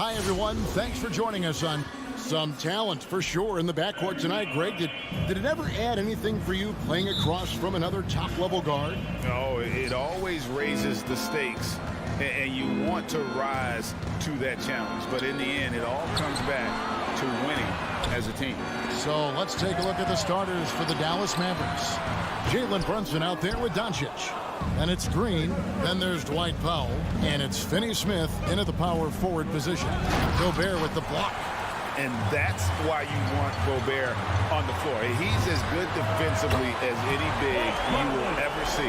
Hi, everyone. Thanks for joining us on Some Talent for sure in the backcourt tonight. Greg, did it ever add anything for you playing across from another top-level guard? Oh, it always raises the stakes, and you want to rise to that challenge. But in the end, it all comes back to winning as a team. So let's take a look at the starters for the Dallas Mavericks. Jalen Brunson out there with Doncic. And it's Green, then there's Dwight Powell, and it's Finney Smith in at the power forward position. Gobert with the block. And that's why you want Gobert on the floor. He's as good defensively as any big you will ever see.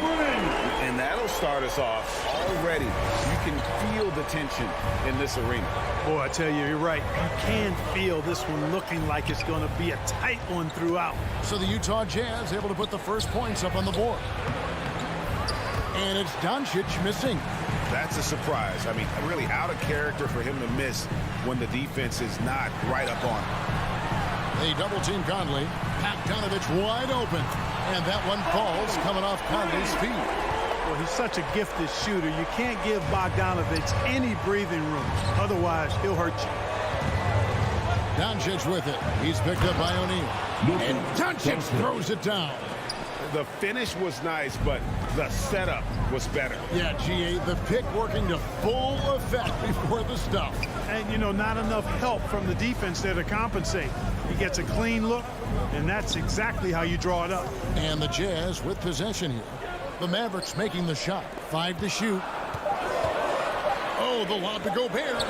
And that'll start us off already. You can feel the tension in this arena. Boy, I tell you, you're right. You can feel this one looking like it's going to be a tight one throughout. So the Utah Jazz able to put the first points up on the board. And it's Doncic missing. That's a surprise. I mean, really out of character for him to miss when the defense is not right up on him. They double-team Conley. Bogdanovich wide open. And that one falls coming off Conley's feet. Well, he's such a gifted shooter. You can't give Bogdanovich any breathing room. Otherwise, he'll hurt you. Doncic with it. He's picked up by O'Neal. And Doncic throws it down. The finish was nice, but the setup was better. Yeah, GA, the pick working to full effect before the stuff. And, you know, not enough help from the defense there to compensate. He gets a clean look, and that's exactly how you draw it up. And the Jazz with possession here. The Mavericks making the shot. 5 to shoot. Oh, the lob to Gobert.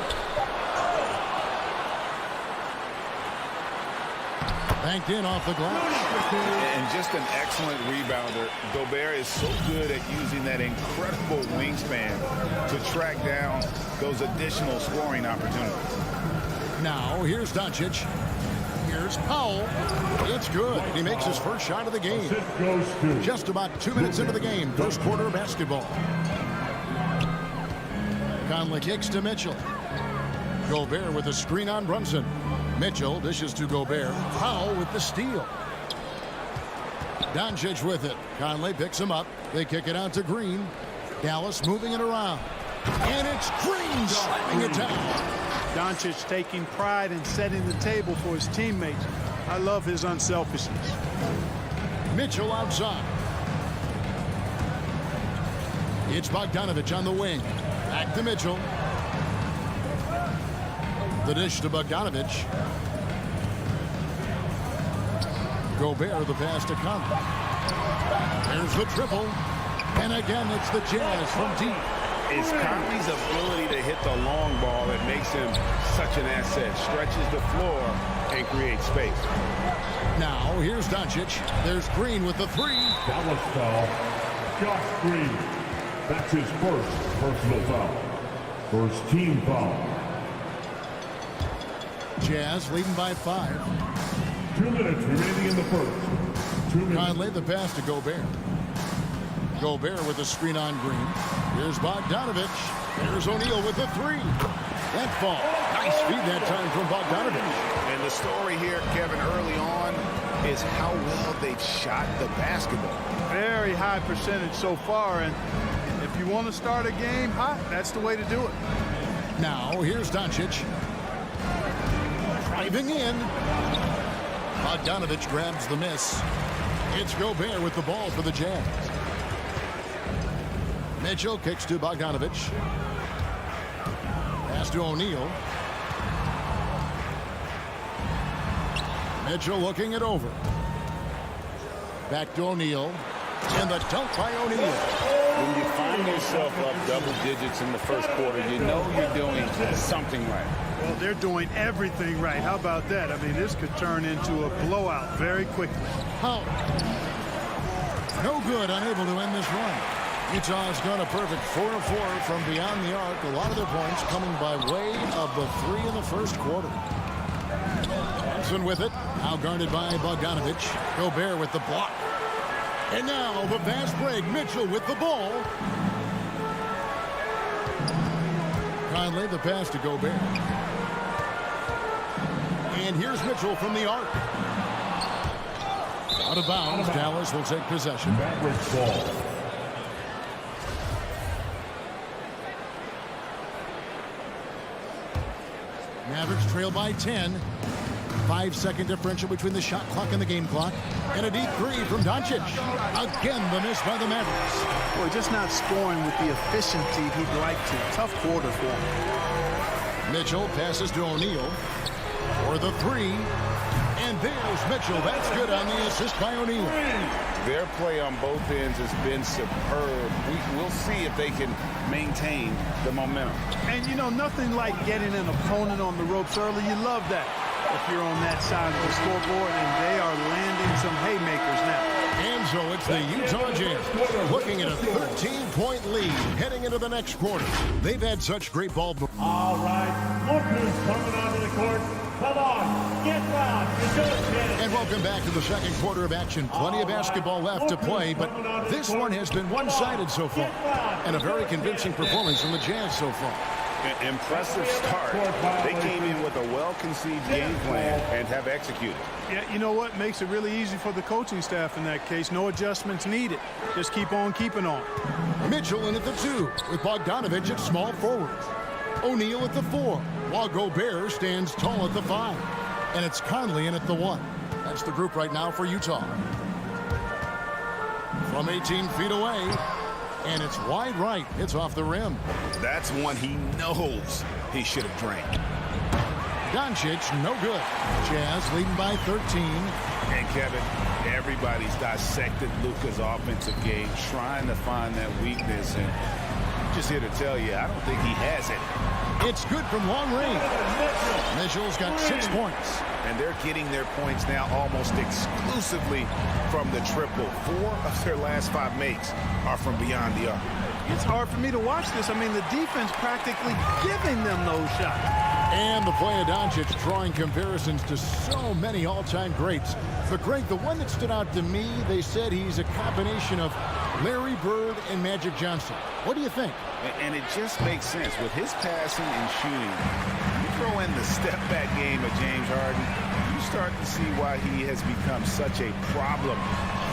Banked in off the glass. And just an excellent rebounder. Gobert is so good at using that incredible wingspan to track down those additional scoring opportunities. Now, here's Doncic. Here's Powell. It's good. He makes his first shot of the game. Just about 2 minutes into the game. First quarter of basketball. Conley kicks to Mitchell. Gobert with a screen on Brunson. Mitchell dishes to Gobert. Powell with the steal. Doncic with it. Conley picks him up. They kick it out to Green. Dallas moving it around. And it's Green slamming it down. Doncic taking pride in setting the table for his teammates. I love his unselfishness. Mitchell outside. It's Bogdanovich on the wing. Back to Mitchell. The dish to Bogdanovich. Gobert the pass to Conley. There's the triple. And again, it's the Jazz from deep. It's Conley's ability to hit the long ball that makes him such an asset. Stretches the floor and creates space. Now, here's Doncic. There's Green with the three. Dallas foul. Josh Green. That's his first personal foul. First team foul. Jazz leading by 5. 2 minutes remaining in the first. 2 minutes. Conley the pass to Gobert. Gobert with the screen on Green. Here's Bogdanovich. There's O'Neal with the three. That fall. Nice feed that time from Bogdanovich. And the story here, Kevin, early on is how well they've shot the basketball. Very high percentage so far, and if you want to start a game hot, that's the way to do it. Now, here's Doncic. Driving in. Bogdanovich grabs the miss. It's Gobert with the ball for the Jazz. Mitchell kicks to Bogdanovich. Pass to O'Neal. Mitchell looking it over. Back to O'Neal. And the dunk by O'Neal. When you find yourself up double digits in the first quarter, you know you're doing something right. Well, they're doing everything right. How about that? I mean, this could turn into a blowout very quickly. Powell. No good, unable to end this run. Utah's got a perfect 4 of 4 from beyond the arc. A lot of their points coming by way of the 3 in the first quarter. Thompson with it. Now guarded by Bogdanovich. Gobert with the block. And now the fast break. Mitchell with the ball. Conley the pass to Gobert. And here's Mitchell from the arc. Out of bounds. Dallas will take possession. Mavericks ball. Mavericks trail by 10. 5-second differential between the shot clock and the game clock. And a deep three from Doncic. Again, the miss by the Mavericks. Boy, just not scoring with the efficiency he'd like to. Tough quarter for him. Mitchell passes to O'Neal for the three. And there's Mitchell. That's good on the assist by O'Neal. Their play on both ends has been superb. We'll see if they can maintain the momentum. And, you know, nothing like getting an opponent on the ropes early. You love that if you're on that side of the scoreboard, and they are landing some haymakers now. And so it's the Utah Jazz looking at a 13-point lead heading into the next quarter. They've had such great ball. All right, look who's coming onto the court. Come on, get loud. And welcome back to the second quarter of action. Plenty of basketball left to play, but this one has been one-sided so far. And a very convincing performance from the Jazz so far. Impressive start. They came in with a well-conceived game plan and have executed. Yeah, you know what? Makes it really easy for the coaching staff in that case. No adjustments needed. Just keep on keeping on. Mitchell in at the 2 with Bogdanovic at small forward. O'Neal at the 4, while Gobert stands tall at the 5. And it's Conley in at the 1. That's the group right now for Utah. From 18 feet away, and it's wide right. It's off the rim. That's one he knows he should have drank. Doncic, no good. Jazz leading by 13. And Kevin, everybody's dissected Luka's offensive game, trying to find that weakness. And I'm just here to tell you, I don't think he has it. It's good from long range. Mitchell's got 6 points. And they're getting their points now almost exclusively from the triple. 4 of their last 5 makes are from beyond the arc. It's hard for me to watch this. I mean, the defense practically giving them those shots. And the play of Doncic drawing comparisons to so many all-time greats. But Greg, the one that stood out to me, they said he's a combination of Larry Bird and Magic Johnson. What do you think? And it just makes sense. With his passing and shooting, you throw in the step-back game of James Harden, you start to see why he has become such a problem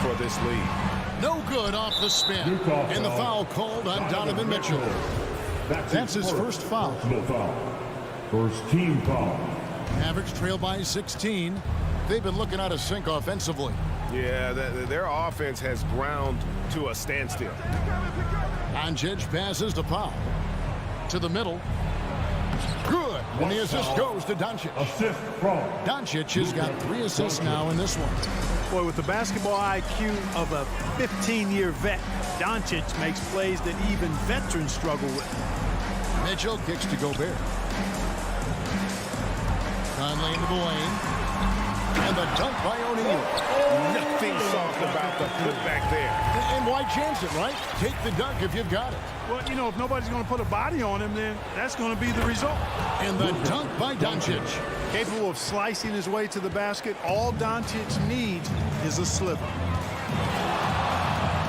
for this league. No good off the spin. And the foul called on Donovan Mitchell. That's his first foul. First team foul. Mavericks trail by 16. They've been looking out of sync offensively. Yeah, their offense has ground to a standstill. Doncic passes to Powell. To the middle. Good. And the assist goes to Doncic. Assist from Doncic has got 3 assists now in this one. Boy, with the basketball IQ of a 15-year vet, Doncic makes plays that even veterans struggle with. Mitchell kicks to Gobert. Conley into the lane. And the dunk by O'Neal. Nothing soft about the putback there. And why chance it, right? Take the dunk if you've got it. Well, you know, if nobody's going to put a body on him, then that's going to be the result. And the dunk by Doncic. Capable of slicing his way to the basket, all Doncic needs is a sliver.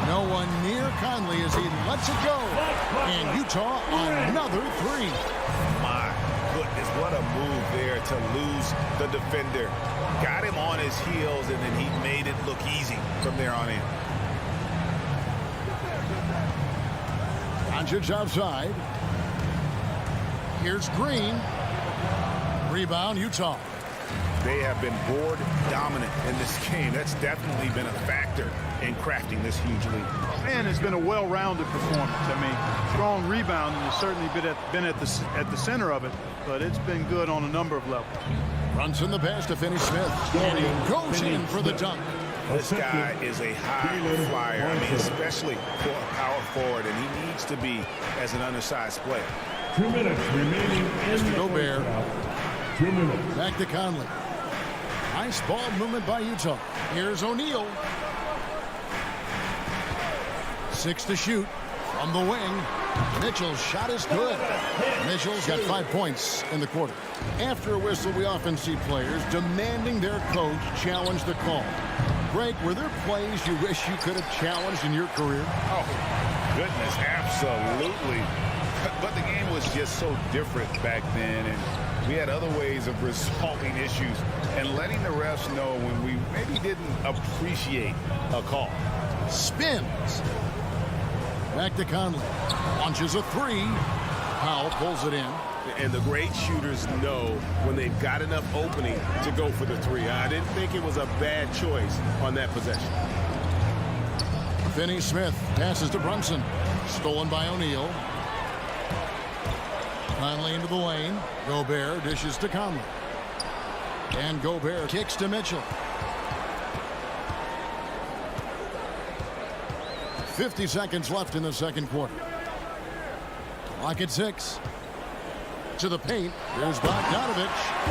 No one near Conley as he lets it go. And Utah another 3. My goodness, what a move there to lose the defender. Got him on his heels, and then he made it look easy from there on in. Doncic outside. Here's Green. Rebound, Utah. They have been board dominant in this game. That's definitely been a factor in crafting this huge lead. Man, it's been a well-rounded performance. I mean, strong rebounding has certainly been at the center of it, but it's been good on a number of levels. Runs in the pass to Finney Smith. And he goes in for the dunk. This guy is a high flyer. I mean, especially for a power forward, and he needs to be as an undersized player. 2 minutes remaining in the Gobert. 2 minutes. Back to Conley. Nice ball movement by Utah. Here's O'Neal. 6 to shoot from the wing. Mitchell's shot is good. Mitchell's got 5 points in the quarter. After a whistle, we often see players demanding their coach challenge the call. Greg, were there plays you wish you could have challenged in your career? Oh, goodness, absolutely. But the game was just so different back then, and we had other ways of resolving issues and letting the refs know when we maybe didn't appreciate a call. Spins. Back to Conley. Launches a 3. Powell pulls it in. And the great shooters know when they've got enough opening to go for the three. I didn't think it was a bad choice on that possession. Finney-Smith passes to Brunson. Stolen by O'Neal. Finally into the lane. Gobert dishes to Conley. And Gobert kicks to Mitchell. 50 seconds left in the second quarter. Clock at 6. To the paint. Here's Bogdanovich.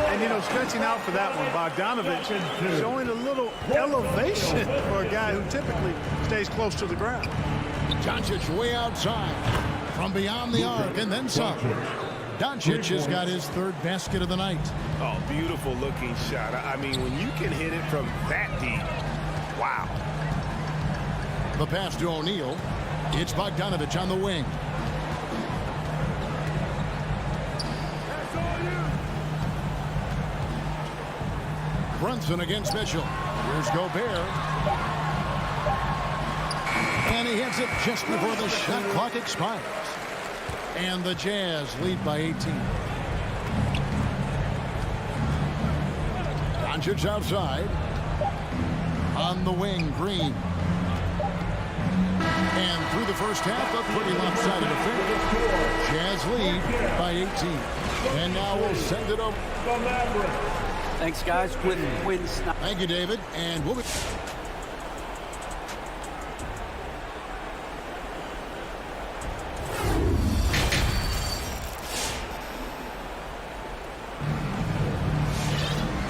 And, you know, stretching out for that one, Bogdanovich showing a little elevation for a guy who typically stays close to the ground. Doncic way outside. From beyond the arc and then some. Doncic has got his third basket of the night. Oh, beautiful looking shot. I mean, when you can hit it from that deep, wow. The pass to O'Neal. It's Bogdanovich on the wing. Brunson against Mitchell. Here's Gobert. And he hits it just before the shot clock expires. And the Jazz lead by 18. Doncic outside. On the wing, Green. And through the first half, a pretty lopsided affair. Jazz lead by 18. And now we'll send it over. Thanks, guys. Wins. Thank you, David. And we'll be...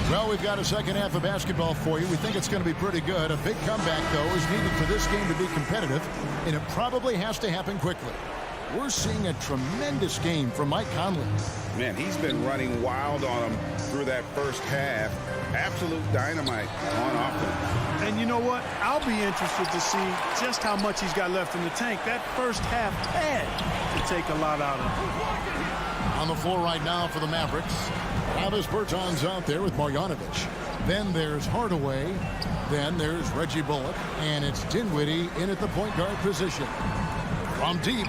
Well, we've got a second half of basketball for you. We think it's going to be pretty good. A big comeback, though, is needed for this game to be competitive, and it probably has to happen quickly. We're seeing a tremendous game from Mike Conley. Man, he's been running wild on him through that first half. Absolute dynamite on offense. And you know what? I'll be interested to see just how much he's got left in the tank. That first half had to take a lot out of him. On the floor right now for the Mavericks, Travis Bertans out there with Marjanovic. Then there's Hardaway. Then there's Reggie Bullock. And it's Dinwiddie in at the point guard position. From deep.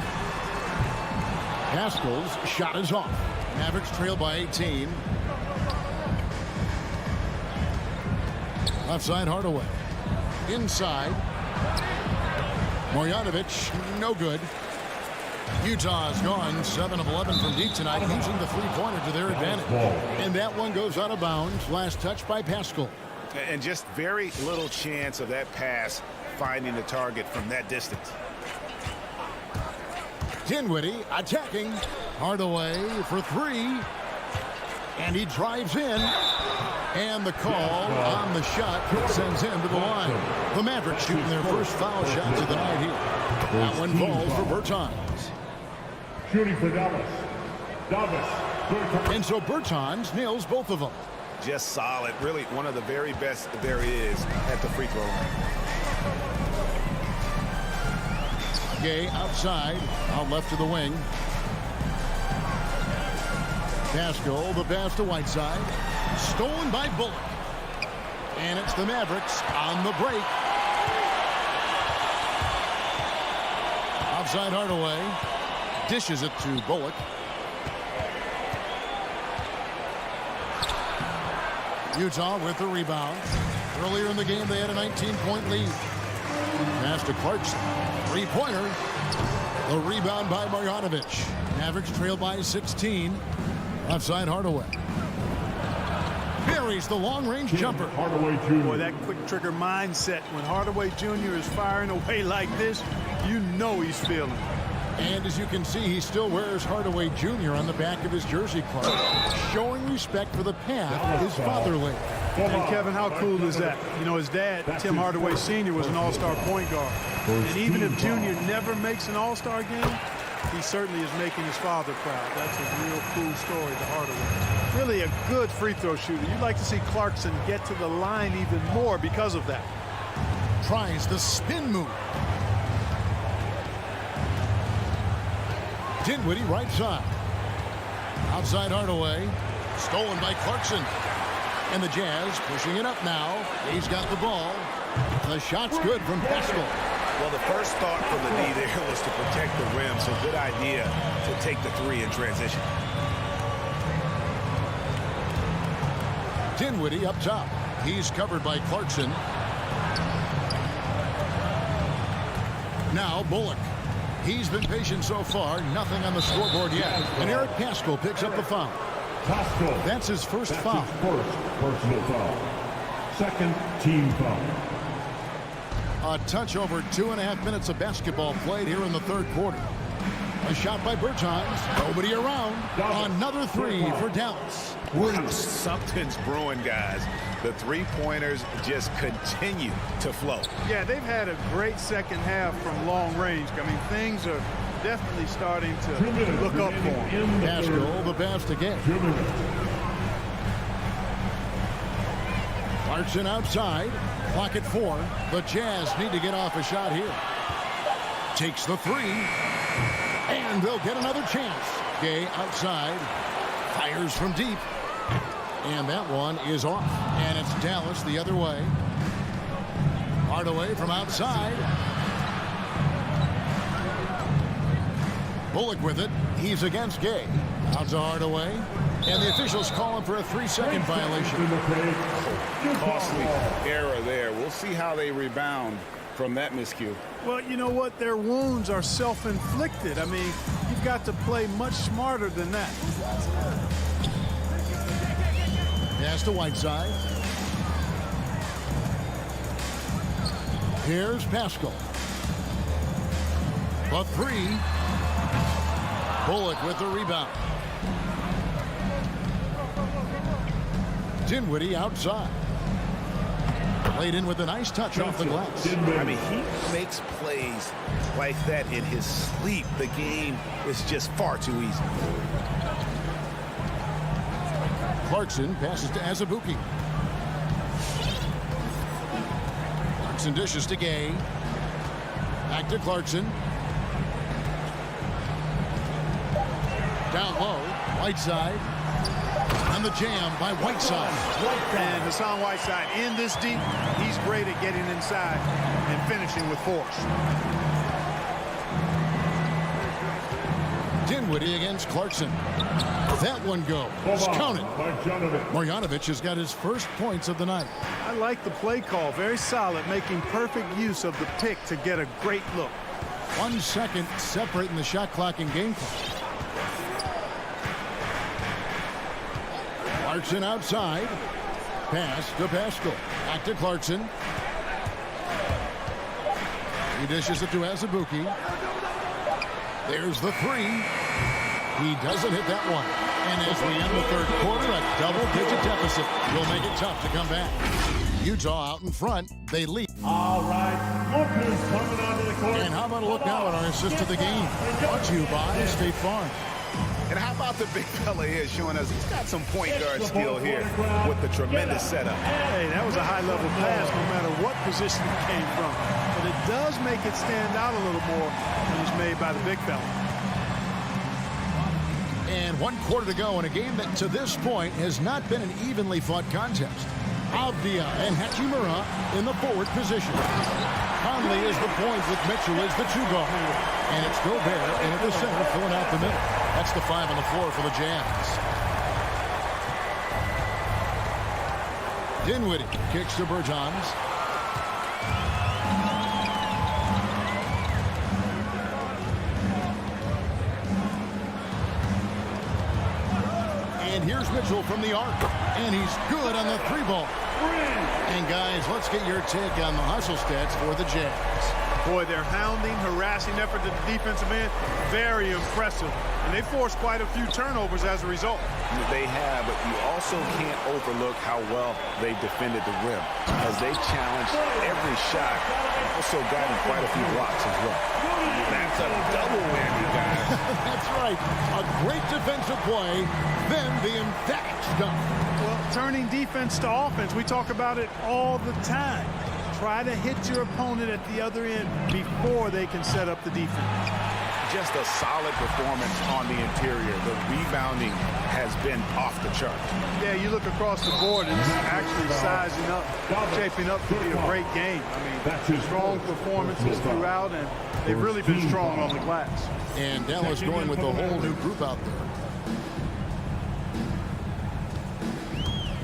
Haskell's shot is off. Mavericks trail by 18. Left side, Hardaway. Inside. Marjanovic, no good. Utah's gone 7 of 11 from deep tonight, using the three-pointer to their advantage. And that one goes out of bounds. Last touch by Pascal. And just very little chance of that pass finding the target from that distance. Dinwiddie attacking. Hardaway for three. And he drives in. And the call on the shot sends him to the line. The Mavericks shooting their first foul shots of the night here. That one falls for Bertans. Shooting for Dallas. And so Bertans nails both of them. Just solid. Really one of the very best there is at the free throw line. Gay outside, out left to the wing. Pascal, the pass to Whiteside. Stolen by Bullock. And it's the Mavericks on the break. Outside Hardaway. Dishes it to Bullock. Utah with the rebound. Earlier in the game, they had a 19-point lead. Pass to Clarkson. Three-pointer. The rebound by Marjanovic. Mavericks trail by 16. Outside Hardaway. Buries the long-range jumper. Hardaway Jr. Boy, that quick trigger mindset. When Hardaway Jr. is firing away like this, you know he's feeling it. And as you can see, he still wears Hardaway Jr. on the back of his jersey card, showing respect for the path his father laid. And Kevin, how cool is that? You know, his dad, Tim Hardaway Sr., was an all-star point guard. And even if Junior never makes an all-star game, he certainly is making his father proud. That's a real cool story to Hardaway. Really a good free throw shooter. You'd like to see Clarkson get to the line even more because of that. Tries the spin move. Dinwiddie right side. Outside Hardaway. Stolen by Clarkson. And the Jazz pushing it up now. He's got the ball. The shot's good from Pascal. Well, the first thought from the D there was to protect the rim, so good idea to take the three in transition. Dinwiddie up top. He's covered by Clarkson. Now Bullock. He's been patient so far. Nothing on the scoreboard yet. And Eric Paschall picks up the foul. Paschall. That's his first That's foul. his first personal foul. Second team foul. A touch over 2.5 minutes of basketball played here in the third quarter. A shot by Bertans. Nobody around. Another three for Dallas. Something's brewing, guys. The three-pointers just continue to flow. Yeah, they've had a great second half from long range. I mean, things are definitely starting to look up for them. Paschall, the pass to Gay. 2 minutes. Clarkson outside. Clock at 4. The Jazz need to get off a shot here. Takes the three. And they'll get another chance. Gay outside. Fires from deep. And that one is off. And it's Dallas the other way. Hardaway from outside. Bullock with it. He's against Gay. Out to Hardaway. And the officials call him for a 3-second violation. Costly error there. We'll see how they rebound from that miscue. Well, you know what? Their wounds are self-inflicted. I mean, you've got to play much smarter than that. Pass to Whiteside. Here's Paschall. A three. Bullock with the rebound. Dinwiddie outside. Played in with a nice touch off the glass. I mean, he makes plays like that in his sleep. The game is just far too easy. Clarkson passes to Azubuike. Clarkson dishes to Gay. Back to Clarkson. Down low. Whiteside. And the jam by Whiteside. And Hassan Whiteside in this deep, he's great at getting inside and finishing with force. Dinwiddie against Clarkson. That one goes. Count it. Marjanovic has got his first points of the night. I like the play call. Very solid, making perfect use of the pick to get a great look. 1 second separating the shot clock and game clock. Clarkson outside. Pass to Paschall. Back to Clarkson. He dishes it to Azubuike. There's the three. He doesn't hit that one. And as we end the third quarter, a double-digit deficit will make it tough to come back. Utah out in front. They lead. All right, look who's coming onto the court. And how about a look now at our assist to the game? Brought to you by State Farm. And how about the big fella here showing us he's got some point guard skill here with the tremendous setup. Hey, that was a high-level pass no matter what position it came from. But it does make it stand out a little more when it's made by the big fella. And 1 quarter to go in a game that to this point has not been an evenly fought contest. Avdia and Hachimura in the forward position. Conley is the point with Mitchell as the 2 guard. And it's Gobert in at the center filling out the middle. That's the 5 on the floor for the Jazz. Dinwiddie kicks to Bertans. And here's Mitchell from the arc. And he's good on the 3-ball. And guys, let's get your take on the hustle stats for the Jazz. Boy, their hounding, harassing effort to the defensive end, very impressive. And they forced quite a few turnovers as a result. They have, but you also can't overlook how well they defended the rim as they challenged every shot and also gotten quite a few blocks as well. That's a double whammy, guys. That's right. A great defensive play, then the emphatic stuff. Well, turning defense to offense, we talk about it all the time. Try to hit your opponent at the other end before they can set up the defense. Just a solid performance on the interior. The rebounding has been off the chart. Yeah, you look across the board and it's actually sizing up, shaping up to be a great game. I mean, strong performances throughout, and they've really been strong on the glass. And Dallas going with a whole new group out there.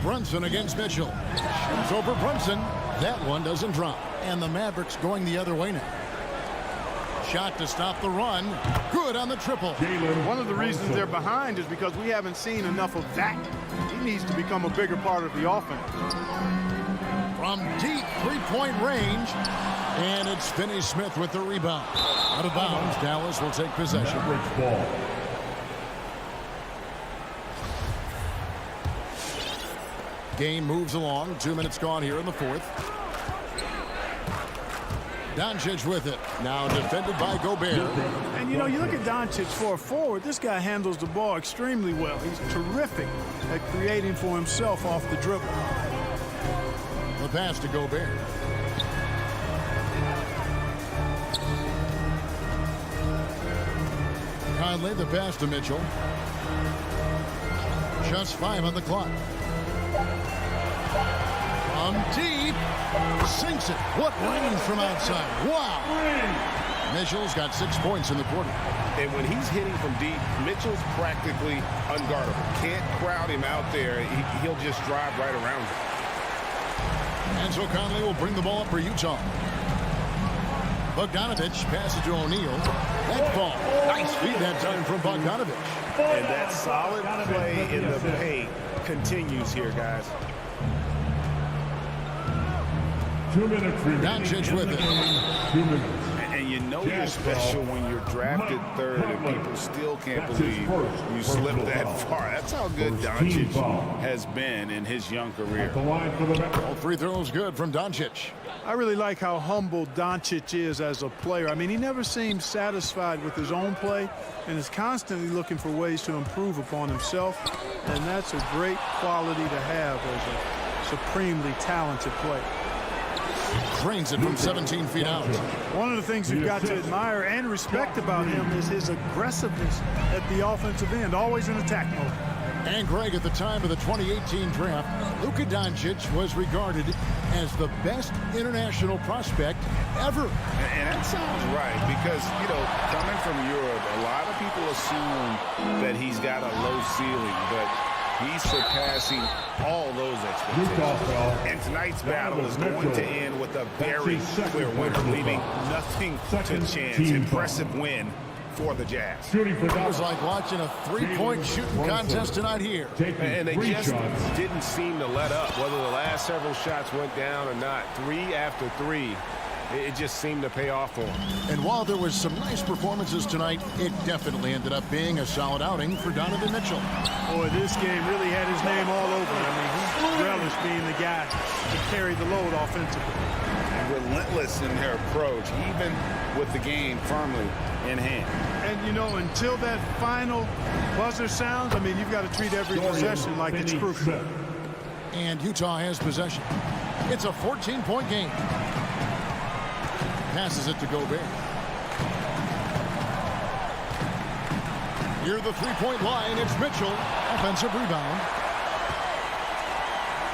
Brunson against Mitchell. Shoots over Brunson. That one doesn't drop. And the Mavericks going the other way now. Shot to stop the run. Good on the triple. One of the reasons they're behind is because we haven't seen enough of that. He needs to become a bigger part of the offense. From deep three-point range. And it's Finney-Smith with the rebound. Out of bounds, Dallas will take possession. Ball. Game moves along. 2 minutes gone here in the fourth. Doncic with it. Now defended by Gobert. And, you know, you look at Doncic for a forward, this guy handles the ball extremely well. He's terrific at creating for himself off the dribble. The pass to Gobert. Conley, the pass to Mitchell. Just 5 on the clock. From deep. Sinks it. What range from outside. Wow. Mitchell's got 6 points in the quarter. And when he's hitting from deep, Mitchell's practically unguardable. Can't crowd him out there. He'll just drive right around him. And so Conley will bring the ball up for Utah. Bogdanovich passes to O'Neal. That ball. Nice feed that time from Bogdanovich. And that solid play in the paint continues here, guys. 2 minutes remaining. Doncic with it. 2 minutes. And you know you're special when you're drafted third and people still can't believe you slipped that far. That's how good Doncic has been in his young career. The line for the All free throws good from Doncic. I really like how humble Doncic is as a player. I mean, he never seems satisfied with his own play and is constantly looking for ways to improve upon himself. And that's a great quality to have as a supremely talented player. Drains it from 17 feet out. One of the things you've got to admire and respect about him is his aggressiveness at the offensive end, always in attack mode. And Greg, at the time of the 2018 draft, Luka Doncic was regarded as the best international prospect ever. And that sounds right because, you know, coming from Europe, a lot of people assume that he's got a low ceiling, but he's surpassing all those expectations. And tonight's battle is going to end with a very clear winner, leaving nothing to chance. Impressive win for the Jazz. It was like watching a three-point shooting contest tonight here. And they just didn't seem to let up. Whether the last several shots went down or not, 3 after 3, it just seemed to pay off for them. And while there was some nice performances tonight, it definitely ended up being a solid outing for Donovan Mitchell. Boy, this game really had his name all over it. I mean, he relished being the guy to carry the load offensively. Relentless in their approach, even with the game firmly in hand. And, you know, until that final buzzer sounds, I mean, you've got to treat every possession like it's crucial. And Utah has possession. It's a 14-point game. Passes it to Gobert. Near the three-point line, it's Mitchell. Offensive rebound.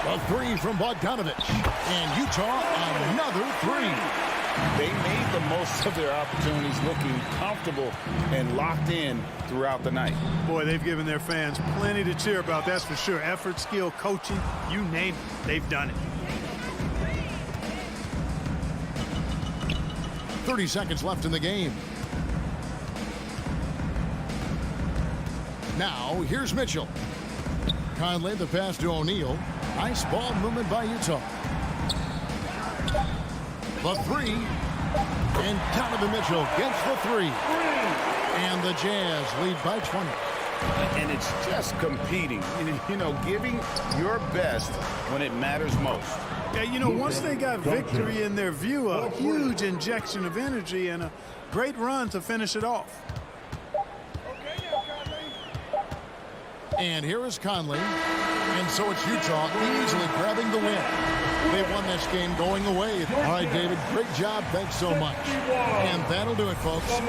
A three from Bogdanovich. And Utah, another three. They made the most of their opportunities, looking comfortable and locked in throughout the night. Boy, they've given their fans plenty to cheer about, that's for sure. Effort, skill, coaching, you name it, they've done it. 30 seconds left in the game. Now, here's Mitchell. Conley, the pass to O'Neal. Nice ball movement by Utah. The three. And Donovan Mitchell gets the three. And the Jazz lead by 20. And it's just competing, you know, giving your best when it matters most. Yeah, you know, once they got victory in their view, a huge injection of energy and a great run to finish it off. And here is Conley. And so it's Utah easily grabbing the win. They won this game going away. All right, David, great job. Thanks so much. And that'll do it, folks.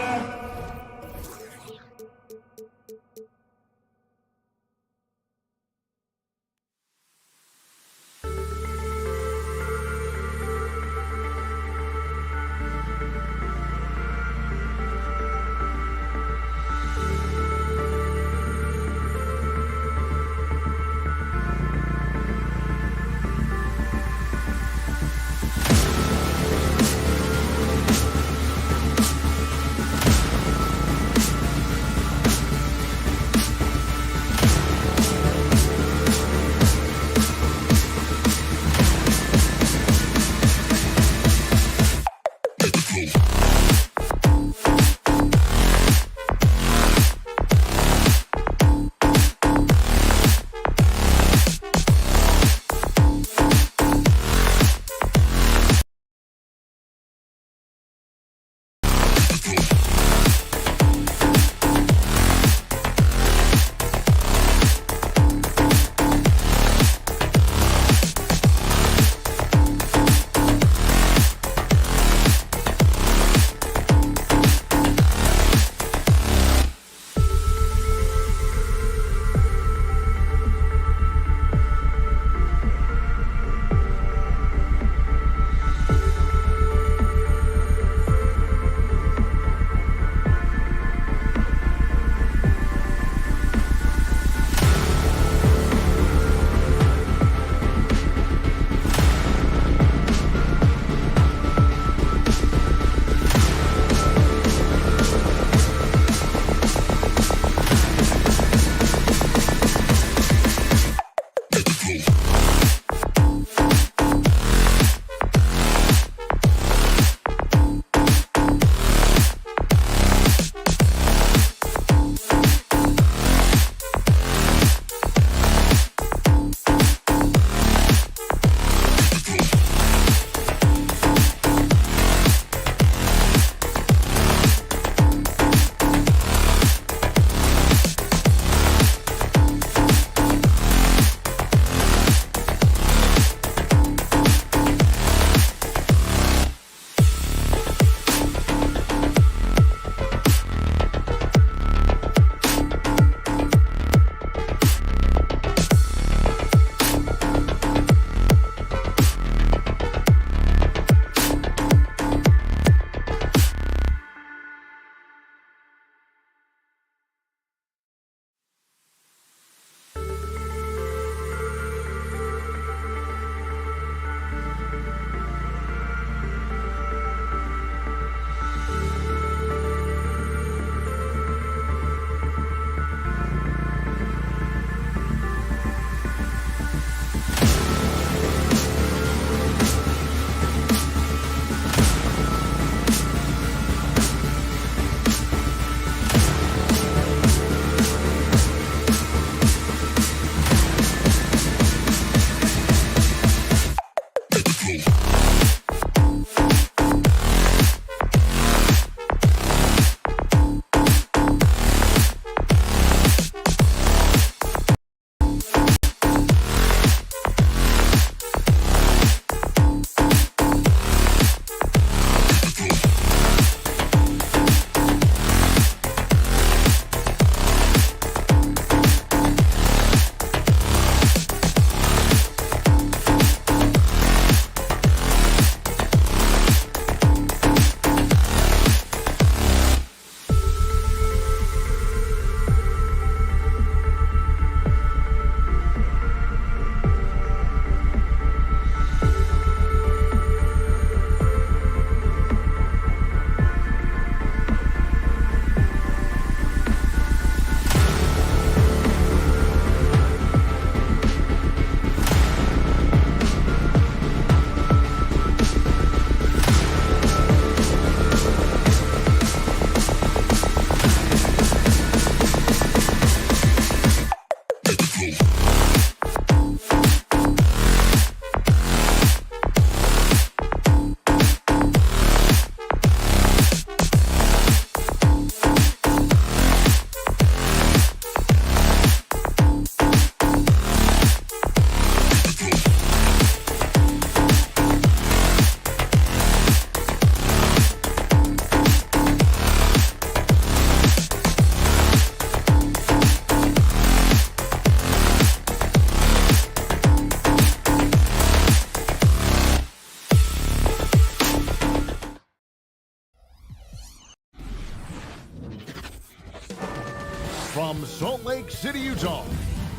From Salt Lake City, Utah,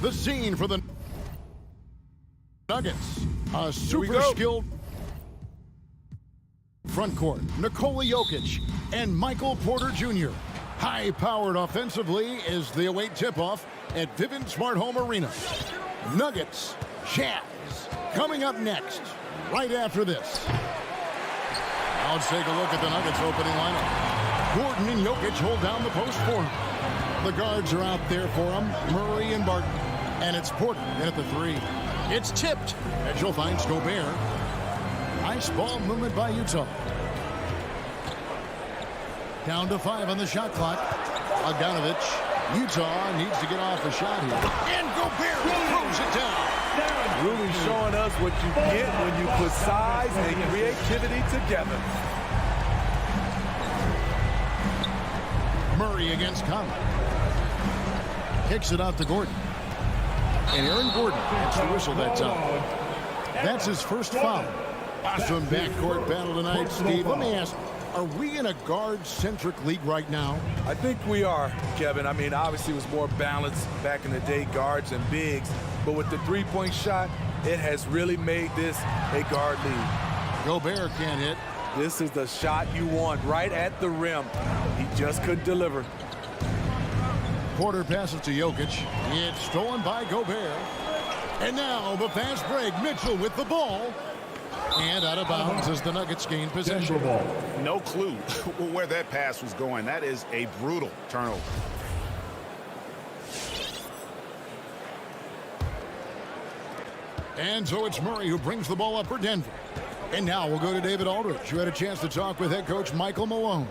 the scene for the Nuggets. A super skilled front court. Nikola Jokic and Michael Porter Jr. High-powered offensively as they await tip-off at Vivint Smart Home Arena. Nuggets, Jazz, coming up next, right after this. Now let's take a look at the Nuggets opening lineup. Gordon and Jokic hold down the post for him. The guards are out there for him, Murray and Barton. And it's Porter in at the three. It's tipped. Mitchell finds Gobert. Nice ball movement by Utah. Down to 5 on the shot clock. Bogdanovic. Utah needs to get off a shot here. And Gobert throws it down. Really showing us what you get when you put size and creativity together. Murray against Conley. Kicks it out to Gordon. And Aaron Gordon gets the whistle that time. That's his first foul. Awesome backcourt battle tonight, Steve. Let me ask, are we in a guard-centric league right now? I think we are, Kevin. I mean, obviously it was more balanced back in the day, guards and bigs. But with the three-point shot, it has really made this a guard league. Gobert can't hit. This is the shot you want right at the rim. He just couldn't deliver. Porter passes to Jokic. It's stolen by Gobert. And now the fast break. Mitchell with the ball. And out of bounds as the Nuggets gain possession. Denver ball. No clue where that pass was going. That is a brutal turnover. And so it's Murray who brings the ball up for Denver. And now we'll go to David Aldridge, who had a chance to talk with head coach Michael Malone.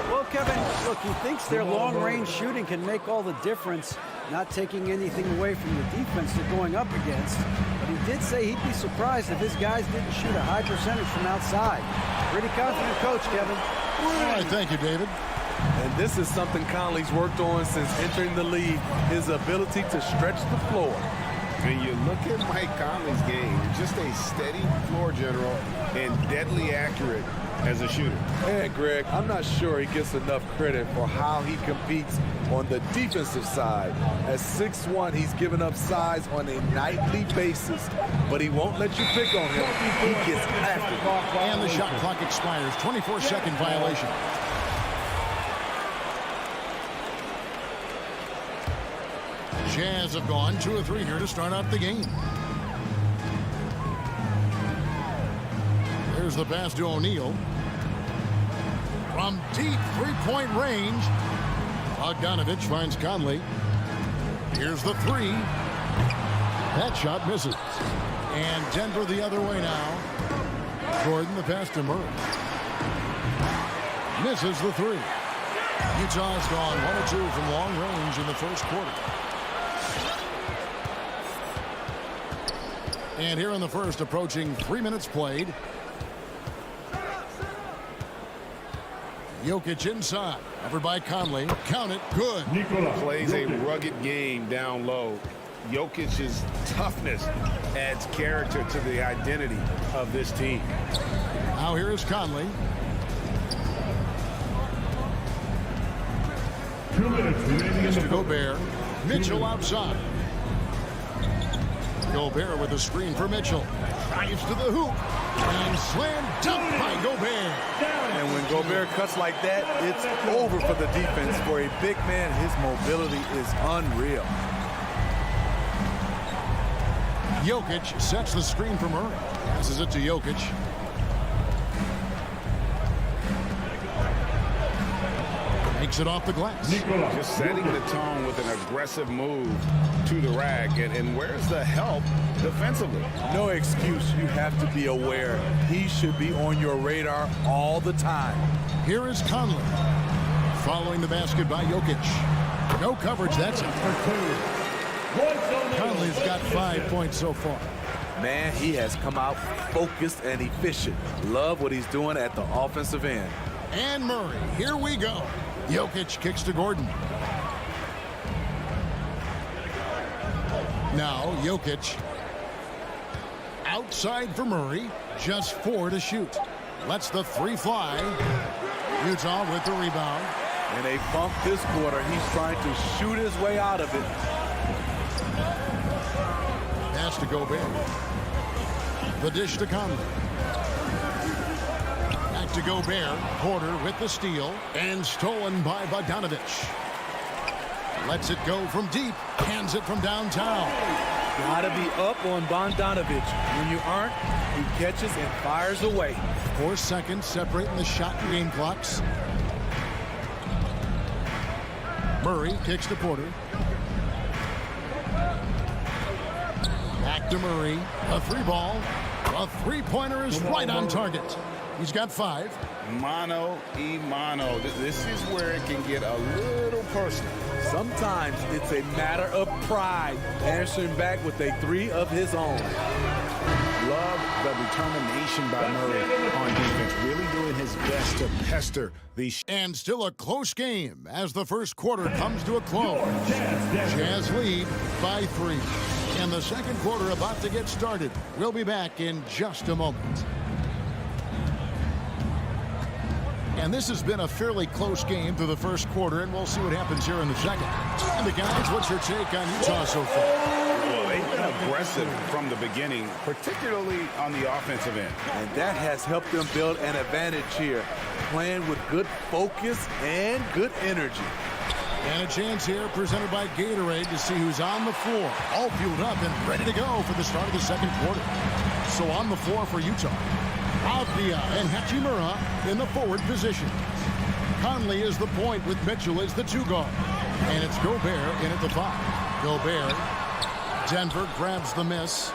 Well, Kevin, look, he thinks their long-range shooting can make all the difference, not taking anything away from the defense they're going up against. But he did say he'd be surprised if his guys didn't shoot a high percentage from outside. Pretty confident coach, Kevin. All right, thank you, David. And this is something Conley's worked on since entering the league, his ability to stretch the floor. When you look at Mike Conley's game, just a steady floor general and deadly accurate as a shooter. And Greg, I'm not sure he gets enough credit for how he competes on the defensive side. At 6'1", he's given up size on a nightly basis, but he won't let you pick on him. He gets after it. And the shot clock expires. 24-second violation. Jazz have gone 2 of 3 here to start out the game. There's the pass to O'Neal. From deep three-point range, Bogdanovich finds Conley. Here's the 3. That shot misses. And Denver the other way now. Gordon the pass to Murray. Misses the 3. Utah's gone 1 of 2 from long range in the first quarter. And here in the first, approaching 3 minutes played. Jokic inside, covered by Conley. Count it, good. Nikola Plays a Jokic. rugged game down low. Jokic's toughness adds character to the identity of this team. Now here is Conley. 2 minutes remaining in the To Gobert. Mitchell outside. Gobert with a screen for Mitchell. Drives to the hoop. And slam dunk by Gobert. And when Gobert cuts like that, it's over for the defense. For a big man, his mobility is unreal. Jokic sets the screen for Murray. Passes it to Jokic. Makes it off the glass. Nikola Just setting the Jokic. tone with an aggressive move to the rack. And where's the help defensively? No excuse. You have to be aware. He should be on your radar all the time. Here is Conley. Following the basket by Jokic. No coverage, that's it. Conley's got 5 points so far. Man, he has come out focused and efficient. Love what he's doing at the offensive end. And Murray, here we go. Jokic kicks to Gordon. Now Jokic. Outside for Murray. Just 4 to shoot. Lets the 3 fly. Utah with the rebound. In a bump this quarter, he's trying to shoot his way out of it. Pass to Gobert. The dish to Conley. Back to Gobert. Porter with the steal. And stolen by Bogdanovich. Lets it go from deep. Hands it from downtown. Gotta be up on Bogdanovich. When you aren't, he catches and fires away. 4 seconds separating the shot and game clocks. Murray kicks to Porter. Back to Murray. A 3 ball. A 3-pointer is right on target. He's got 5. Mano y mano. This is where it can get a little personal. Sometimes it's a matter of pride, answering back with a 3 of his own. Love the determination by Murray on defense. Really doing his best to pester these. And still a close game as the first quarter comes to a close. Jazz lead by 3. And the second quarter about to get started. We'll be back in just a moment. And this has been a fairly close game through the first quarter, and we'll see what happens here in the second. And the guys, what's your take on Utah so far? Well, they've been aggressive from the beginning, particularly on the offensive end. And that has helped them build an advantage here, playing with good focus and good energy. And a chance here presented by Gatorade to see who's on the floor. All fueled up and ready to go for the start of the second quarter. So on the floor for Utah, Avdia and Hachimura in the forward position. Conley is the point with Mitchell as the 2 guard. And it's Gobert in at the 5. Gobert. Denver grabs the miss.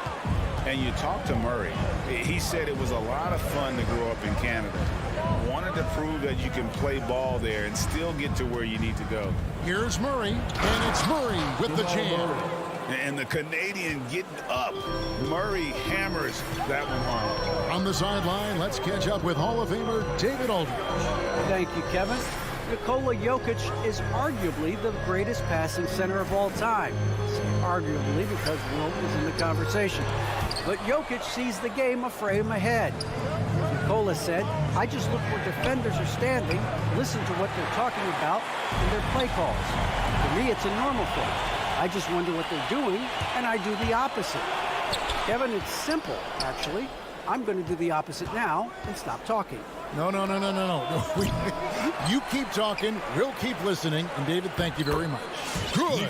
And you talk to Murray. He said it was a lot of fun to grow up in Canada. Wanted to prove that you can play ball there and still get to where you need to go. Here's Murray, and it's Murray with the jam. And the Canadian getting up. Murray hammers that one home. On the sideline, let's catch up with Hall of Famer David Aldridge. Thank you, Kevin. Nikola Jokic is arguably the greatest passing center of all time. Arguably because Wilt was in the conversation. But Jokic sees the game a frame ahead. Nikola said, I just look where defenders are standing, listen to what they're talking about, and their play calls. For me, it's a normal thing. I just wonder what they're doing, and I do the opposite. Kevin, it's simple, actually. I'm going to do the opposite now and stop talking. No. You keep talking, we'll keep listening. And David, thank you very much. Good.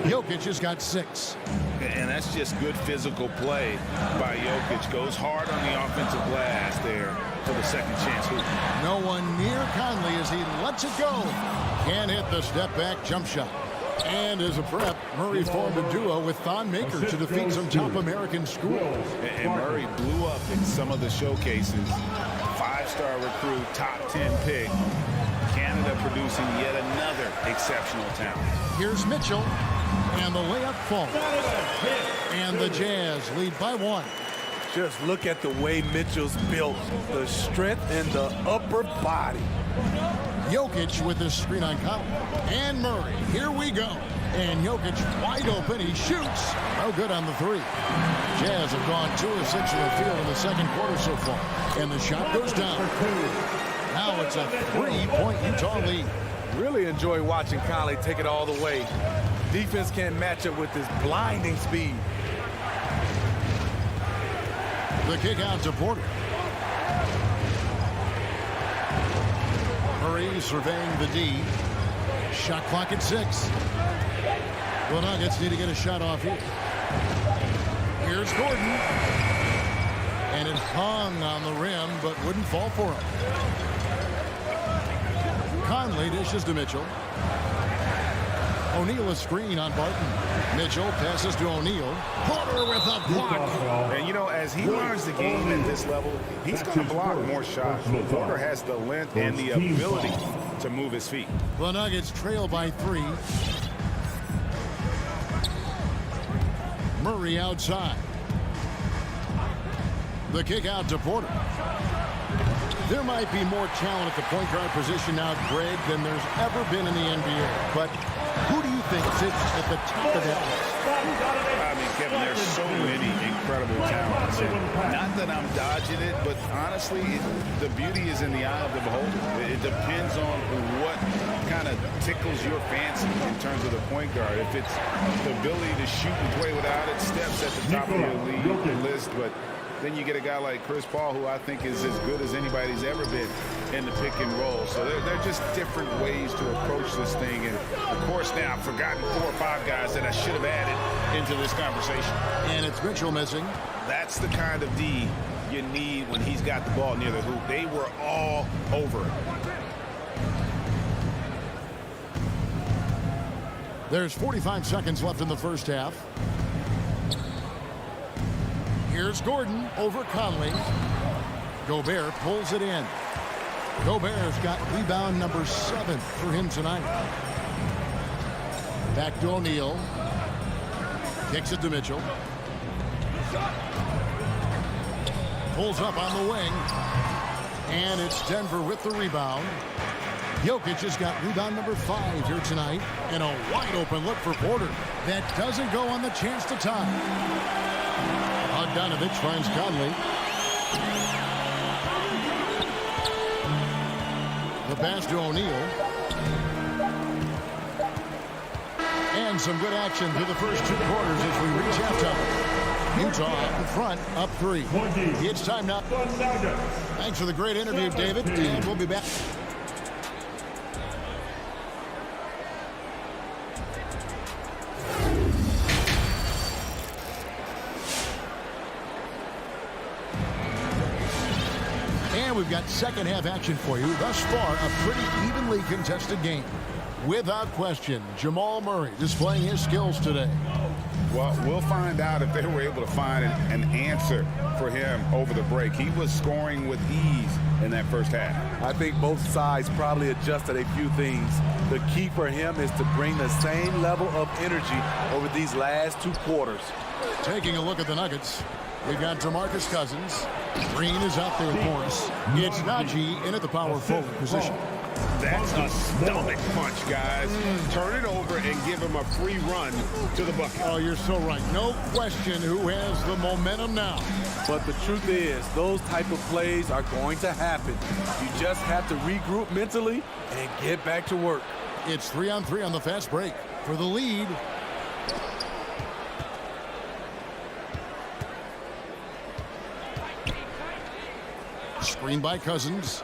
Jokic has got 6. And that's just good physical play by Jokic. Goes hard on the offensive glass there for the second chance hoop. No one near Conley as he lets it go. Can't hit the step-back jump shot. And as a prep, Murray formed a duo with Thon Maker to defeat some top American schools. And Murray blew up in some of the showcases. 5-star recruit, top 10 pick. Canada producing yet another exceptional talent. Here's Mitchell, and the layup falls. And the Jazz lead by 1. Just look at the way Mitchell's built. The strength in the upper body. Jokic with this screen on Conley. And Murray, here we go. And Jokic wide open, he shoots. No good on the 3. Jazz have gone 2 of 6 from the field in the second quarter so far. And the shot goes down. Now it's a 3-point Utah lead. Really enjoy watching Conley take it all the way. Defense can't match up with his blinding speed. The kick out to Porter. Murray surveying the D. Shot clock at 6. The Nuggets need to get a shot off here. Here's Gordon. And it hung on the rim, but wouldn't fall for him. Conley dishes to Mitchell. O'Neal a screen on Barton. Mitchell passes to O'Neal. Porter with a block. And, you know, as he learns the game at this level, he's going to block more shots. Porter has the length and the ability to move his feet. The Nuggets trail by 3. Murray outside. The kick out to Porter. There might be more talent at the point guard position now, Greg, than there's ever been in the NBA. But who do you think sits at the top of that list? I mean, Kevin, there's so many incredible talents. And not that I'm dodging it, but honestly, the beauty is in the eye of the beholder. It depends on what kind of tickles your fancy in terms of the point guard. If it's the ability to shoot and play without it, Steph's at the top of your league list. But then you get a guy like Chris Paul, who I think is as good as anybody's ever been in the pick and roll. So they're just different ways to approach this thing. And, of course, now I've forgotten 4 or 5 guys that I should have added into this conversation. And it's Mitchell missing. That's the kind of D you need when he's got the ball near the hoop. They were all over it. There's 45 seconds left in the first half. Here's Gordon over Conley. Gobert pulls it in. Gobert's got rebound number 7 for him tonight. Back to O'Neal. Kicks it to Mitchell. Pulls up on the wing. And it's Denver with the rebound. Jokic has got rebound number 5 here tonight. And a wide open look for Porter. That doesn't go on the chance to tie. Bogdanovich finds Conley. The pass to O'Neal. And some good action through the first 2 quarters as we reach halftime. Utah out in front, up 3. It's time now. Thanks for the great interview, David. And we'll be back. And we've got second half action for you. Thus far, a pretty evenly contested game. Without question, Jamal Murray displaying his skills today. Well, we'll find out if they were able to find an answer for him over the break. He was scoring with ease in that first half. I think both sides probably adjusted a few things. The key for him is to bring the same level of energy over these last 2 quarters. Taking a look at the Nuggets, we've got DeMarcus Cousins. Green is out there, of course. It's Najee in at the power forward position. That's a stomach punch, guys. Turn it over and give him a free run to the bucket. Oh, you're so right. No question who has the momentum now. But the truth is, those type of plays are going to happen. You just have to regroup mentally and get back to work. It's 3-on-3 on the fast break for the lead. Screen by Cousins.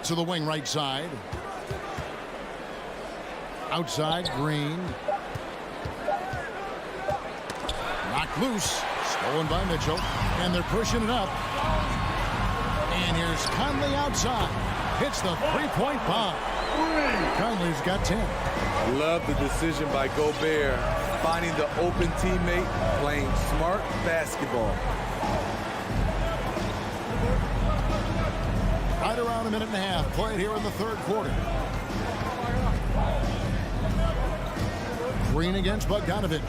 To the wing right side. Outside, Green. Knocked loose. Stolen by Mitchell. And they're pushing it up. And here's Conley outside. Hits the three-point bomb. Conley's got 10. Love the decision by Gobert. Finding the open teammate, playing smart basketball. Right around a minute and a half played here in the third quarter. Green against Bogdanovich.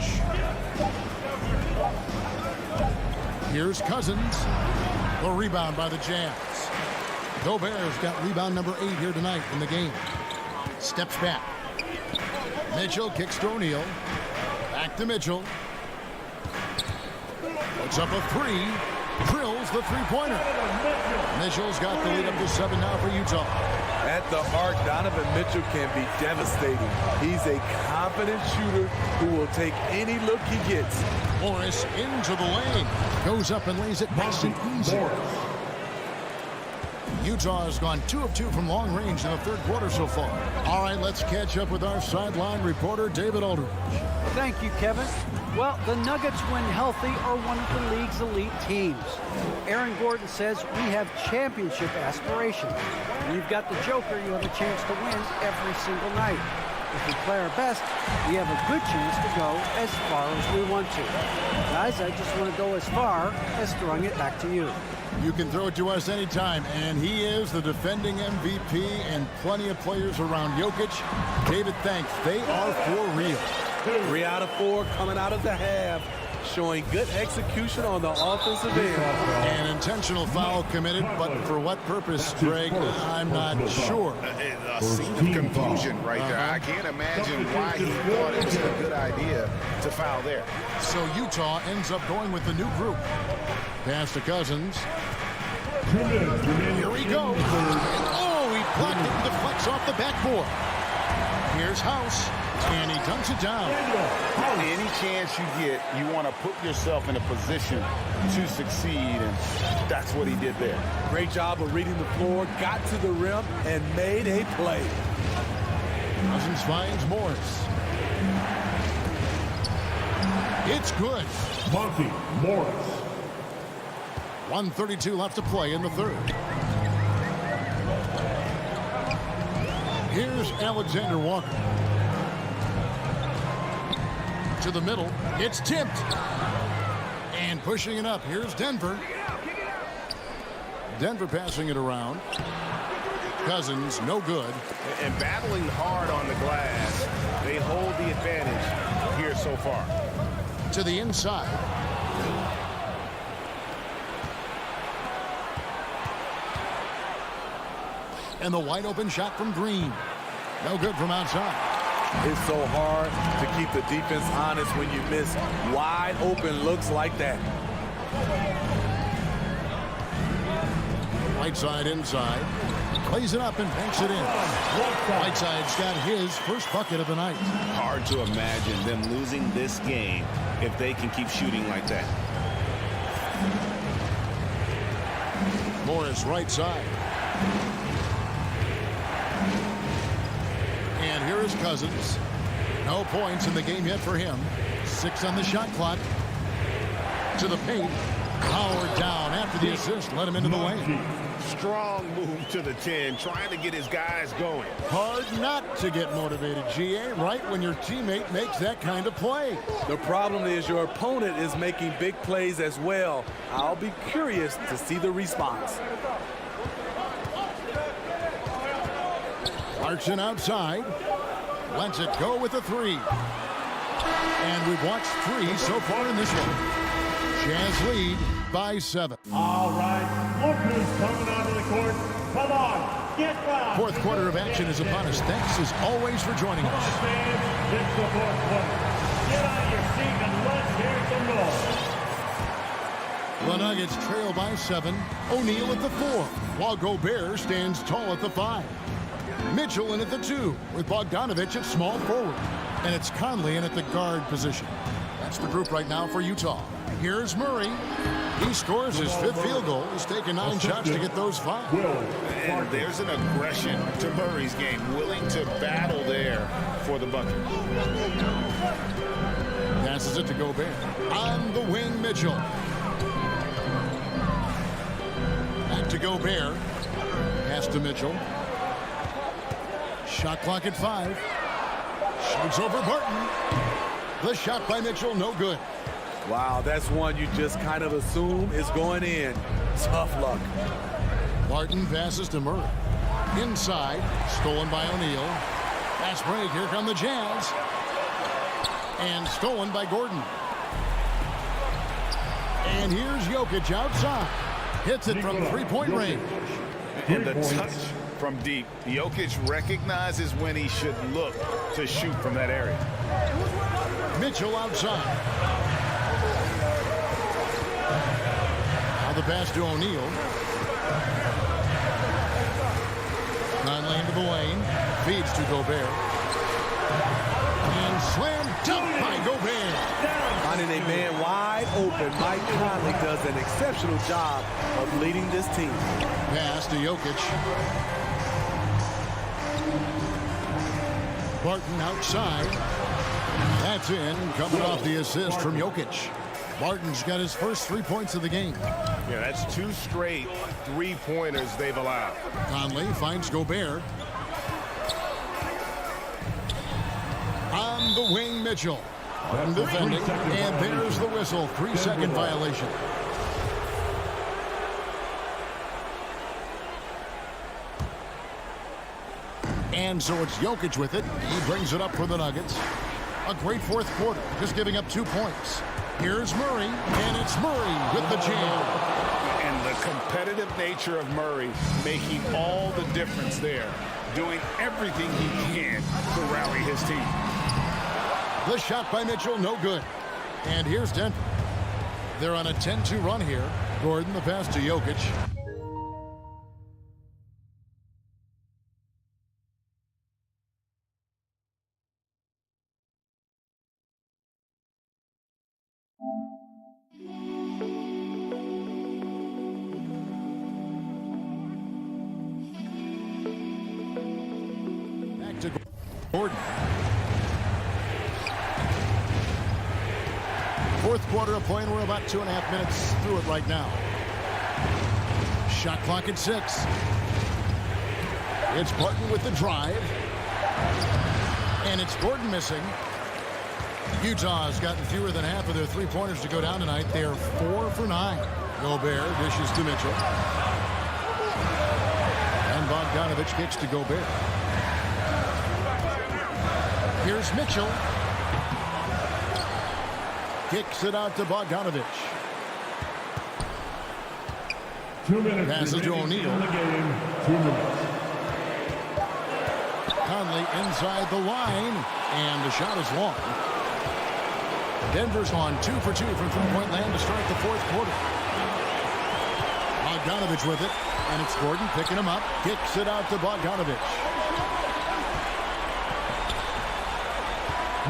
Here's Cousins. The rebound by the Jazz. Gobert's got rebound number 8 here tonight in the game. Steps back. Mitchell kicks to O'Neal. Back to Mitchell. Puts up a 3. Drills the three-pointer. Mitchell's got the lead up to 7 now for Utah. At the arc, Donovan Mitchell can be devastating. He's a confident shooter who will take any look he gets. Morris into the lane. Goes up and lays it nice and easy. Utah has gone 2 of 2 from long range in the third quarter so far. All right, let's catch up with our sideline reporter, David Aldridge. Thank you, Kevin. Well, the Nuggets, when healthy, are one of the league's elite teams. Aaron Gordon says we have championship aspirations. When you've got the Joker, you have a chance to win every single night. If we play our best, we have a good chance to go as far as we want to. Guys, I just want to go as far as throwing it back to you. You can throw it to us anytime, and he is the defending MVP and plenty of players around Jokic. David, thanks. They are for real. 3 out of 4 coming out of the half, showing good execution on the offensive end. An intentional foul committed, but for what purpose, Greg, I'm not sure. A scene of confusion right there. I can't imagine why he thought it was a good idea to foul there. So Utah ends up going with the new group. Pass to Cousins. Here he goes. Oh, he blocked it and deflects off the backboard. Here's House, and he dunks it down. Any chance you get, you want to put yourself in a position to succeed, and that's what he did there. Great job of reading the floor, got to the rim, and made a play. Cousins finds Morris. It's good. Monty Morris. 1:32 left to play in the third. Here's Alexander Walker. To the middle. It's tipped. And pushing it up. Here's Denver. Denver passing it around. Cousins, no good. And battling hard on the glass, they hold the advantage here so far. To the inside. And the wide open shot from Green. No good from outside. It's so hard to keep the defense honest when you miss wide open looks like that. Right side inside. Plays it up and banks it in. Whiteside's got his first bucket of the night. Hard to imagine them losing this game if they can keep shooting like that. Morris right side. And here is Cousins. No points in the game yet for him. 6 on the shot clock. To the paint. Howard down after after the assist led him into the lane. Strong move to the 10, trying to get his guys going. Hard not to get motivated, GA, right when your teammate makes that kind of play. The problem is your opponent is making big plays as well. I'll be curious to see the response. Clarkson outside. Lets it go with a 3. And we've watched 3 so far in this one. Jazz lead by 7. All right, look who's coming onto the court. Come on, get down. Fourth quarter of action is upon us. Thanks as always for joining us. Fans, it's the fourth quarter. Get out of your seat and let's hear some noise. The Nuggets trail by 7. O'Neal at the 4, while Gobert stands tall at the 5. Mitchell in at the 2, with Bogdanovic at small forward. And it's Conley in at the guard position. That's the group right now for Utah. Here's Murray. He scores his 5th field goal. He's taken 9 shots to get those 5. And there's an aggression to Murray's game, willing to battle there for the bucket. Passes it to Gobert. On the wing, Mitchell. Back to Gobert. Pass to Mitchell. Shot clock at 5. Shoots over Barton. The shot by Mitchell, no good. Wow, that's one you just kind of assume is going in. Tough luck. Barton passes to Murray. Inside, stolen by O'Neal. Fast break, here come the Jazz. And stolen by Gordon. And here's Jokic outside. Hits it from three-point range. And the touch from deep. Jokic recognizes when he should look to shoot from that area. Mitchell outside. Now the pass to O'Neal. Conley into the lane. Feeds to Gobert. And slam dunk by Gobert. Finding a man wide open, Mike Conley does an exceptional job of leading this team. Pass to Jokic. Barton outside. That's in, coming off the assist from Jokic. Barton's got his first 3 points of the game. Yeah, that's 2 straight 3-pointers they've allowed. Conley finds Gobert. On the wing, Mitchell. Barton defending, and there's the whistle. 3-second violation. And so it's Jokic with it. He brings it up for the Nuggets. A great fourth quarter, just giving up 2 points. Here's Murray, and it's Murray with the jam. And the competitive nature of Murray making all the difference there, doing everything he can to rally his team. The shot by Mitchell, no good. And here's Denver. They're on a 10-2 run here. Gordon, the pass to Jokic. Back to Gordon. Fourth quarter of play, and we're about 2.5 minutes through it right now. Shot clock at 6. It's Barton with the drive. And it's Gordon missing. Utah has gotten fewer than half of their 3-pointers to go down tonight. They are 4 for 9. Gobert dishes to Mitchell. And Bogdanovic kicks to Gobert. Here's Mitchell. Kicks it out to Bogdanovic. 2 minutes. Passes to O'Neal. In the game. 2 minutes. Conley inside the line, and the shot is long. Denver's on 2 for 2 from three-point land to start the fourth quarter. Bogdanovic with it, and it's Gordon picking him up. Kicks it out to Bogdanovic.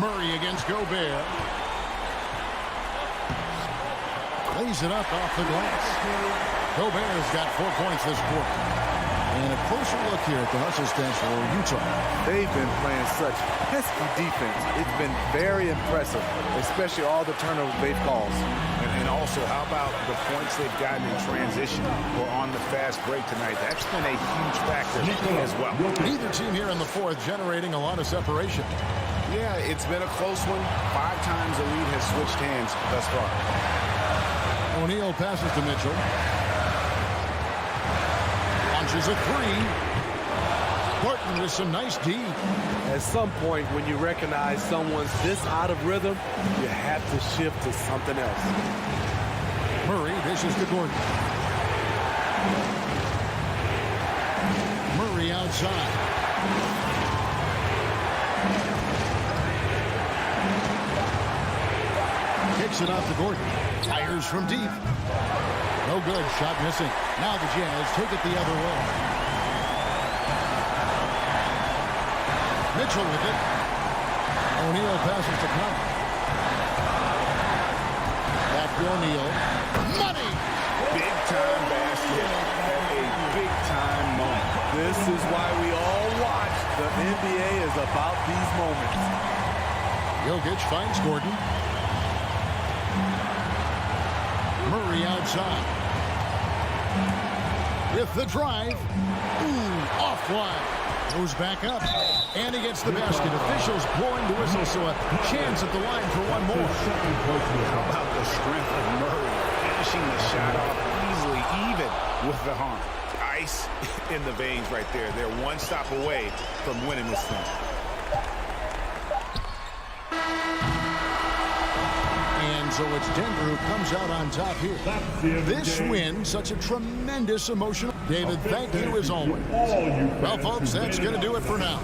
Murray against Gobert. Lays it up off the glass. Gobert's got 4 points this quarter. And a closer look here at the hustle stance for Utah. They've been playing such pesky defense. It's been very impressive, especially all the turnovers they've caused. And also, how about the points they've gotten in transition or on the fast break tonight? That's been a huge factor as well. Neither team here in the fourth generating a lot of separation. Yeah, it's been a close one. 5 times the lead has switched hands thus far. O'Neal passes to Mitchell. Launches a three. Barton with some nice D. At some point, when you recognize someone's this out of rhythm, you have to shift to something else. Murray dishes to Gordon. Murray outside. Kicks it off to Gordon. Fires from deep. No good. Shot missing. Now the Jazz take it the other way. Mitchell with it. O'Neal passes to Conley. Back to O'Neal. Money! Big-time basket at a big-time moment. This is why we all watch. The NBA is about these moments. Jokic finds Gordon. Murray outside. With the drive. Ooh, offline. Goes back up. And he gets the basket. Officials blowing the whistle, so a chance at the line for one more. How about the strength of Murray finishing the shot off easily, even with the harm. Ice in the veins right there. They're one stop away from winning this thing. And so it's Denver who comes out on top here. This win, such a tremendous emotional. David, thank you as always. Well, folks, that's going to do it for now.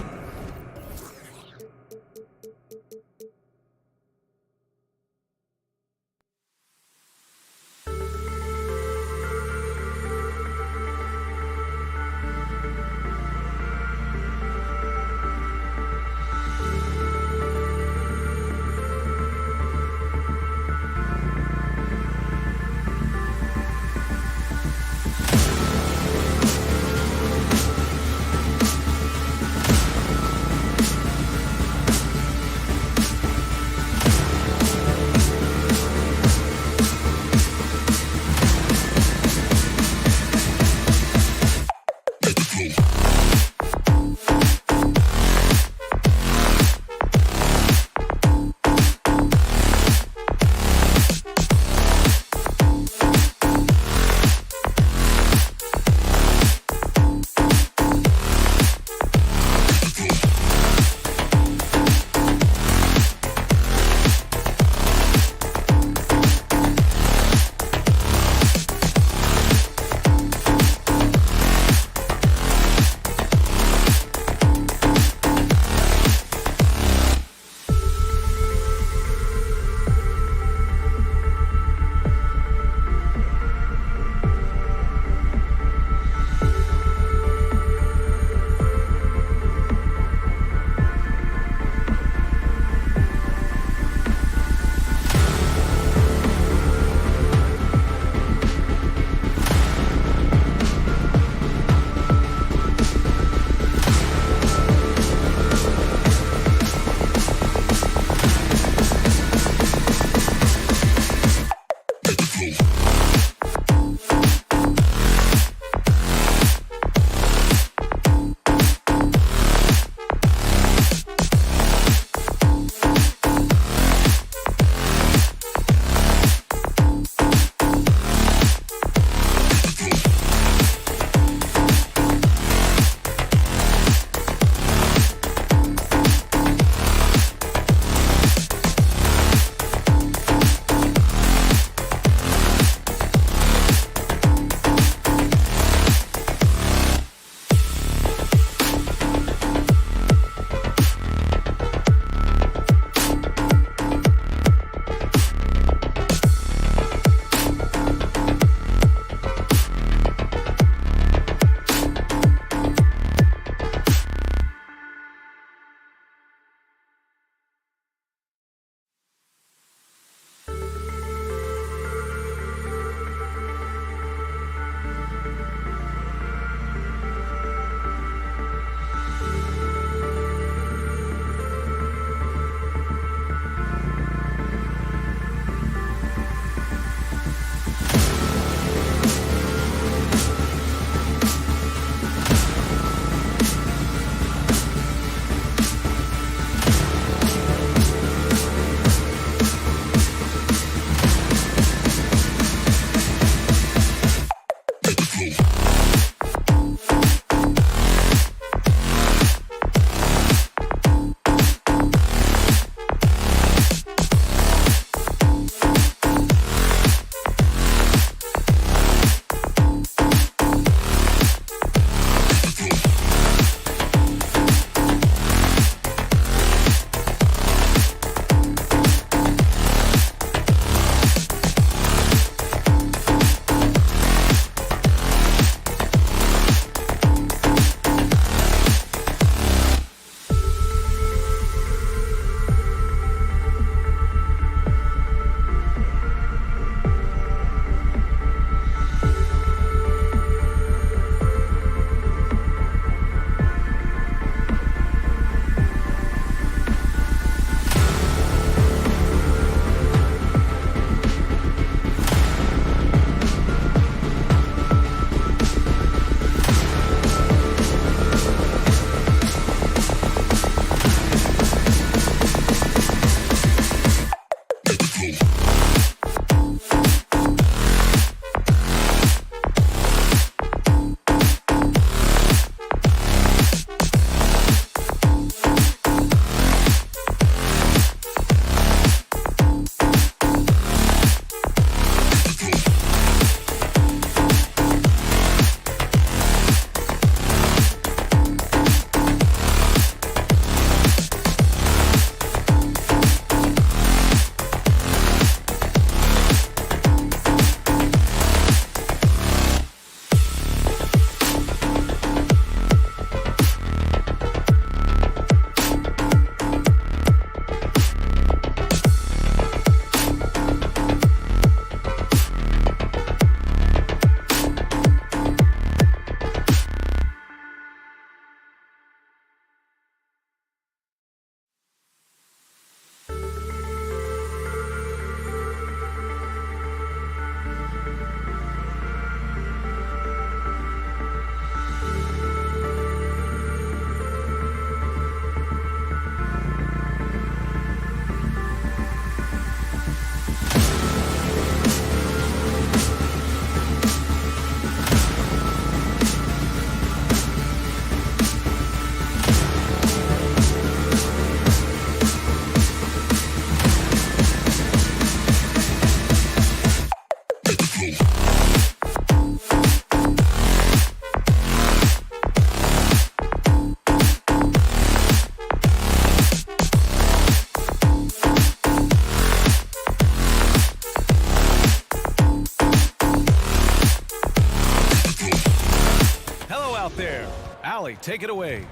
Allie, take it away.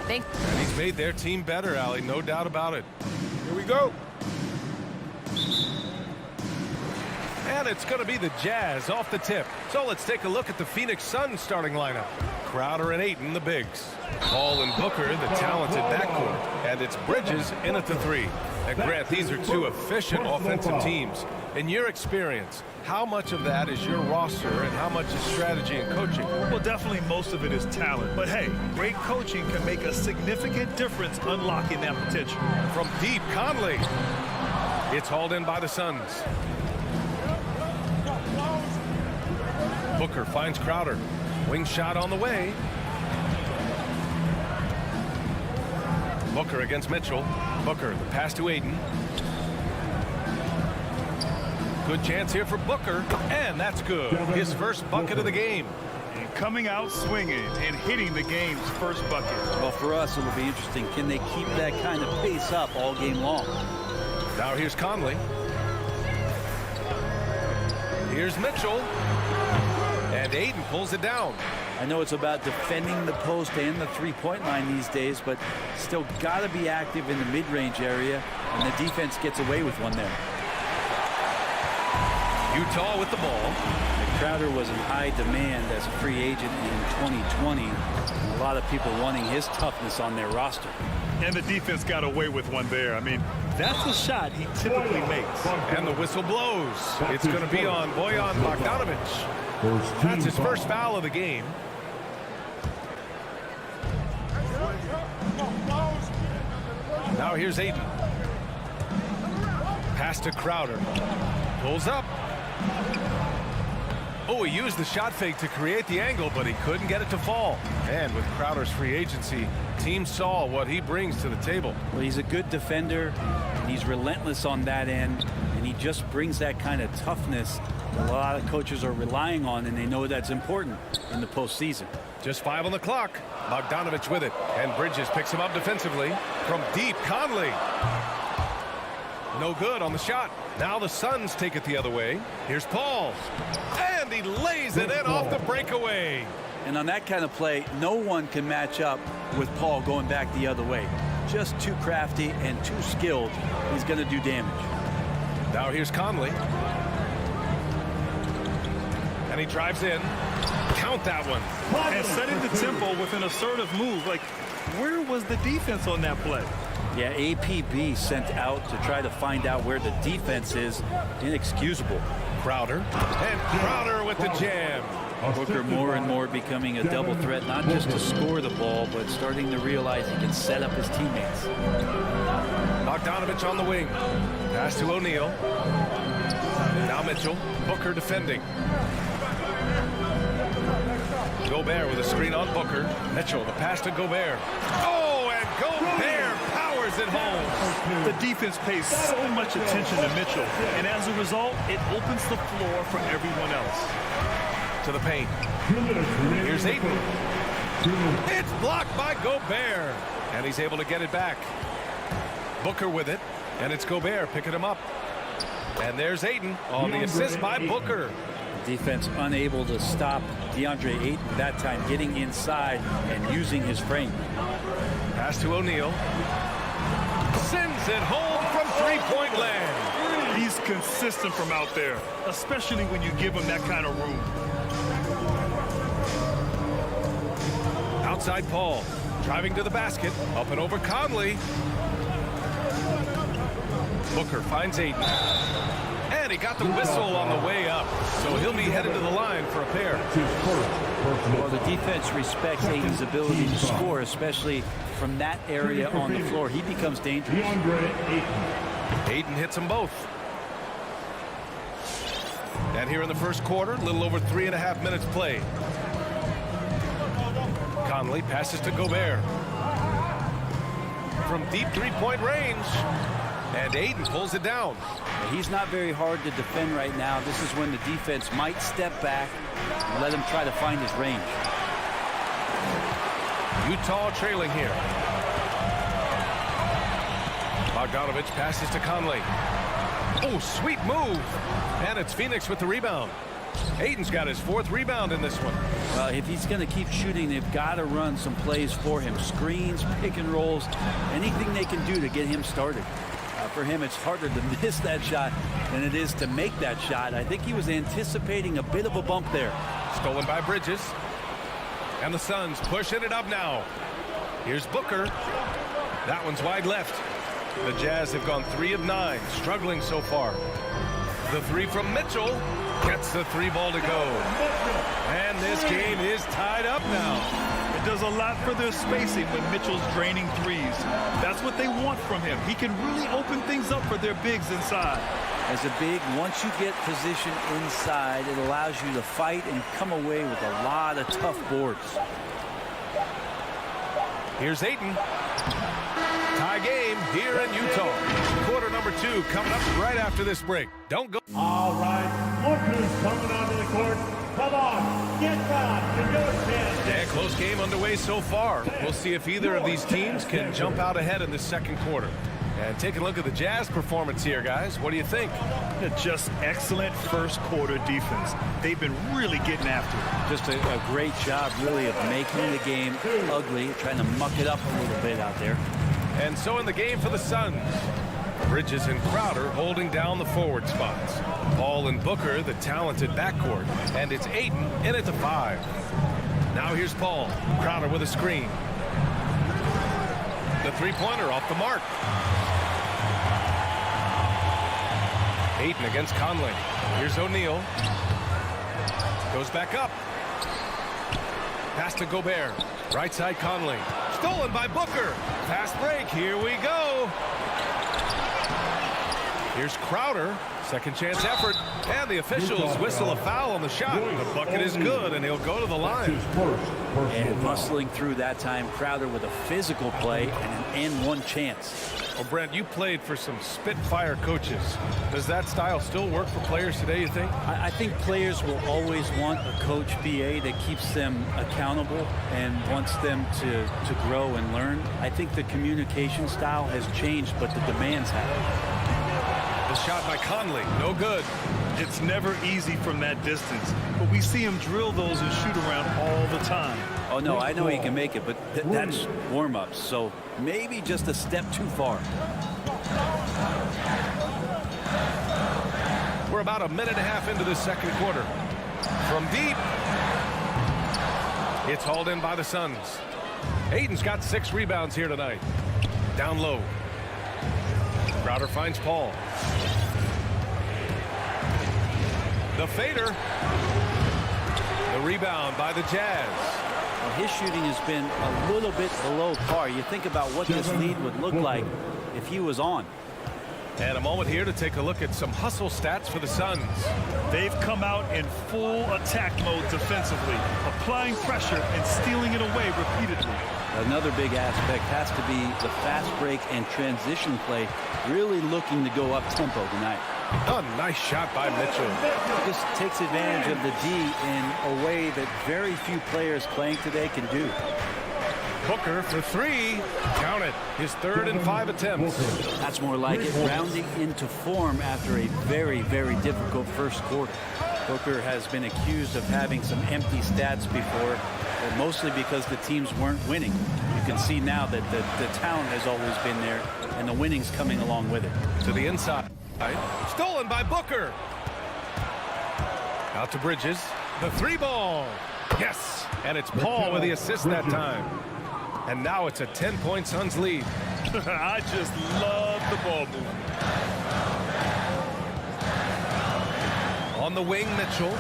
Thank He's made their team better, Allie, no doubt about it. Here we go. And it's going to be the Jazz off the tip. So let's take a look at the Phoenix Suns starting lineup. Crowder and Ayton, the bigs. Paul and Booker, the talented backcourt. And it's Bridges in at the 3. And Grant, these are two efficient offensive teams. In your experience, how much of that is your roster and how much is strategy and coaching? Well, definitely most of it is talent. But hey, great coaching can make a significant difference unlocking that potential. From deep, Conley. It's hauled in by the Suns. Booker finds Crowder. Wing shot on the way. Booker against Mitchell. Booker, the pass to Ayton. Good chance here for Booker, and that's good. His first bucket of the game. And coming out swinging and hitting the game's first bucket. Well, for us, it'll be interesting. Can they keep that kind of pace up all game long? Now here's Conley. Here's Mitchell. And Ayton pulls it down. I know it's about defending the post and the three-point line these days, but still got to be active in the mid-range area, and the defense gets away with one there. Utah with the ball. Crowder was in high demand as a free agent in 2020. A lot of people wanting his toughness on their roster. And the defense got away with one there. I mean, that's a shot he typically makes. And the whistle blows. It's going to be on Bojan Bogdanovic. That's his first foul of the game. Now here's Ayton. Pass to Crowder. Pulls up. Oh, he used the shot fake to create the angle, but he couldn't get it to fall. And with Crowder's free agency, teams saw what he brings to the table. Well, he's a good defender, and he's relentless on that end, and he just brings that kind of toughness that a lot of coaches are relying on, and they know that's important in the postseason. Just 5 on the clock. Bogdanovic with it, and Bridges picks him up defensively. From deep, Conley. No good on the shot. Now the Suns take it the other way. Here's Paul. And he lays it in off the breakaway. And on that kind of play, no one can match up with Paul going back the other way. Just too crafty and too skilled. He's going to do damage. Now here's Conley. And he drives in. Count that one. And setting the tempo with an assertive move. Like, where was the defense on that play? Yeah, APB sent out to try to find out where the defense is. Inexcusable. Crowder. And Crowder with the jam. Booker more and more becoming a double threat, not just to score the ball, but starting to realize he can set up his teammates. Bogdanovic on the wing. Pass to O'Neal. Now Mitchell. Booker defending. Gobert with a screen on Booker. Mitchell, the pass to Gobert. Oh, and Gobert powers it home. The defense pays so much attention to Mitchell, and as a result, it opens the floor for everyone else. To the paint. Here's Ayton. It's blocked by Gobert, and he's able to get it back. Booker with it, and it's Gobert picking him up. And there's Ayton on the assist by Booker. Defense unable to stop DeAndre Ayton that time, getting inside and using his frame. Pass to O'Neal. Sends it home from three-point land. He's consistent from out there, especially when you give him that kind of room. Outside Paul, driving to the basket, up and over Conley. Booker finds Ayton. And he got the whistle on the way up, so he'll be headed to the line for a pair. Well, the defense respects Ayton's ability to score, especially from that area on the floor. He becomes dangerous. Ayton hits them both. And here in the first quarter, a little over 3.5 minutes played. Conley passes to Gobert. From deep three-point range. And Ayton pulls it down. He's not very hard to defend right now. This is when the defense might step back and let him try to find his range. Utah trailing here. Bogdanovic passes to Conley. Oh, sweet move. And it's Phoenix with the rebound. Ayton's got his 4th rebound in this one. If he's going to keep shooting, they've got to run some plays for him. Screens, pick and rolls, anything they can do to get him started. For him, it's harder to miss that shot than it is to make that shot. I think he was anticipating a bit of a bump there. Stolen by Bridges. And the Suns pushing it up now. Here's Booker. That one's wide left. The Jazz have gone 3 of 9, struggling so far. The 3 from Mitchell gets the 3 ball to go. And this game is tied up now. It does a lot for their spacing when Mitchell's draining threes. That's what they want from him. He can really open things up for their bigs inside. As a big, once you get position inside, it allows you to fight and come away with a lot of tough boards. Here's Ayton. Tie game here in Utah. Quarter number 2 coming up right after this break. Don't go. All right, Booker's coming onto the court. Come on, get back to your chance. Yeah, close game underway so far. We'll see if either of these teams can jump out ahead in the second quarter. And take a look at the Jazz performance here, guys. What do you think? Just excellent first quarter defense. They've been really getting after it. Just a great job, really, of making the game ugly, trying to muck it up a little bit out there. And so in the game for the Suns, Bridges and Crowder holding down the forward spots. Paul and Booker, the talented backcourt. And it's Ayton in at the 5. Now here's Paul. Crowder with a screen. The 3-pointer off the mark. Ayton against Conley. Here's O'Neal. Goes back up. Pass to Gobert. Right side Conley. Stolen by Booker. Fast break. Here we go. Here's Crowder. Second chance effort. And the officials whistle a foul on the shot. The bucket is good, and he'll go to the line. And muscling through that time, Crowder with a physical play and an and-one chance. Well, Brent, you played for some Spitfire coaches. Does that style still work for players today, you think? I think players will always want a coach BA that keeps them accountable and wants them to grow and learn. I think the communication style has changed, but the demands have. The shot by Conley, no good. It's never easy from that distance, but we see him drill those and shoot around all the time. Oh, no, I know he can make it, but that's warm-ups, so maybe just a step too far. We're about a minute and a half into the second quarter. From deep, it's hauled in by the Suns. Ayton's got 6 rebounds here tonight. Down low. Crowder finds Paul. The fader. The rebound by the Jazz. Well, his shooting has been a little bit below par. You think about what this lead would look like if he was on. And a moment here to take a look at some hustle stats for the Suns. They've come out in full attack mode defensively, applying pressure and stealing it away repeatedly. Another big aspect has to be the fast break and transition play, really looking to go up-tempo tonight. A nice shot by Mitchell. Just takes advantage of the D in a way that very few players playing today can do. Booker for 3. Count it. His 3rd and 5 attempts. That's more like it, rounding into form after a very, very difficult first quarter. Booker has been accused of having some empty stats before, mostly because the teams weren't winning. You can see now that the talent has always been there, and the winning's coming along with it. To the inside. Stolen by Booker. Out to Bridges. The 3 ball. Yes. And it's Paul with the assist that time. And now it's a 10-point Suns lead. I just love the ball movement. On the wing, Mitchell.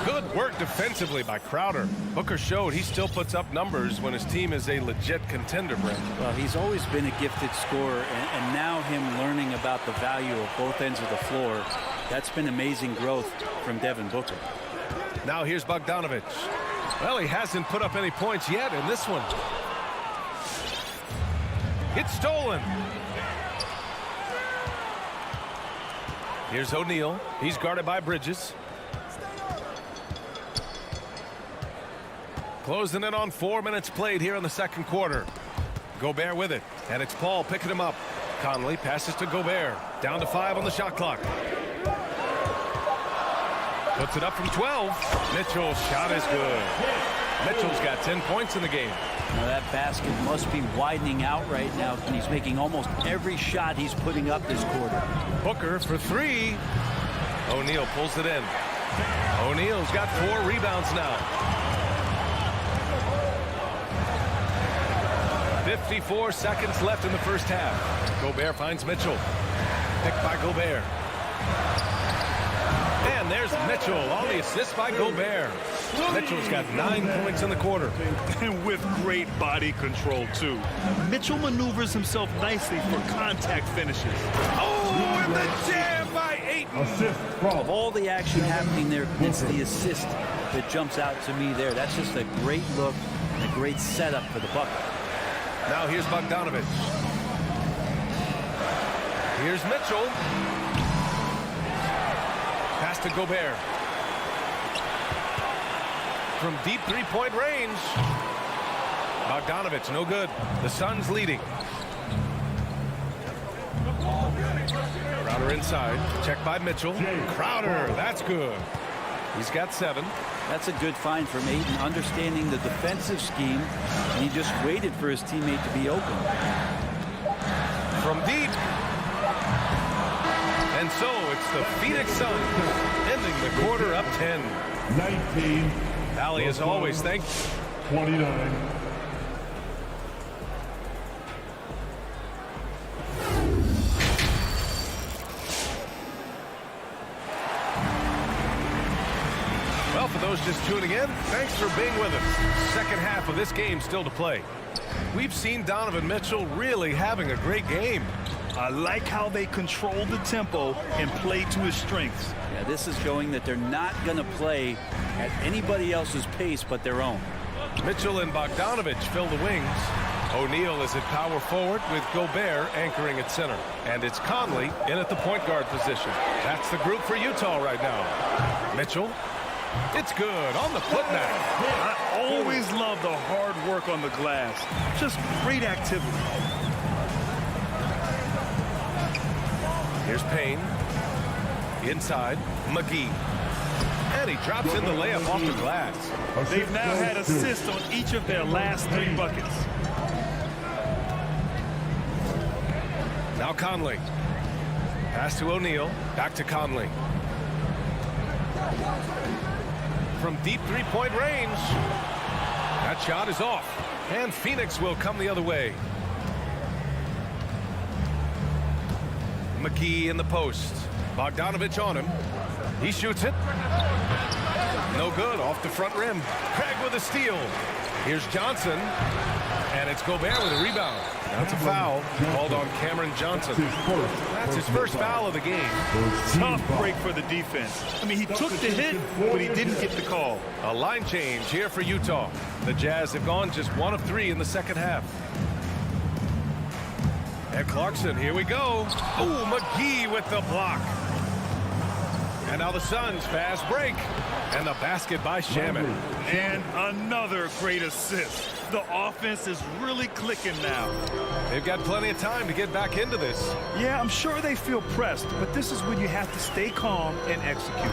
Good work defensively by Crowder. Booker showed he still puts up numbers when his team is a legit contender, Brent. Well, he's always been a gifted scorer, and now him learning about the value of both ends of the floor, that's been amazing growth from Devin Booker. Now here's Bogdanovic. Well, he hasn't put up any points yet in this one. It's stolen. Here's O'Neal. He's guarded by Bridges. Closing in on 4 minutes played here in the second quarter. Gobert with it, and it's Paul picking him up. Conley passes to Gobert. Down to 5 on the shot clock. Puts it up from 12. Mitchell's shot is good. Mitchell's got 10 points in the game. Now that basket must be widening out right now, and he's making almost every shot he's putting up this quarter. Booker for 3. O'Neal pulls it in. O'Neal's got 4 rebounds now. 54 seconds left in the first half. Gobert finds Mitchell. Picked by Gobert. And there's Mitchell on the assist by Gobert. Mitchell's got 9 points in the quarter. And with great body control, too. Mitchell maneuvers himself nicely for contact finishes. Oh, and the jam by Ayton. Assist from Of all the action happening there, it's the assist that jumps out to me there. That's just a great look and a great setup for the bucket. Now here's Bogdanovic. Here's Mitchell. Pass to Gobert. From deep three-point range. Bogdanovic, no good. The Suns leading. Crowder inside. Checked by Mitchell. Crowder, that's good. He's got 7. That's a good find from Ayton, understanding the defensive scheme, and he just waited for his teammate to be open. From deep. And so it's the Phoenix Suns ending the quarter up 10. 19. Allie, as always, thank you. 29. Well, for those just tuning in, thanks for being with us. Second half of this game still to play. We've seen Donovan Mitchell really having a great game. I like how they control the tempo and play to his strengths. Yeah, this is showing that they're not going to play at anybody else's pace but their own. Mitchell and Bogdanovic fill the wings. O'Neal is at power forward with Gobert anchoring at center. And it's Conley in at the point guard position. That's the group for Utah right now. Mitchell. It's good on the putback. I always love the hard work on the glass. Just great activity. Here's Payne. Inside, McGee. And he drops in the layup off the glass. They've now had assists on each of their last 3 buckets. Now Conley. Pass to O'Neal. Back to Conley. From deep three-point range. That shot is off. And Phoenix will come the other way. McGee in the post. Bogdanovic on him. He shoots it. No good. Off the front rim. Craig with a steal. Here's Johnson. And it's Gobert with a rebound. That's a foul called on Cameron Johnson. That's his first foul of the game. Tough break for the defense. I mean, he took the hit, but he didn't get the call. A line change here for Utah. The Jazz have gone just 1 of 3 in the second half. And Clarkson, here we go. Oh, McGee with the block. And now the Suns fast break. And the basket by Shaman. And another great assist. The offense is really clicking now. They've got plenty of time to get back into this. Yeah, I'm sure they feel pressed, but this is when you have to stay calm and execute.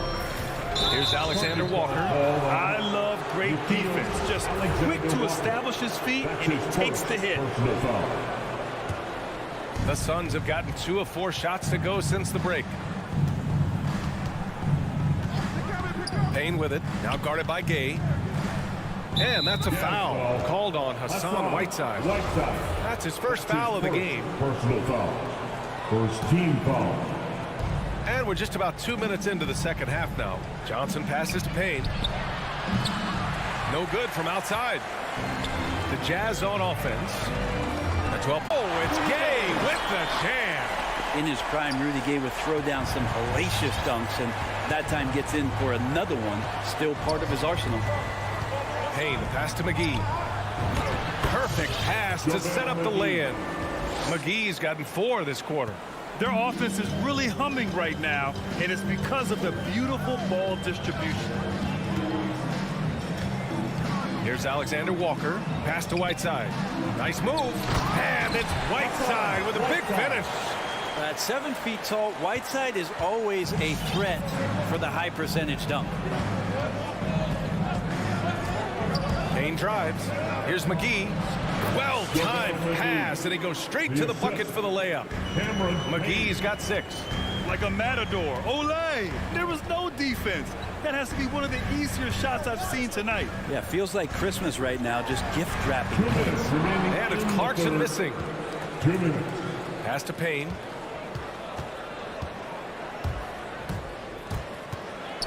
Here's Alexander Walker. I love great defense. Just quick to establish his feet, and he takes the hit. The Suns have gotten 2 of 4 shots to go since the break. Payne with it. Now guarded by Gay. And that's a foul called on Hassan Whiteside. That's his first foul of the game. Personal foul. First team foul. And we're just about 2 minutes into the second half now. Johnson passes to Payne. No good from outside. The Jazz on offense. The 12. Oh, it's Gay with the jam. In his prime, Rudy Gay would throw down some hellacious dunks, and that time gets in for another one. Still part of his arsenal. Payne, pass to McGee. Perfect pass to set up the lay-in. McGee's gotten 4 this quarter. Their offense is really humming right now, and it's because of the beautiful ball distribution. Here's Alexander Walker. Pass to Whiteside. Nice move. And it's Whiteside with a big finish. At 7 feet tall, Whiteside is always a threat for the high percentage dunk. Kane drives. Here's McGee. Well-timed pass, and he goes straight to the bucket for the layup. McGee's got 6. Like a matador. Olay! There was no defense. That has to be one of the easier shots I've seen tonight. Yeah, feels like Christmas right now, just gift wrapping. And it's Clarkson missing. 2 minutes. Pass to Payne.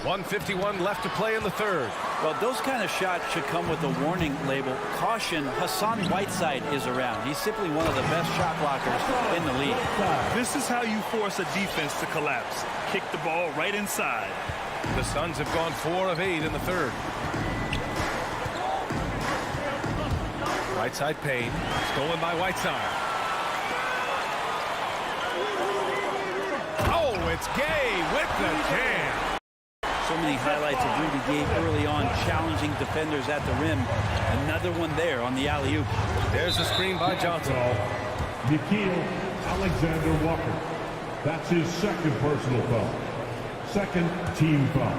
1:51 left to play in the third. Well, those kind of shots should come with a warning label. Caution, Hassan Whiteside is around. He's simply one of the best shot blockers in the league. This is how you force a defense to collapse. Kick the ball right inside. The Suns have gone 4 of 8 in the third. Right side Payne. Stolen by Whiteside. Oh, it's Gay with the jam. So many highlights of Rudy Gay early on, challenging defenders at the rim. Another one there on the alley-oop. There's a screen by Johnson. Nickeil Alexander Walker. That's his second personal foul. Second team foul.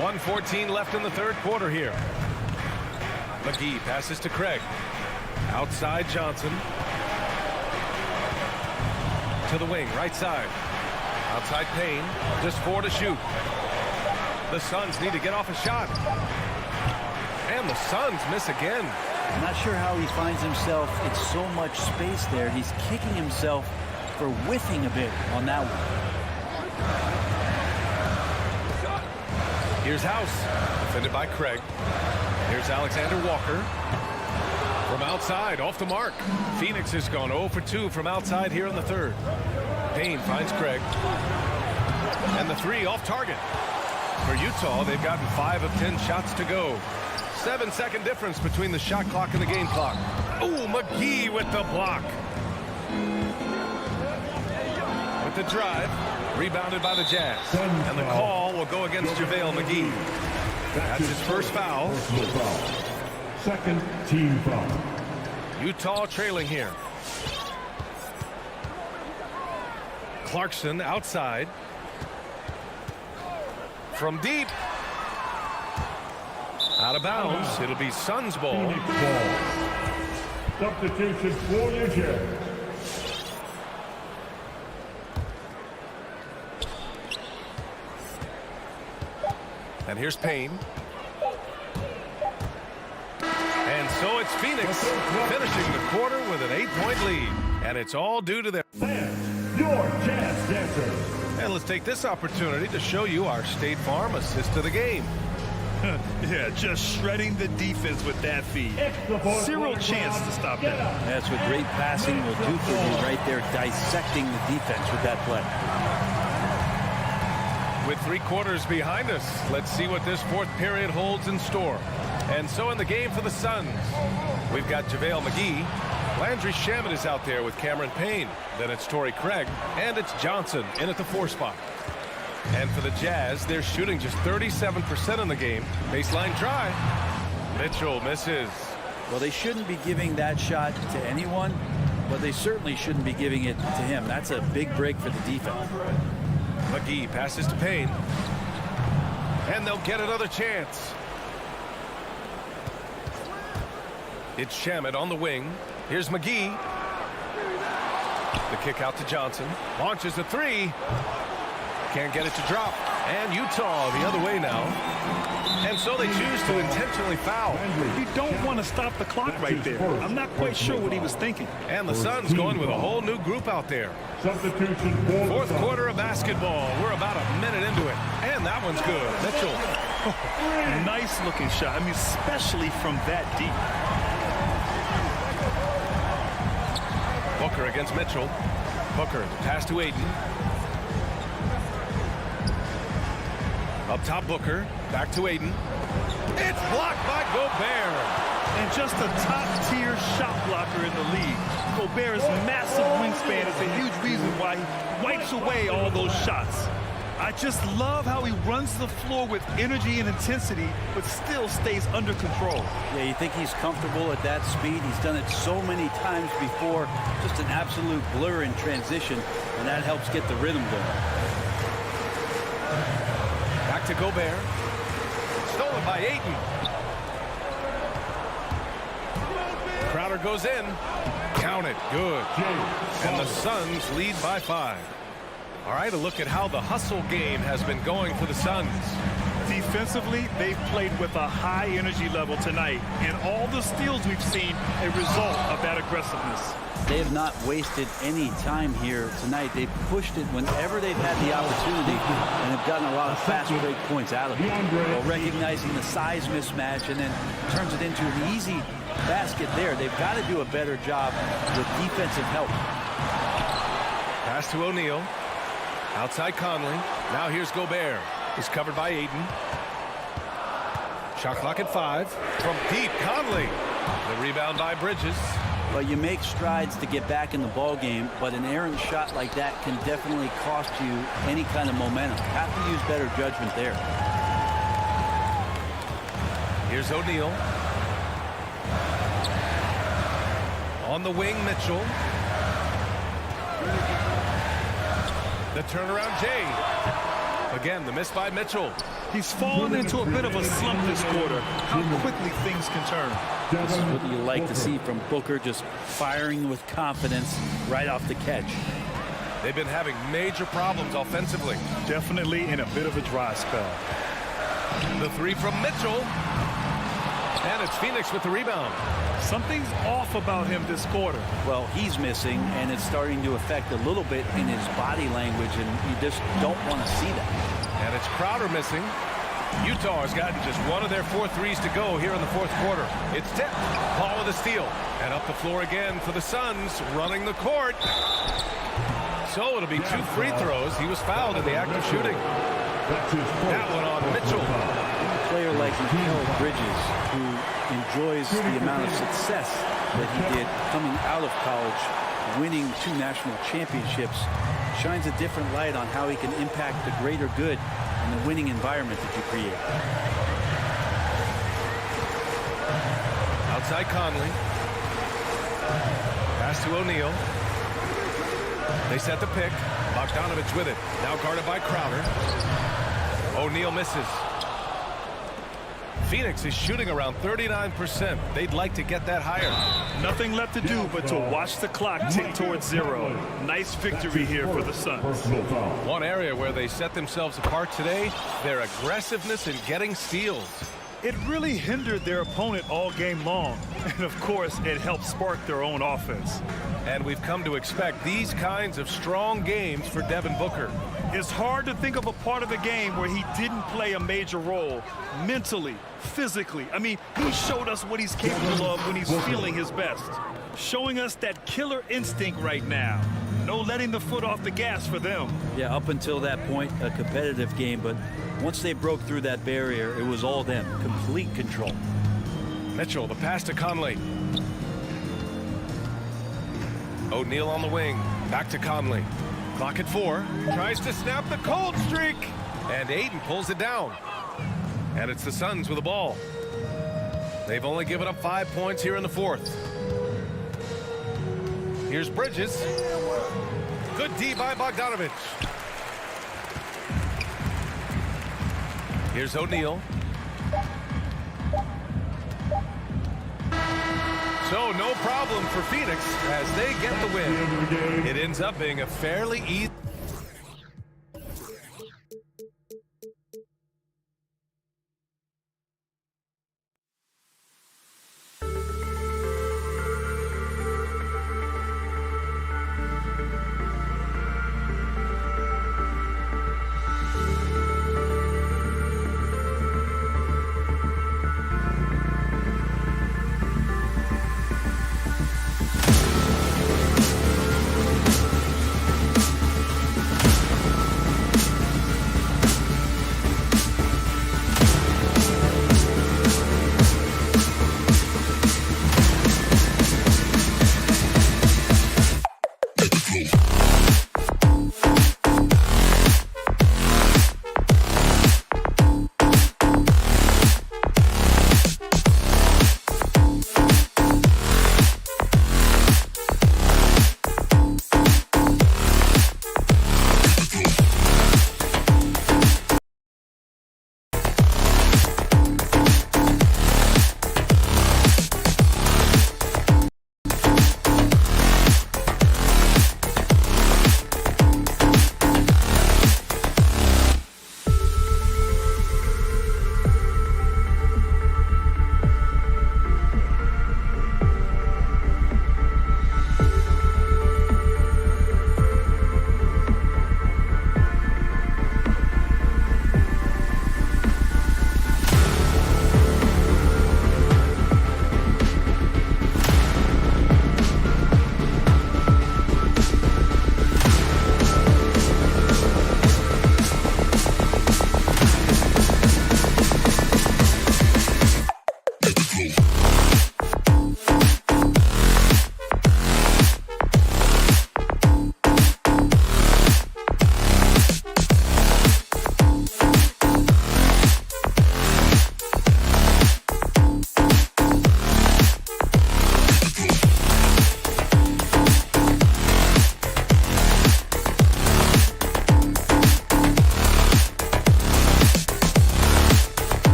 1:14 left in the third quarter here. McGee passes to Craig. Outside Johnson. To the wing, right side. Outside Payne. Just 4 to shoot. The Suns need to get off a shot. And the Suns miss again. I'm not sure how he finds himself in so much space there. He's kicking himself for whiffing a bit on that one. Here's House, defended by Craig. Here's Alexander Walker. From outside, off the mark. Phoenix has gone 0 for 2 from outside here in the third. Payne finds Craig. And the 3 off target. For Utah, they've gotten 5 of 10 shots to go. 7-second difference between the shot clock and the game clock. Oh, McGee with the block. With the drive, rebounded by the Jazz. And the call will go against JaVale McGee. That's his first foul. Second team foul. Utah trailing here. Clarkson outside. From deep. Out of bounds. It'll be Suns ball. Substitution for the Jazz. And here's Payne. And so it's Phoenix finishing the quarter with an 8-point lead. And it's all due to their Fans, your Jazz dancers. And let's take this opportunity to show you our State Farm assist to the game. Yeah, just shredding the defense with that feed. Zero chance to stop that. That's what great passing will do for you right there, dissecting the defense with that play. With 3 quarters behind us, let's see what this fourth period holds in store. And so in the game for the Suns, we've got JaVale McGee. Landry Shamet is out there with Cameron Payne. Then it's Torrey Craig. And it's Johnson in at the 4 spot. And for the Jazz, they're shooting just 37% in the game. Baseline try. Mitchell misses. Well, they shouldn't be giving that shot to anyone, but they certainly shouldn't be giving it to him. That's a big break for the defense. McGee passes to Payne. And they'll get another chance. It's Shamet on the wing. Here's McGee. The kick out to Johnson. Launches a 3. Can't get it to drop. And Utah the other way now. And so they choose to intentionally foul. You don't want to stop the clock right there. I'm not quite sure what he was thinking. And the Suns going with a whole new group out there. Substitution for Fourth quarter of basketball. We're about a minute into it. And that one's good. Mitchell. Nice looking shot. I mean, especially from that deep. Booker against Mitchell. Booker, pass to Ayton. Up top, Booker. Back to Ayton. It's blocked by Gobert. And just a top-tier shot blocker in the league. Gobert's massive wingspan is a huge reason why he wipes away all those shots. I just love how he runs the floor with energy and intensity, but still stays under control. Yeah, you think he's comfortable at that speed. He's done it so many times before. Just an absolute blur in transition, and that helps get the rhythm going. Back to Gobert. Stolen by Ayton. Crowder goes in. Count it. Good. And the Suns lead by 5. All right, a look at how the hustle game has been going for the Suns. Defensively, they've played with a high energy level tonight, and all the steals we've seen a result of that aggressiveness. They have not wasted any time here tonight. They've pushed it whenever they've had the opportunity and have gotten a lot of fast break points out of it. While recognizing the size mismatch and then turns it into an easy basket there. They've got to do a better job with defensive help. Pass to O'Neal. Outside Conley. Now here's Gobert. He's covered by Ayton. Shot clock at 5. From deep, Conley. The rebound by Bridges. Well, you make strides to get back in the ball game, but an errant shot like that can definitely cost you any kind of momentum. Have to use better judgment there. Here's O'Neal. On the wing, Mitchell. The turnaround, Jay. Again, the miss by Mitchell. He's fallen into a bit of a slump this quarter. How quickly things can turn. This is what you like to see from Booker, just firing with confidence right off the catch. They've been having major problems offensively. Definitely in a bit of a dry spell. The 3 from Mitchell. And it's Phoenix with the rebound. Something's off about him this quarter. Well, he's missing, and it's starting to affect a little bit in his body language, and you just don't want to see that. And it's Crowder missing. Utah has gotten just one of their 4 threes to go here in the 4th quarter. It's tipped. Paul with a steal. And up the floor again for the Suns, running the court. So it'll be 2 free throws. He was fouled in the act of shooting. That one on Mitchell. A player like Mikal Bridges, who enjoys the amount of success that he did coming out of college, winning 2 national championships, shines a different light on how he can impact the greater good in the winning environment that you create. Outside Conley. Pass to O'Neal. They set the pick. Bogdanovich with it. Now guarded by Crowder. O'Neal misses. Phoenix is shooting around 39%. They'd like to get that higher. Nothing left to do but to watch the clock tick towards 0. Nice victory here for the Suns. One area where they set themselves apart today, their aggressiveness in getting steals. It really hindered their opponent all game long. And of course, it helped spark their own offense. And we've come to expect these kinds of strong games for Devin Booker. It's hard to think of a part of the game where he didn't play a major role mentally, physically. I mean, he showed us what he's capable of when he's feeling his best. Showing us that killer instinct right now. No letting the foot off the gas for them. Yeah, up until that point, a competitive game, but once they broke through that barrier, it was all them. Complete control. Mitchell, the pass to Conley. O'Neal on the wing. Back to Conley. Clock at 4. Tries to snap the cold streak. And Ayton pulls it down. And it's the Suns with the ball. They've only given up 5 points here in the 4th. Here's Bridges. Good D by Bogdanovich. Here's O'Neal. So no problem for Phoenix as they get the win. It ends up being a fairly easy.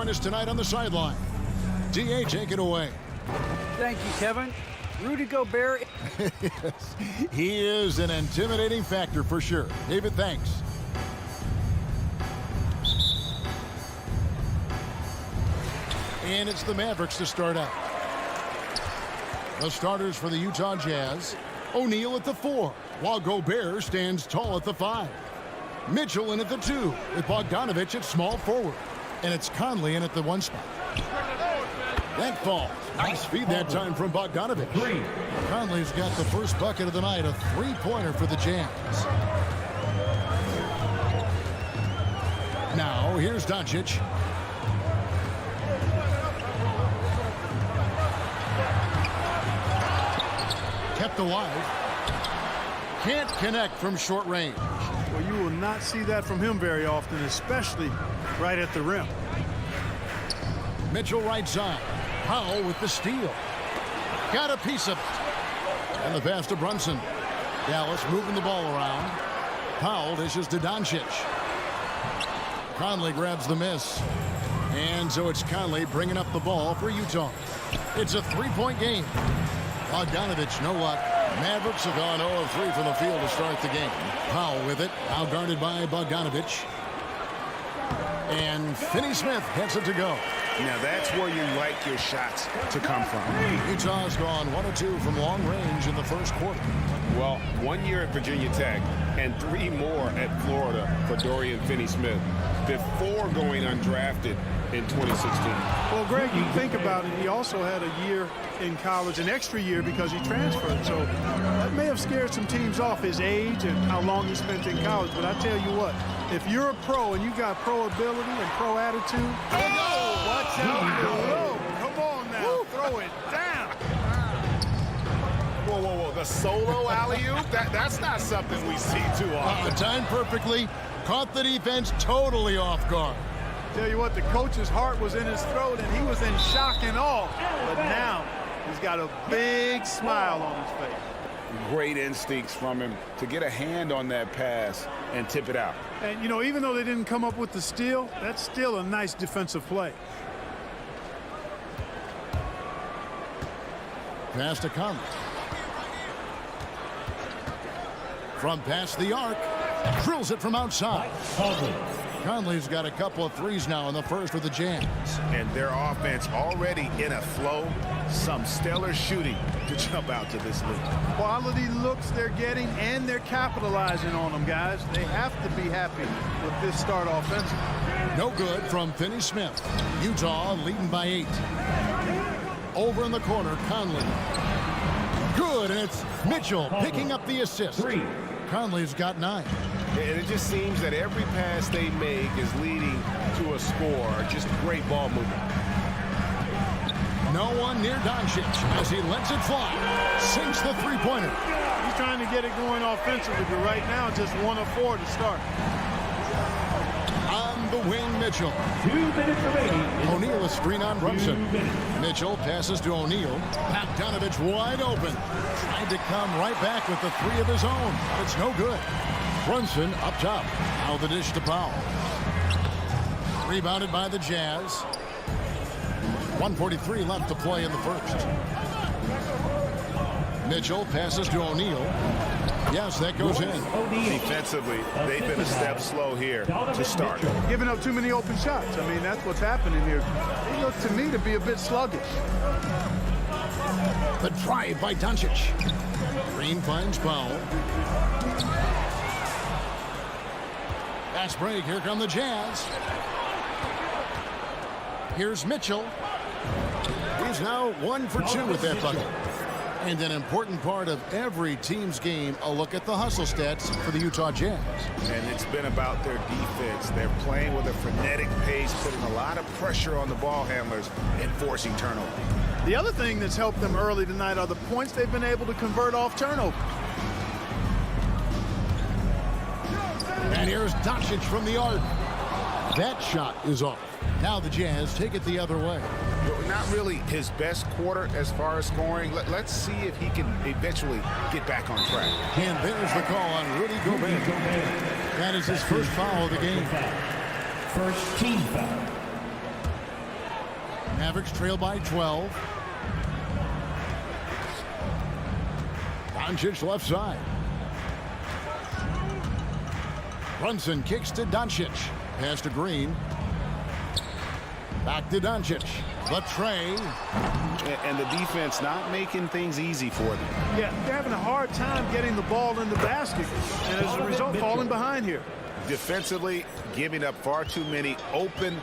join us tonight on the sideline. D.A., take it away. Thank you, Kevin. Rudy Gobert. Yes, he is an intimidating factor for sure. David, thanks. And it's the Mavericks to start out. The starters for the Utah Jazz. O'Neal at the 4, while Gobert stands tall at the 5. Mitchell in at the 2, with Bogdanovic at small forward. And it's Conley in at the 1 spot. That falls. Nice feed that time from Bogdanovic. Conley's got the first bucket of the night, a 3-pointer for the Jazz. Now, here's Doncic. Kept alive. Can't connect from short range. Well, you will not see that from him very often, especially right at the rim. Mitchell right side. Powell with the steal. Got a piece of it. And the pass to Brunson. Dallas moving the ball around. Powell dishes to Doncic. Conley grabs the miss. And so it's Conley bringing up the ball for Utah. It's a 3-point game. Bogdanovic, no luck. Mavericks have gone 0 of 3 from the field to start the game. Powell with it. Now guarded by Bogdanovic. And Finney-Smith gets it to go. Now that's where you like your shots to come from. Utah's gone 1 of 2 from long range in the first quarter. Well, 1 year at Virginia Tech and 3 more at Florida for Dorian Finney-Smith before going undrafted in 2016. Well, Greg, you think about it, he also had a year in college, an extra year because he transferred. So that may have scared some teams off, his age and how long he spent in college. But I tell you what, if you're a pro and you got pro ability and pro attitude, watch out for the road. Come on now, throw it down. Whoa, whoa, whoa, the solo alley-oop? That's not something we see too often. Timed perfectly, caught the defense totally off guard. Tell you what, the coach's heart was in his throat and he was in shock and awe. But now he's got a big smile on his face. Great instincts from him to get a hand on that pass and tip it out. And, you know, even though they didn't come up with the steal, that's still a nice defensive play. Pass to Conley. From past the arc, drills it from outside. Conley's got a couple of threes now in the first for the Jazz. And their offense already in a flow. Some stellar shooting to jump out to this league. Quality looks they're getting, and they're capitalizing on them, guys. They have to be happy with this start offensively. No good from Finney-Smith. Utah leading by 8. Over in the corner, Conley. Good, and it's Mitchell picking up the assist. Conley's got 9. And it just seems that every pass they make is leading to a score. Just great ball movement. No one near Doncic as he lets it fly. Sinks the 3-pointer. He's trying to get it going offensively, but right now just 1 of 4 to start. On the wing, Mitchell. 2 minutes remaining. O'Neal a screen on Brunson. Mitchell passes to O'Neal. Bogdanovic wide open. Tried to come right back with the 3 of his own. But it's no good. Brunson up top. Now the dish to Powell. Rebounded by the Jazz. 1:43 left to play in the first. Mitchell passes to O'Neal. Yes, that goes in. Defensively, they've been a step slow here to start. Giving up too many open shots. I mean, that's what's happening here. They look to me to be a bit sluggish. The drive by Doncic. Green finds Powell. Fast break. Here come the Jazz. Here's Mitchell. He's now 1 for 2 with that bucket. And an important part of every team's game, a look at the hustle stats for the Utah Jazz. And it's been about their defense. They're playing with a frenetic pace, putting a lot of pressure on the ball handlers and forcing turnovers. The other thing that's helped them early tonight are the points they've been able to convert off turnover. And here's Doncic from the arc. That shot is off. Now the Jazz take it the other way. Not really his best quarter as far as scoring. Let's see if he can eventually get back on track. And there's the call on Rudy Gobert. That is his first foul of the game. First team foul. Mavericks trail by 12. Doncic left side. Brunson kicks to Doncic. Pass to Green. Back to Doncic. The tray. And the defense not making things easy for them. Yeah, they're having a hard time getting the ball in the basket. And as a result, falling behind here. Defensively, giving up far too many open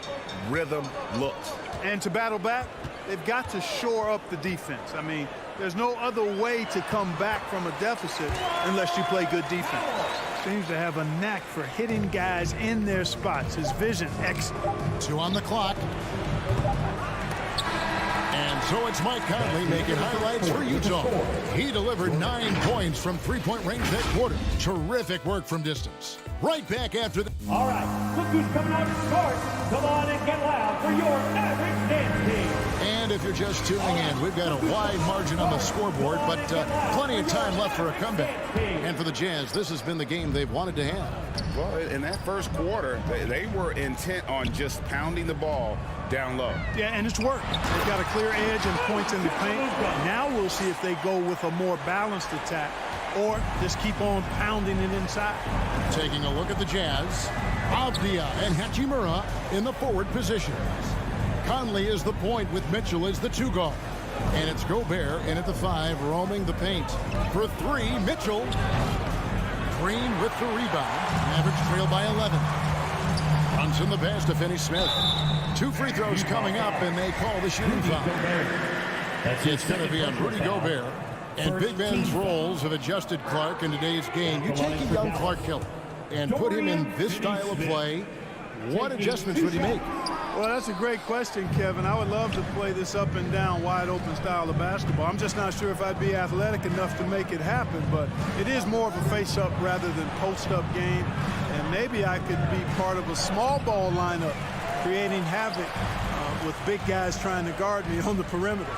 rhythm looks. And to battle back, they've got to shore up the defense. I mean, there's no other way to come back from a deficit unless you play good defense. Seems to have a knack for hitting guys in their spots. His vision, excellent. 2 on the clock. And so it's Mike Conley making highlights for Utah. He delivered 9 points from three-point range that quarter. Terrific work from distance. Right back after the... All right, look who's coming out to start. Come on and get loud for your Mavericks dance team. And if you're just tuning in, we've got a wide margin on the scoreboard, but plenty of time left for a comeback. And for the Jazz, this has been the game they've wanted to have. Well, in that first quarter, they were intent on just pounding the ball down low. Yeah, and it's worked. They've got a clear edge and points in the paint. Now we'll see if they go with a more balanced attack or just keep on pounding it inside. Taking a look at the Jazz, Avdia and Hachimura in the forward positions. Conley is the point with Mitchell as the 2 guard. And it's Gobert in at the 5, roaming the paint. For 3, Mitchell. Green with the rebound. Mavericks trail by 11. Brunson the pass to Finney-Smith. 2 free throws coming up, and they call the shooting foul. It's going to be on Rudy Gobert. And Big Ben's roles have adjusted Clark in today's game. You take a young Clark Killer and put him in this style of play. What adjustments would he make? Well, that's a great question, Kevin. I would love to play this up and down, wide open style of basketball. I'm just not sure if I'd be athletic enough to make it happen, but it is more of a face-up rather than post-up game. And maybe I could be part of a small ball lineup, creating havoc with big guys trying to guard me on the perimeter.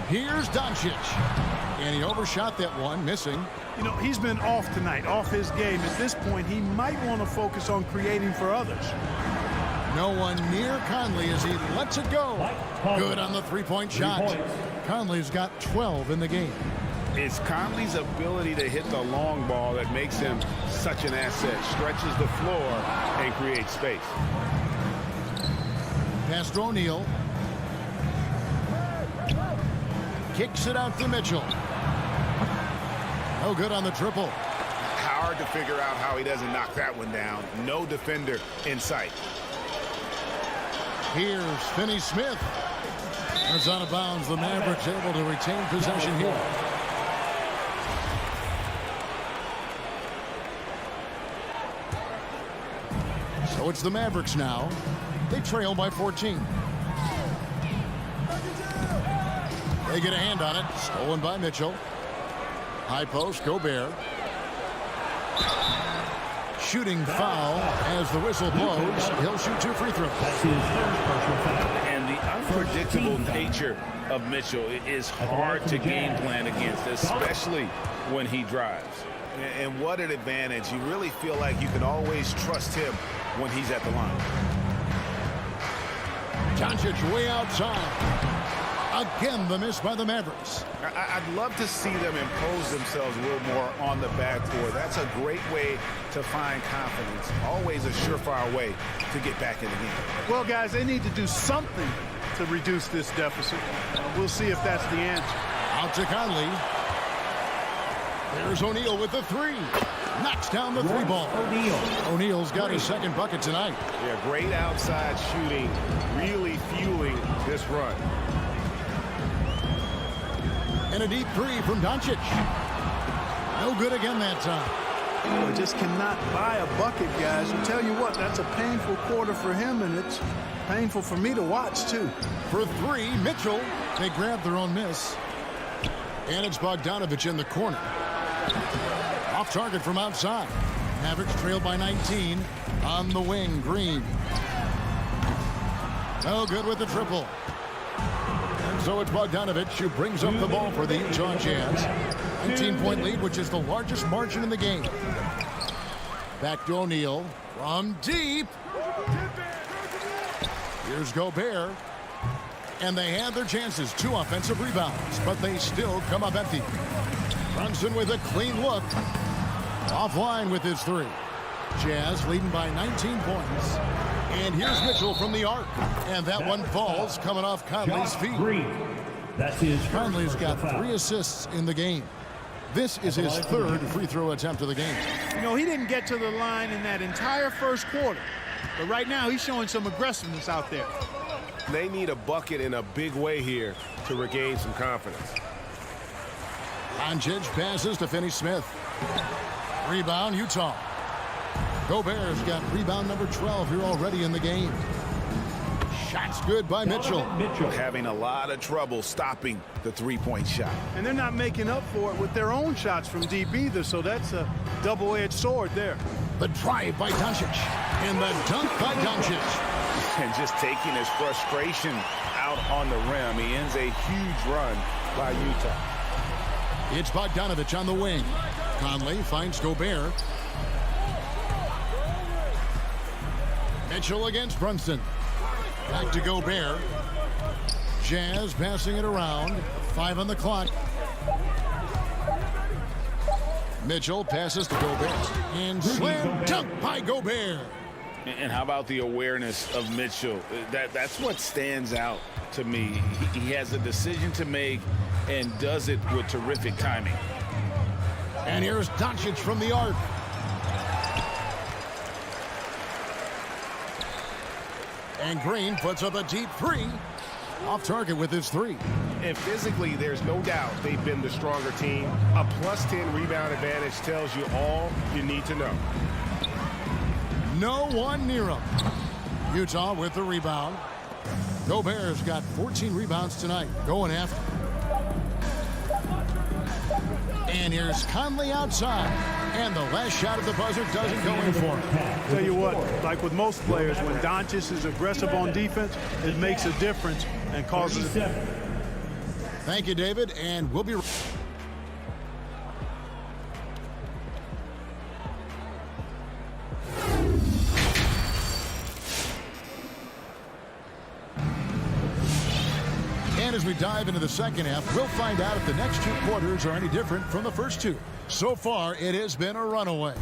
Here's Doncic. And he overshot that one, missing. You know, he's been off tonight, off his game. At this point, he might want to focus on creating for others. No one near Conley as he lets it go. Good on the three-point shot. Conley's got 12 in the game. It's Conley's ability to hit the long ball that makes him such an asset. Stretches the floor and creates space. Pass to O'Neal. Kicks it out to Mitchell. No good on the triple. Hard to figure out how he doesn't knock that one down. No defender in sight. Here's Finney-Smith. It's out of bounds. The Mavericks able to retain possession here. So it's the Mavericks now. They trail by 14. They get a hand on it. Stolen by Mitchell. High post, Gobert. Shooting foul as the whistle blows. He'll shoot 2 free throws. And the unpredictable nature of Mitchell is hard to game plan against, especially when he drives. And what an advantage. You really feel like you can always trust him when he's at the line. Doncic way outside. Again, the miss by the Mavericks. I'd love to see them impose themselves a little more on the backcourt. That's a great way to find confidence. Always a surefire way to get back in the game. Well, guys, they need to do something to reduce this deficit. We'll see if that's the answer. Out to Conley. There's O'Neal with the 3. Knocks down the 3 ball. O'Neal's got his second bucket tonight. Yeah, great outside shooting, really fueling this run. And a deep 3 from Doncic. No good again that time. We just cannot buy a bucket, guys. I'll tell you what, that's a painful quarter for him, and it's painful for me to watch, too. For 3, Mitchell. They grab their own miss. And it's Bogdanovich in the corner. Off target from outside. Mavericks trail by 19. On the wing, Green. No good with the triple. And so it's Bogdanovich who brings up the ball for the Utah Jazz. 19-point lead, which is the largest margin in the game. Back to O'Neal from deep. Here's Gobert. And they had their chances. 2 offensive rebounds, but they still come up empty. Brunson with a clean look. Offline with his 3. Jazz leading by 19 points. And here's Mitchell from the arc. And that one falls coming off Conley's feet. Conley's got 3 assists in the game. This is his 3rd free throw attempt of the game. You know, he didn't get to the line in that entire first quarter. But right now, he's showing some aggressiveness out there. They need a bucket in a big way here to regain some confidence. Doncic passes to Finney-Smith. Rebound, Utah. Gobert's got rebound number 12 here already in the game. Shots good by Mitchell. Having a lot of trouble stopping the three-point shot. And they're not making up for it with their own shots from deep either, so that's a double-edged sword there. The drive by Doncic. And the dunk by Doncic. And just taking his frustration out on the rim. He ends a huge run by Utah. It's Bogdanovich on the wing. Conley finds Gobert. Mitchell against Brunson. Back to Gobert. Jazz passing it around. 5 on the clock. Mitchell passes to Gobert. And slam dunk by Gobert. And how about the awareness of Mitchell? That's what stands out to me. He has a decision to make and does it with terrific timing. And here's Doncic from the arc. And Green puts up a deep 3. Off target with his 3. And physically, there's no doubt they've been the stronger team. A +10 rebound advantage tells you all you need to know. No one near him. Utah with the rebound. Gobert's got 14 rebounds tonight. Going after. And here's Conley outside. And the last shot of the buzzer doesn't go in for him. Tell you what, like with most players, when Doncic is aggressive on defense, it makes a difference and causes it. Thank you, David. And we'll be... And as we dive into the second half, we'll find out if the next 2 quarters are any different from the first 2. So far, it has been a runaway.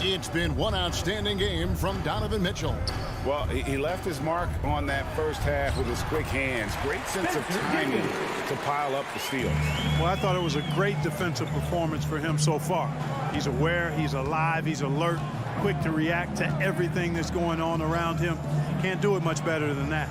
It's been one outstanding game from Donovan Mitchell. Well, he left his mark on that first half with his quick hands. Great sense of timing to pile up the steals. Well, I thought it was a great defensive performance for him so far. He's aware, he's alive, he's alert, quick to react to everything that's going on around him. Can't do it much better than that.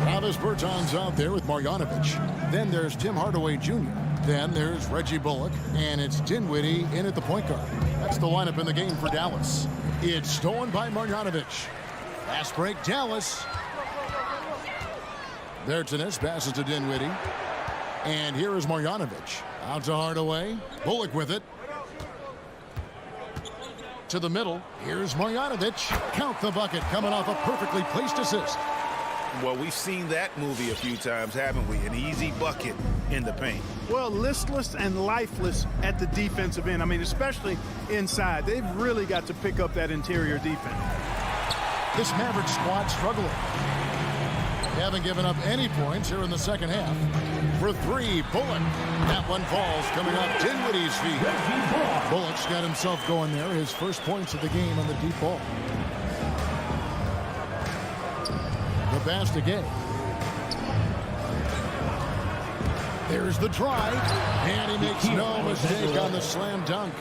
Travis Bertans out there with Marjanovic. Then there's Tim Hardaway Jr. Then there's Reggie Bullock. And it's Dinwiddie in at the point guard. That's the lineup in the game for Dallas. It's stolen by Marjanovic. Fast break, Dallas. Bertans passes to Dinwiddie. And here is Marjanovic. Out to Hardaway. Bullock with it. To the middle. Here's Marjanovic. Count the bucket coming off a perfectly placed assist. Well, we've seen that movie a few times, haven't we? An easy bucket in the paint. Well, listless and lifeless at the defensive end. I mean, especially inside. They've really got to pick up that interior defense. This Maverick squad struggling. They haven't given up any points here in the second half. For 3, Bullock. That one falls coming off Dinwiddie's feet. Bullock's got himself going there. His first points of the game on the deep ball. The pass to Gay. There's the drive. And he makes no mistake on the slam dunk.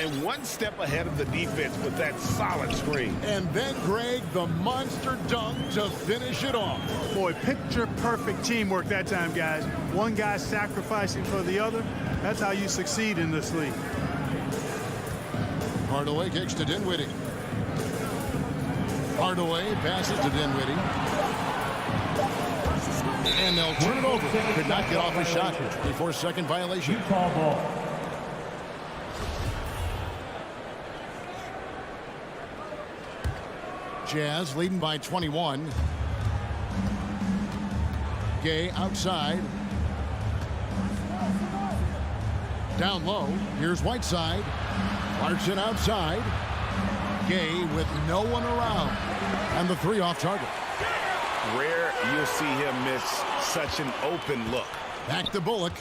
And one step ahead of the defense with that solid screen. And then, Greg, the monster dunk to finish it off. Boy, picture-perfect teamwork that time, guys. One guy sacrificing for the other. That's how you succeed in this league. Hardaway kicks to Dinwiddie. Hardaway passes to Dinwiddie. And they'll turn it over. Could not get off a shot before second violation. Utah ball. Jazz leading by 21. Gay outside. Down low. Here's Whiteside. Clarkson outside. Gay with no one around. And the 3 off target. Rare you'll see him miss such an open look. Back to Bullock.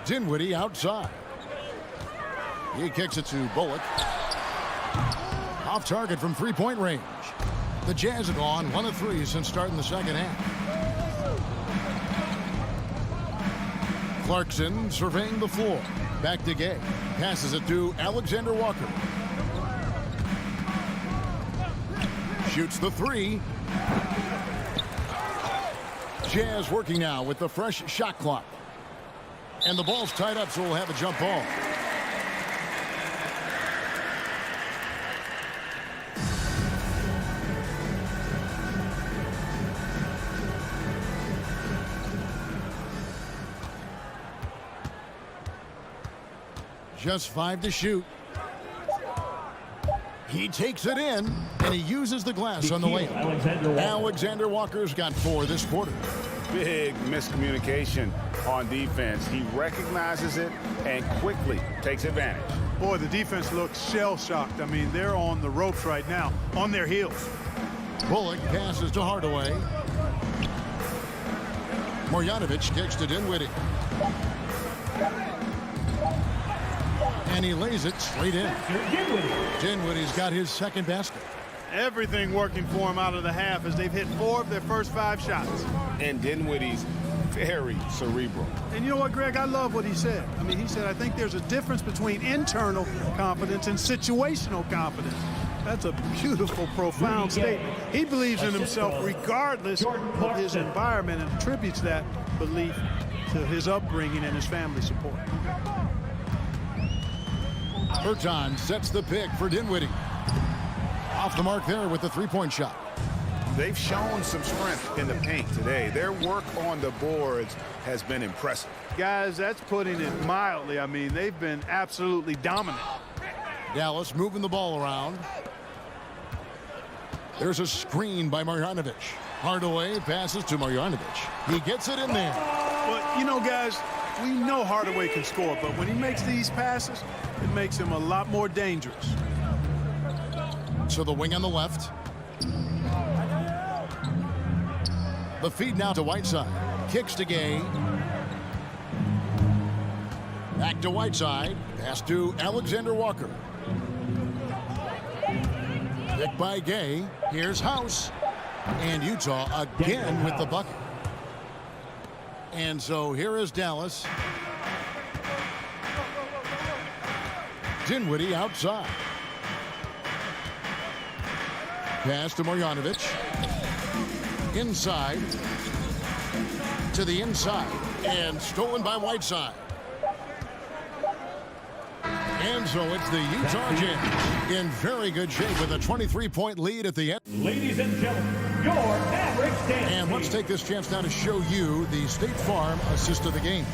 Dinwiddie outside. He kicks it to Bullock. Off target from three-point range. The Jazz have gone 1 of 3 since starting the second half. Clarkson surveying the floor. Back to Gay. Passes it to Alexander Walker. Shoots the 3. Jazz working now with the fresh shot clock. And the ball's tied up, so we'll have a jump ball. Just 5 to shoot. He takes it in, and he uses the glass on the layup. Alexander Walker's got 4 this quarter. Big miscommunication on defense. He recognizes it and quickly takes advantage. Boy, the defense looks shell-shocked. I mean, they're on the ropes right now, on their heels. Bullock passes to Hardaway. Marjanovic kicks to Dinwiddie. And he lays it straight in. Dinwiddie's got his second basket. Everything working for him out of the half as they've hit 4 of their first 5 shots. And Dinwiddie's very cerebral. And you know what, Greg? I love what he said. I mean, he said, I think there's a difference between internal confidence and situational confidence. That's a beautiful, profound statement. He believes in himself regardless of his environment and attributes that belief to his upbringing and his family support. Berton sets the pick for Dinwiddie. Off the mark there with the three-point shot. They've shown some strength in the paint today. Their work on the boards has been impressive. Guys, that's putting it mildly. I mean, they've been absolutely dominant. Dallas moving the ball around. There's a screen by Marjanovic. Hardaway passes to Marjanovic. He gets it in there. But, you know, guys, we know Hardaway can score, but when he makes these passes, it makes him a lot more dangerous. So the wing on the left. The feed now to Whiteside. Kicks to Gay. Back to Whiteside. Pass to Alexander Walker. Picked by Gay. Here's House. And Utah again with the bucket. And so here is Dallas. Dinwiddie outside. Pass to Marjanovic. Inside. To the inside. And stolen by Whiteside. And so it's the Utah Jazz in very good shape with a 23-point lead at the end. Ladies and gentlemen, your Mavericks dance And let's take this chance now to show you the State Farm assist of the game.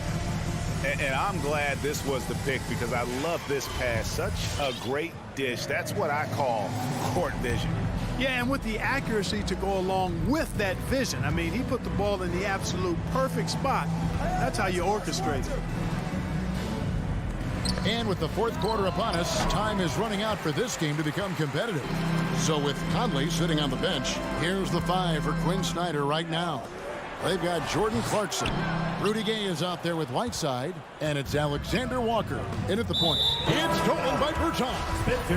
And I'm glad this was the pick because I love this pass. Such a great dish. That's what I call court vision. Yeah, and with the accuracy to go along with that vision. I mean, he put the ball in the absolute perfect spot. That's how you orchestrate it. And with the fourth quarter upon us, time is running out for this game to become competitive. So with Conley sitting on the bench, here's the 5 for Quinn Snyder right now. They've got Jordan Clarkson. Rudy Gay is out there with Whiteside, and it's Alexander Walker in at the point. It's stolen by Berton,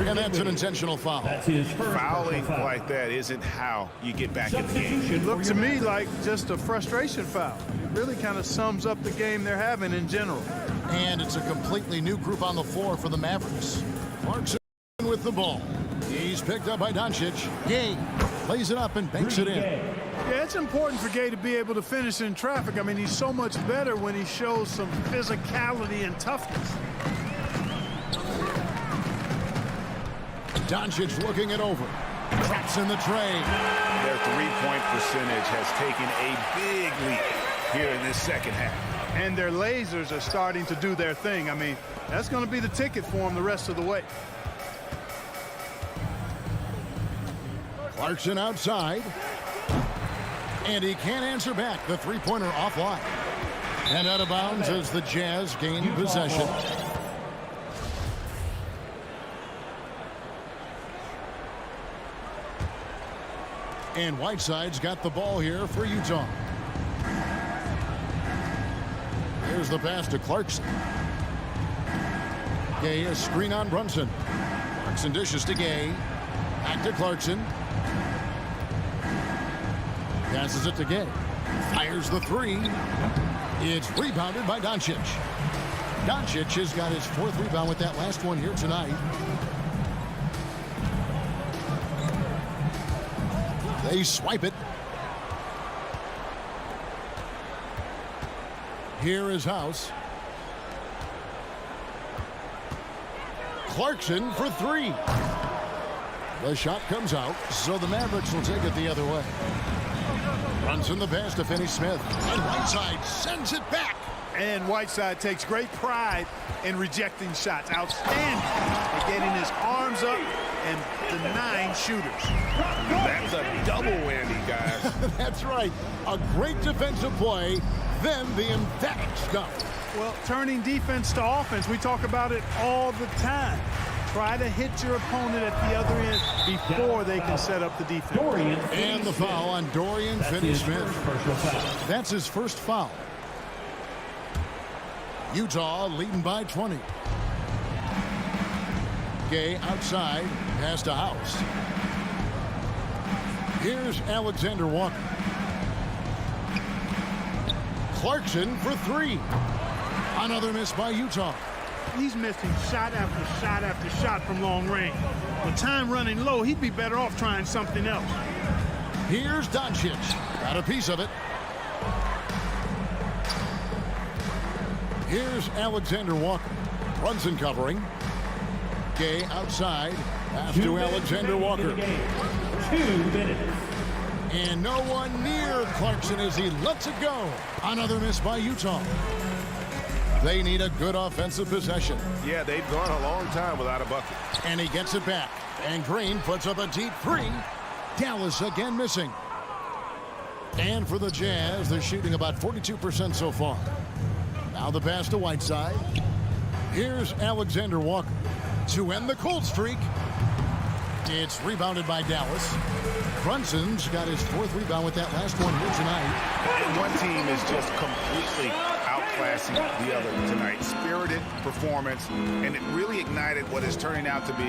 and that's an intentional foul. That's his first. Fouling like that isn't how you get back in the game. It looked to me like just a frustration foul. It really kind of sums up the game they're having in general. And it's a completely new group on the floor for the Mavericks. Clarkson with the ball. He's picked up by Doncic. Gay plays it up and banks it in. Yeah, it's important for Gay to be able to finish in traffic. I mean, he's so much better when he shows some physicality and toughness. Doncic looking it over. Traps in the tray. Their three-point percentage has taken a big leap here in this second half. And their lasers are starting to do their thing. I mean, that's going to be the ticket for them the rest of the way. Clarkson outside. And he can't answer back. The three-pointer offline. And out of bounds as the Jazz gain possession. And Whiteside's got the ball here for Utah. Here's the pass to Clarkson. Gay, a screen on Brunson. Clarkson dishes to Gay. Back to Clarkson. Passes it to Gay. Fires the three. It's rebounded by Doncic. Doncic has got his 4th rebound with that last one here tonight. They swipe it. Here is House. Clarkson for 3. The shot comes out, so the Mavericks will take it the other way. Brunson the pass to Finney-Smith. And Whiteside sends it back. And Whiteside takes great pride in rejecting shots. Outstanding at getting his arms up and denying shooters. That's a double whammy, guys. That's right. A great defensive play, then the emphatic stuff. Well, turning defense to offense, we talk about it all the time. Try to hit your opponent at the other end before they can set up the defense. And the foul on Dorian Finney-Smith. That's his first foul. Utah leading by 20. Gay outside, pass to House. Here's Alexander Walker. Clarkson for 3. Another miss by Utah. He's missing shot after shot after shot from long range. With time running low, he'd be better off trying something else. Here's Doncic. Got a piece of it. Here's Alexander Walker. Brunson covering. Gay outside. Pass to Alexander Walker. 2 minutes. And no one near Clarkson as he lets it go. Another miss by Utah. They need a good offensive possession. Yeah, they've gone a long time without a bucket. And he gets it back. And Green puts up a deep 3. Dallas again missing. And for the Jazz, they're shooting about 42% so far. Now the pass to Whiteside. Here's Alexander Walker to end the cold streak. It's rebounded by Dallas. Brunson's got his 4th rebound with that last one here tonight. And one team is just completely outclassing the other tonight. Spirited performance, and it really ignited what is turning out to be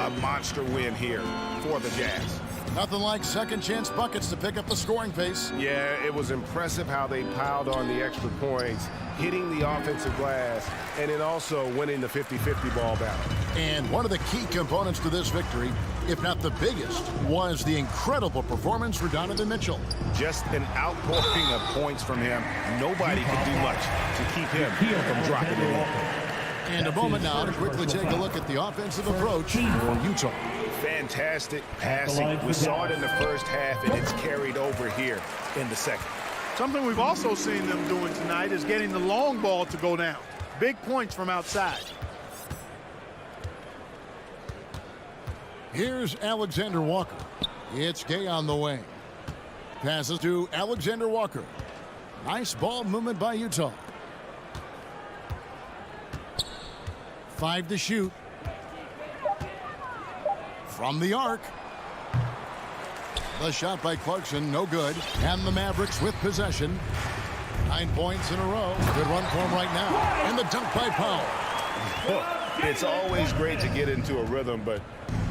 a monster win here for the Jazz. Nothing like second chance buckets to pick up the scoring pace. Yeah, it was impressive how they piled on the extra points, hitting the offensive glass, and then also winning the 50-50 ball battle. And one of the key components to this victory, if not the biggest, was the incredible performance for Donovan Mitchell. Just an outpouring of points from him. Nobody could do much to keep him from dropping the ball. And a moment now to quickly take a look at the offensive approach for Utah. Fantastic passing. We saw it in the first half, and it's carried over here in the second. Something we've also seen them doing tonight is getting the long ball to go down. Big points from outside. Here's Alexander Walker. It's Gay on the wing. Passes to Alexander Walker. Nice ball movement by Utah. 5 to shoot. From the arc. The shot by Clarkson, no good. And the Mavericks with possession. 9 points in a row. Good run for him right now. And the dunk by Powell. It's always great to get into a rhythm, but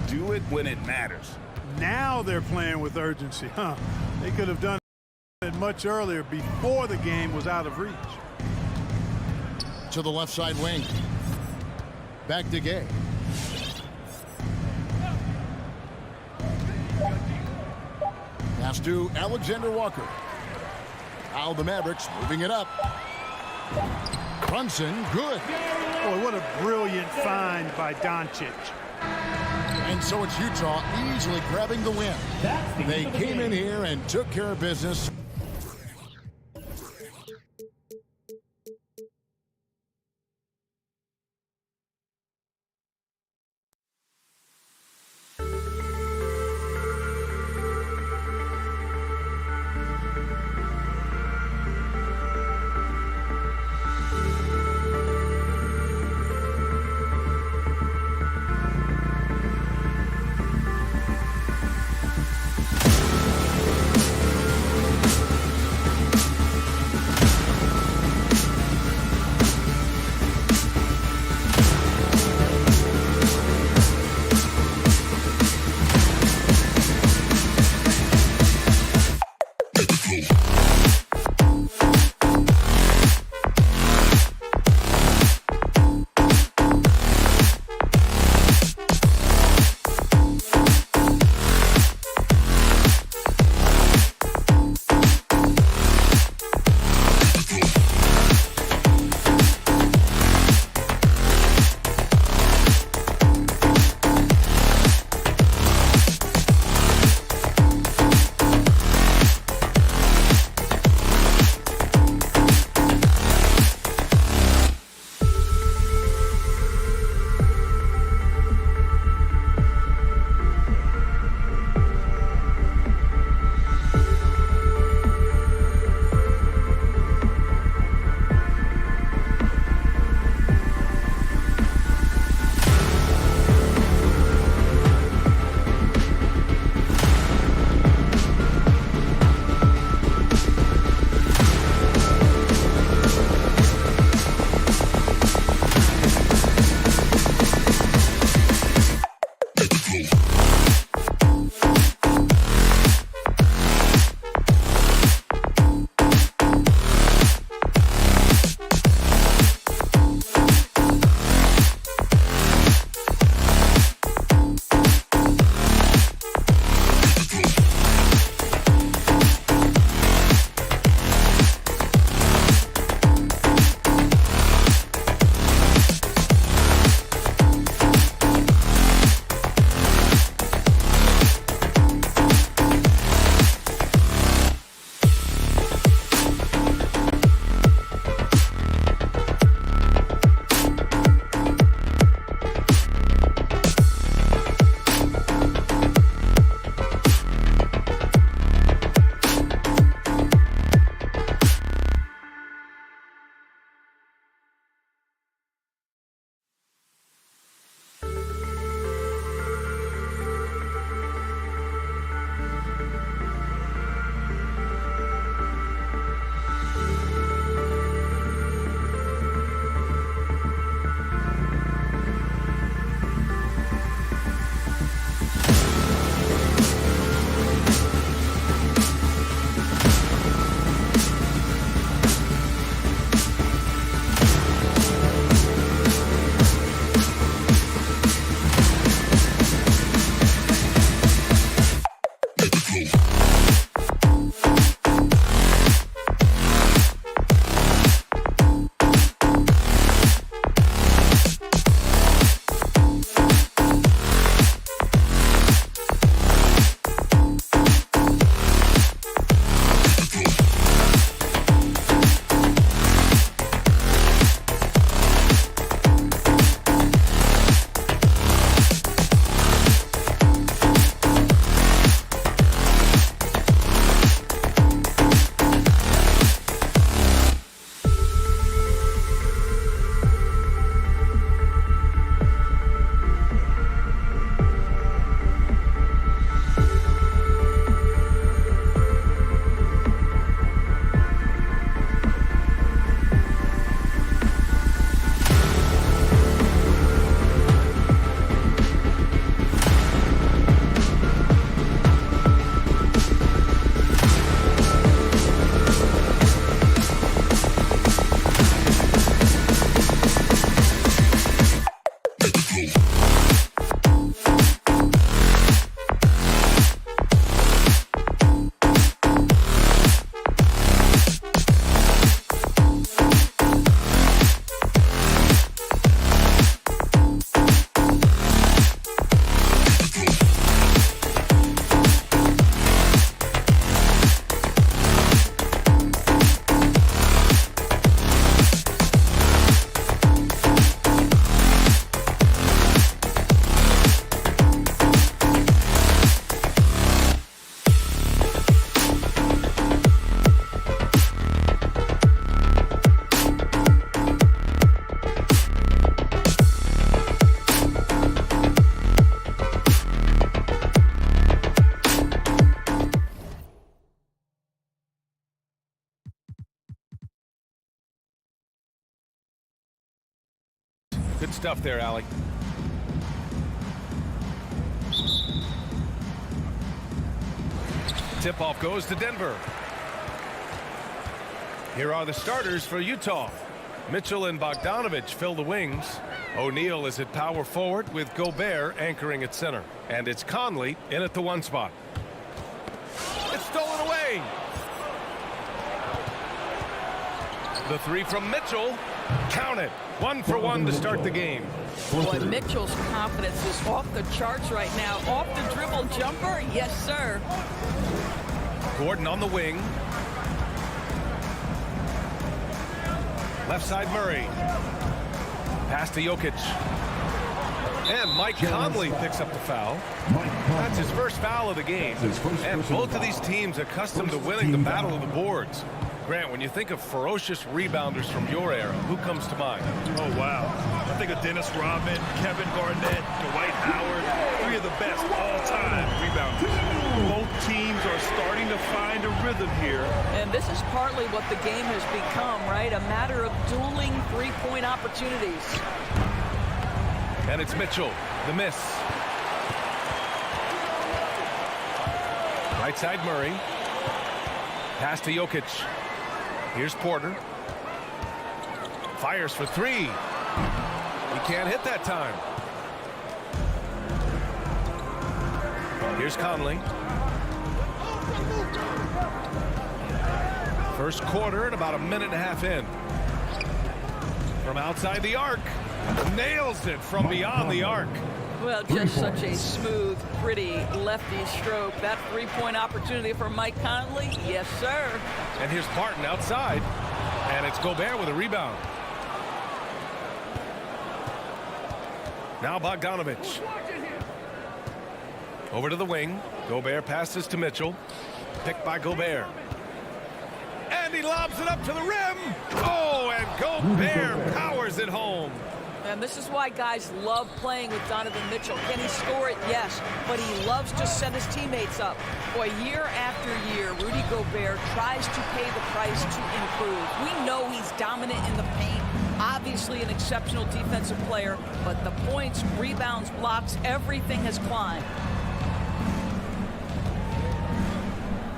do it when it matters. Now they're playing with urgency, huh? They could have done it much earlier before the game was out of reach. To the left side wing. Back to Gay. Pass to Alexander Walker. Now the Mavericks moving it up. Brunson, good. Boy, what a brilliant find by Doncic. And so it's Utah easily grabbing the win. They came in here and took care of business. stuff there, Allie. Tip-off goes to Denver. Here are the starters for Utah. Mitchell and Bogdanovich fill the wings. O'Neal is at power forward with Gobert anchoring at center. And it's Conley in at the 1 spot. It's stolen away. The 3 from Mitchell. Count it. 1 for 1 to start the game. Boy, Mitchell's confidence is off the charts right now. Off the dribble jumper. Yes, sir. Gordon on the wing. Left side Murray. Pass to Jokic. And Mike Conley picks up the foul. That's his first foul of the game. And both of these teams accustomed to winning the battle of the boards. Grant, when you think of ferocious rebounders from your era, who comes to mind? Oh, wow. I think of Dennis Rodman, Kevin Garnett, Dwight Howard, 3 of the best all-time rebounders. Both teams are starting to find a rhythm here. And this is partly what the game has become, right? A matter of dueling three-point opportunities. And it's Mitchell, the miss. Right side Murray. Pass to Jokic. Here's Porter. Fires for 3. He can't hit that time. Here's Conley. First quarter and about a minute and a half in. From outside the arc. Nails it from beyond the arc. Well, just such a smooth, pretty lefty stroke. That three-point opportunity for Mike Conley. Yes, sir. And here's Barton outside. And it's Gobert with a rebound. Now Bogdanovich. Over to the wing. Gobert passes to Mitchell. Picked by Gobert. And he lobs it up to the rim. Oh, and Gobert powers it home. And this is why guys love playing with Donovan Mitchell. Can he score it? Yes. But he loves to set his teammates up. Boy, year after year, Rudy Gobert tries to pay the price to improve. We know he's dominant in the paint. Obviously an exceptional defensive player. But the points, rebounds, blocks, everything has climbed.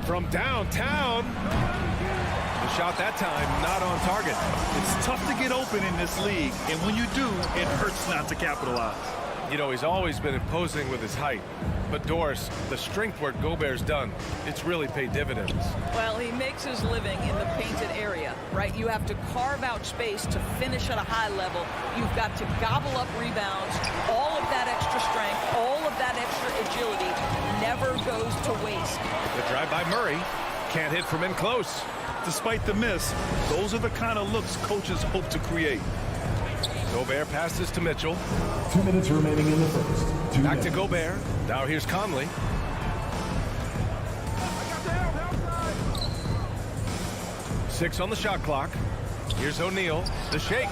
From downtown. The shot that time not on target. It's tough to get open in this league, and when you do, it hurts not to capitalize. You know, he's always been imposing with his height. But Doris, the strength work Gobert's done, it's really paid dividends. Well, he makes his living in the painted area, right? You have to carve out space to finish at a high level. You've got to gobble up rebounds. All of that extra strength, all of that extra agility never goes to waste. The drive by Murray. Can't hit from in close. Despite the miss, those are the kind of looks coaches hope to create. Gobert passes to Mitchell. 2 minutes remaining in the first. Back to Gobert. Now here's Conley. Six on the shot clock. Here's O'Neal. The shake.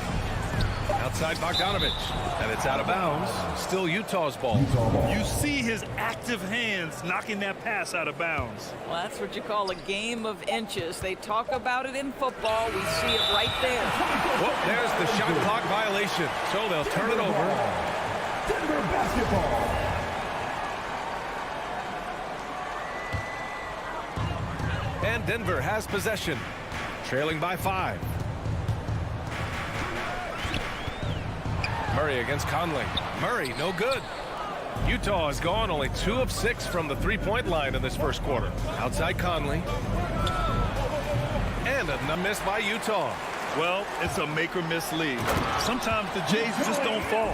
Outside Bogdanovich. And it's out of bounds. Still Utah's ball. You see his active hands knocking that pass out of bounds. Well, that's what you call a game of inches. They talk about it in football. We see it right there. Well, there's the shot clock violation. So they'll turn it over. Denver basketball. And Denver has possession. Trailing by 5. Murray against Conley. Murray, no good. Utah has gone only 2 of 6 from the three-point line in this first quarter. Outside Conley. And a miss by Utah. Well, it's a make-or-miss league. Sometimes the Jays just don't fall.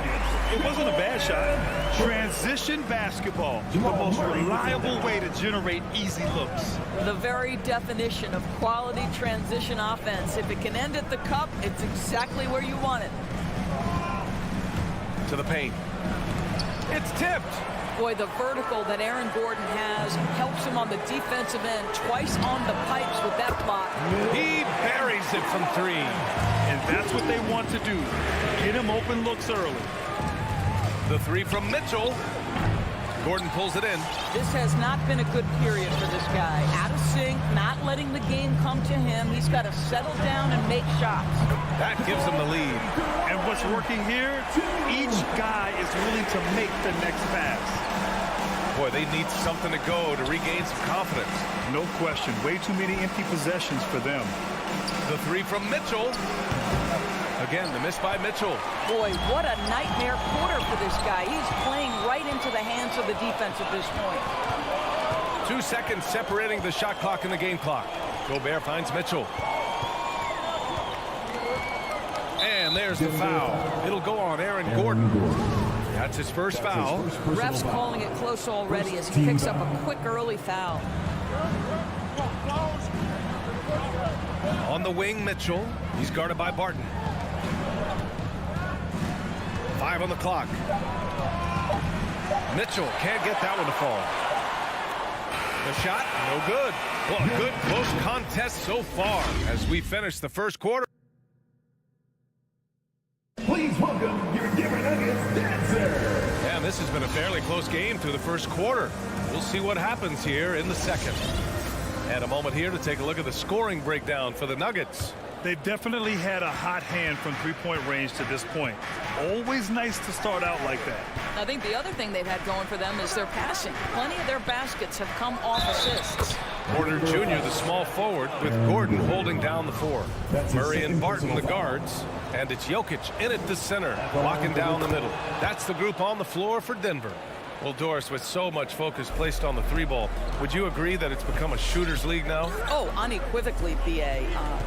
It wasn't a bad shot. Transition basketball, the most reliable way to generate easy looks. The very definition of quality transition offense. If it can end at the cup, it's exactly where you want it. To the paint. It's tipped. Boy, the vertical that Aaron Gordon has helps him on the defensive end, twice on the pipes with that block. He buries it from 3. And that's what they want to do. Get him open looks early. The 3 from Mitchell. Gordon pulls it in. This has not been a good period for this guy. Out of sync, not letting the game come to him. He's got to settle down and make shots. That gives him the lead. And what's working here, each guy is willing to make the next pass. Boy, they need something to go to regain some confidence. No question. Way too many empty possessions for them. The three from Mitchell. Again, the miss by Mitchell. Boy, what a nightmare quarter for this guy. He's playing right into the hands of the defense at this point. 2 seconds separating the shot clock and the game clock. Gobert finds Mitchell. And there's the foul. It'll go on Aaron Gordon. That's his first foul. Ref's calling it close already as he picks up a quick early foul. On the wing, Mitchell. He's guarded by Barton. 5 on the clock. Mitchell can't get that one to fall. The shot, no good. Well, a good close contest so far as we finish the first quarter. Please welcome your Denver Nuggets dancer. And this has been a fairly close game through the first quarter. We'll see what happens here in the second. And a moment here to take a look at the scoring breakdown for the Nuggets. They've definitely had a hot hand from three-point range to this point. Always nice to start out like that. I think the other thing they've had going for them is their passing. Plenty of their baskets have come off assists. Porter Jr., the small forward, with Gordon holding down the 4. Murray and Barton, the guards. And it's Jokic in at the center, locking down the middle. That's the group on the floor for Denver. Well, Doris, with so much focus placed on the 3-ball, would you agree that it's become a shooter's league now? Oh, unequivocally, BA.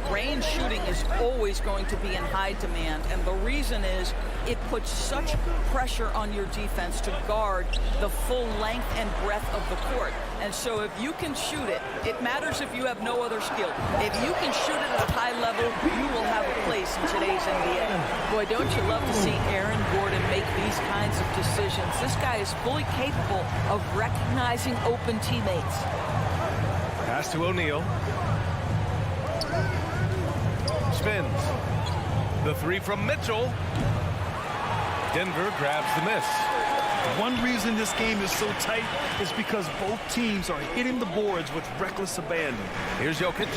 Range shooting is always going to be in high demand, and the reason is it puts such pressure on your defense to guard the full length and breadth of the court. And so if you can shoot it, it matters if you have no other skill. If you can shoot it at a high level, you will have a place in today's NBA. Boy, don't you love to see Aaron Gordon make these kinds of decisions. This guy is fully capable of recognizing open teammates. Pass to O'Neal. Spins. The 3 from Mitchell. Denver grabs the miss. One reason this game is so tight is because both teams are hitting the boards with reckless abandon. Here's Jokic,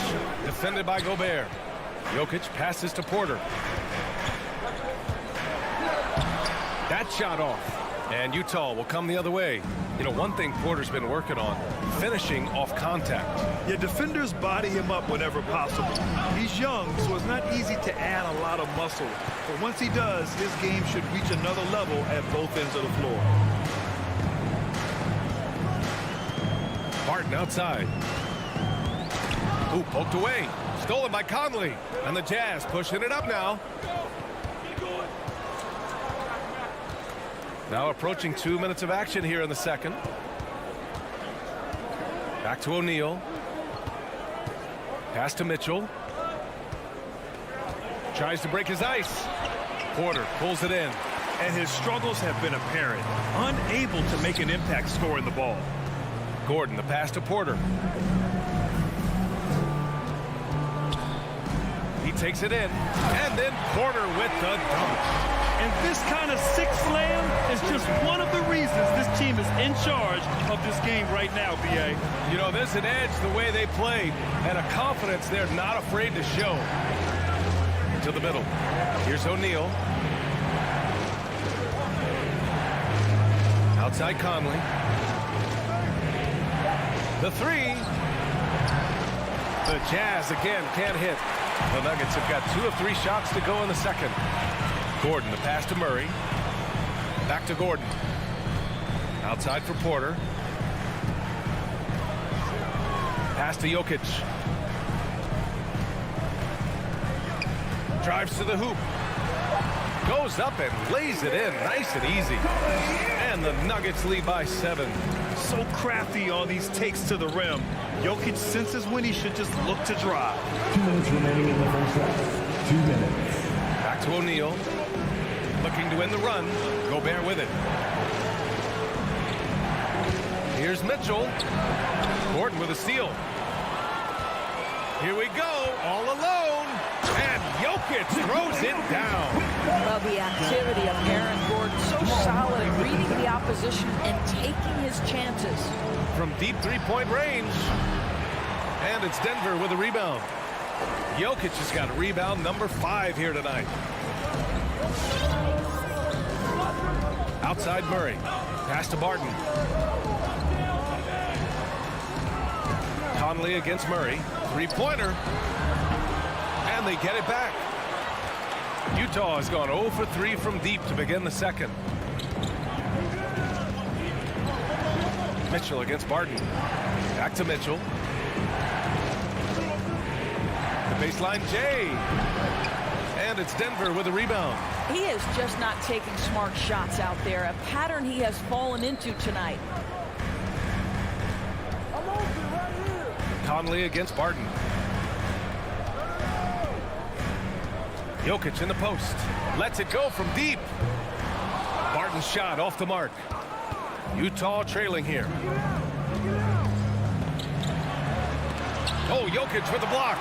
defended by Gobert. Jokic passes to Porter. That shot off. And Utah will come the other way. You know, one thing Porter's been working on, finishing off contact. Yeah, defenders body him up whenever possible. He's young, so it's not easy to add a lot of muscle. But once he does, his game should reach another level at both ends of the floor. Barton outside. Ooh, poked away. Stolen by Conley. And the Jazz pushing it up now. Now approaching 2 minutes of action here in the second. Back to O'Neal. Pass to Mitchell. Tries to break his ice. Porter pulls it in. And his struggles have been apparent. Unable to make an impact scoring the ball. Gordon, the pass to Porter. He takes it in. And then Porter with the dunk. And this kind of six slam is just one of the reasons this team is in charge of this game right now, B.A. You know, there's an edge the way they play and a confidence they're not afraid to show. To the middle. Here's O'Neal. Outside Conley. The 3. The Jazz again can't hit. The Nuggets have got 2 of 3 shots to go in the second. Gordon, the pass to Murray. Back to Gordon. Outside for Porter. Pass to Jokic. Drives to the hoop. Goes up and lays it in nice and easy. And the Nuggets lead by 7. So crafty on these takes to the rim. Jokic senses when he should just look to drive. 2 minutes remaining in the first half. 2 minutes. Back to O'Neal. Looking to end the run. Gobert with it. Here's Mitchell. Gordon with a steal. Here we go, all alone. And Jokic throws it down. Well, the activity of Aaron Gordon, so so solid at reading the opposition and taking his chances. From deep three-point range. And it's Denver with a rebound. Jokic has got rebound number 5 here tonight. Outside Murray. Pass to Barton. Conley against Murray. Three-pointer. And they get it back. Utah has gone 0 for 3 from deep to begin the second. Mitchell against Barton. Back to Mitchell. The baseline Jay. And it's Denver with a rebound. He is just not taking smart shots out there, a pattern he has fallen into tonight. Conley against Barton. Jokic in the post. Lets it go from deep. Barton's shot off the mark. Utah trailing here. Oh, Jokic with the block.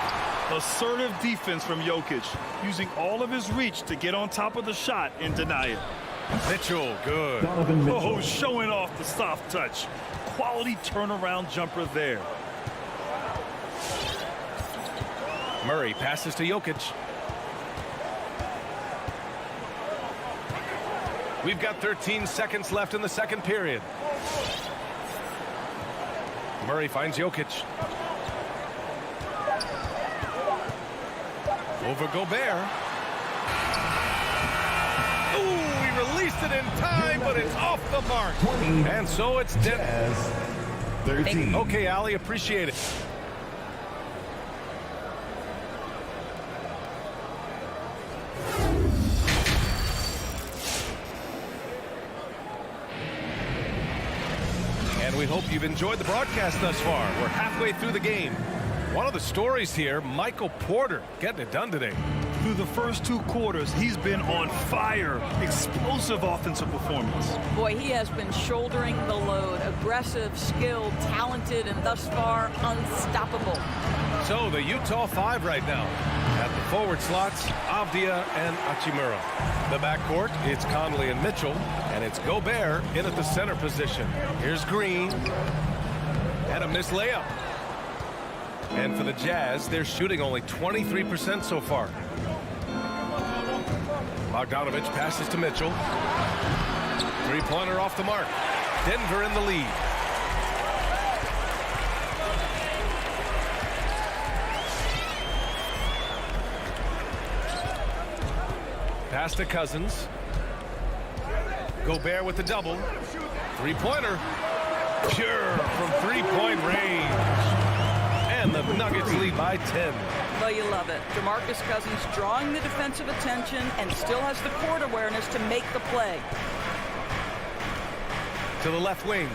Assertive defense from Jokic, using all of his reach to get on top of the shot and deny it. Mitchell, good. Oh, showing off the soft touch. Quality turnaround jumper there. Murray passes to Jokic. We've got 13 seconds left in the second period. Murray finds Jokic. Over Gobert. Ooh, he released it in time, but it's off the mark. And so it's Denver. 13. Okay, Allie, appreciate it. And we hope you've enjoyed the broadcast thus far. We're halfway through the game. One of the stories here, Michael Porter getting it done today. Through the first 2 quarters, he's been on fire. Explosive offensive performance. Boy, he has been shouldering the load. Aggressive, skilled, talented, and thus far unstoppable. So the Utah 5 right now. At the forward slots, Avdia and Hachimura. The backcourt, it's Conley and Mitchell, and it's Gobert in at the center position. Here's Green. And a missed layup. And for the Jazz, they're shooting only 23% so far. Bogdanovich passes to Mitchell. Three-pointer off the mark. Denver in the lead. Pass to Cousins. Gobert with the double. Three-pointer. Pure from three-point range. And the Nuggets lead by 10. Well, you love it. DeMarcus Cousins drawing the defensive attention and still has the court awareness to make the play. To the left wing.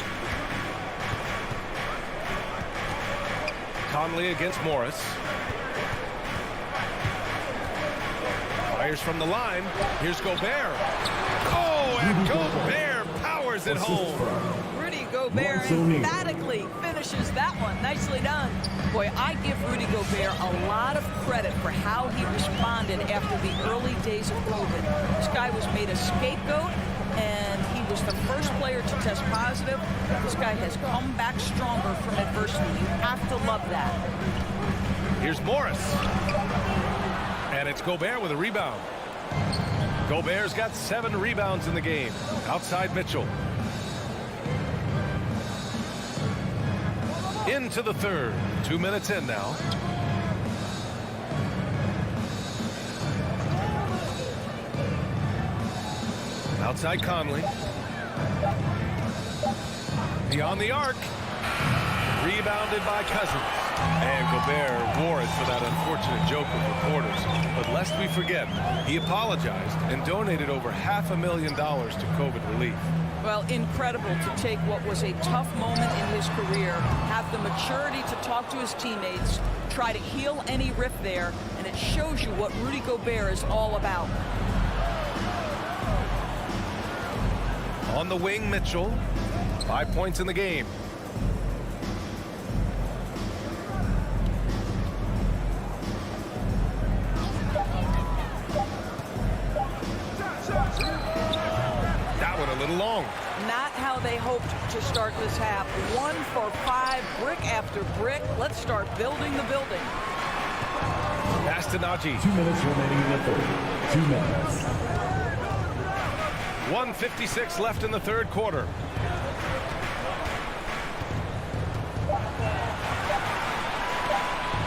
Conley against Morris. Fires from the line. Here's Gobert. Oh, and Gobert powers it home. Rudy Gobert emphatically finishes that one. Nicely done. Boy, I give Rudy Gobert a lot of credit for how he responded after the early days of COVID. This guy was made a scapegoat, and he was the first player to test positive. This guy has come back stronger from adversity. You have to love that. Here's Morris. And it's Gobert with a rebound. Gobert's got 7 rebounds in the game. Outside Mitchell. Into the third. 2 minutes in now. Outside Conley. Beyond the arc. Rebounded by Cousins. And Gobert wore it for that unfortunate joke with reporters. But lest we forget, he apologized and donated over $500,000 to COVID relief. Well, incredible to take what was a tough moment in his career, have the maturity to talk to his teammates, try to heal any rift there, and it shows you what Rudy Gobert is all about. On the wing, Mitchell. 5 points in the game. little long. Not how they hoped to start this half. 1 for 5, brick after brick. Let's start building the building. Pass to Najee. 2 minutes remaining in the third. 2 minutes. 1:56 left in the third quarter.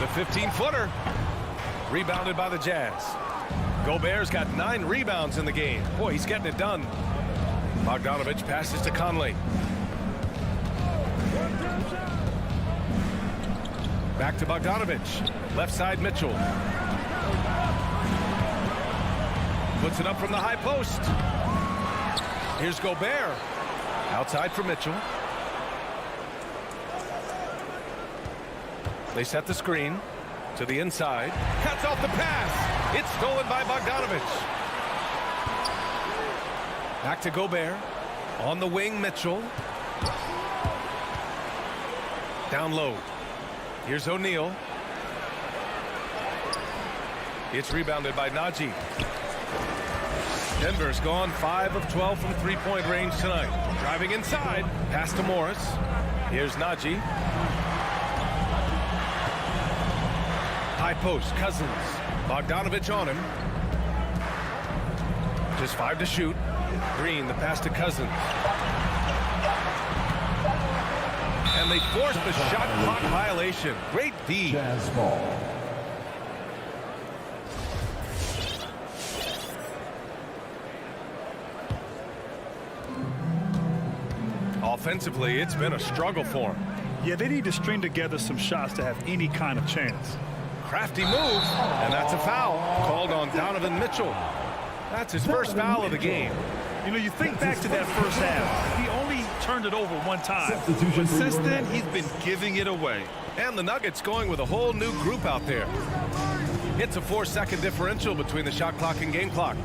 The 15-footer. Rebounded by the Jazz. Gobert's got 9 rebounds in the game. Boy, he's getting it done. Bogdanovich passes to Conley. Back to Bogdanovich. Left side Mitchell. Puts it up from the high post. Here's Gobert. Outside for Mitchell. They set the screen to the inside. Cuts off the pass. It's stolen by Bogdanovich. Back to Gobert. On the wing, Mitchell. Down low. Here's O'Neal. It's rebounded by Najee. Denver's gone 5 of 12 from three-point range tonight. Driving inside. Pass to Morris. Here's Najee. High post, Cousins. Bogdanovich on him. Just 5 to shoot. Green, the pass to Cousins. And they forced the shot clock violation. Great D. Jazz ball. Offensively, it's been a struggle for him. Yeah, they need to string together some shots to have any kind of chance. Crafty move, and that's a foul called on Donovan Mitchell. That's his first foul of the game. You know, you think back to that first half. He only turned it over one time. But since then, he's been giving it away. And the Nuggets going with a whole new group out there. It's a 4-second differential between the shot clock and game clock.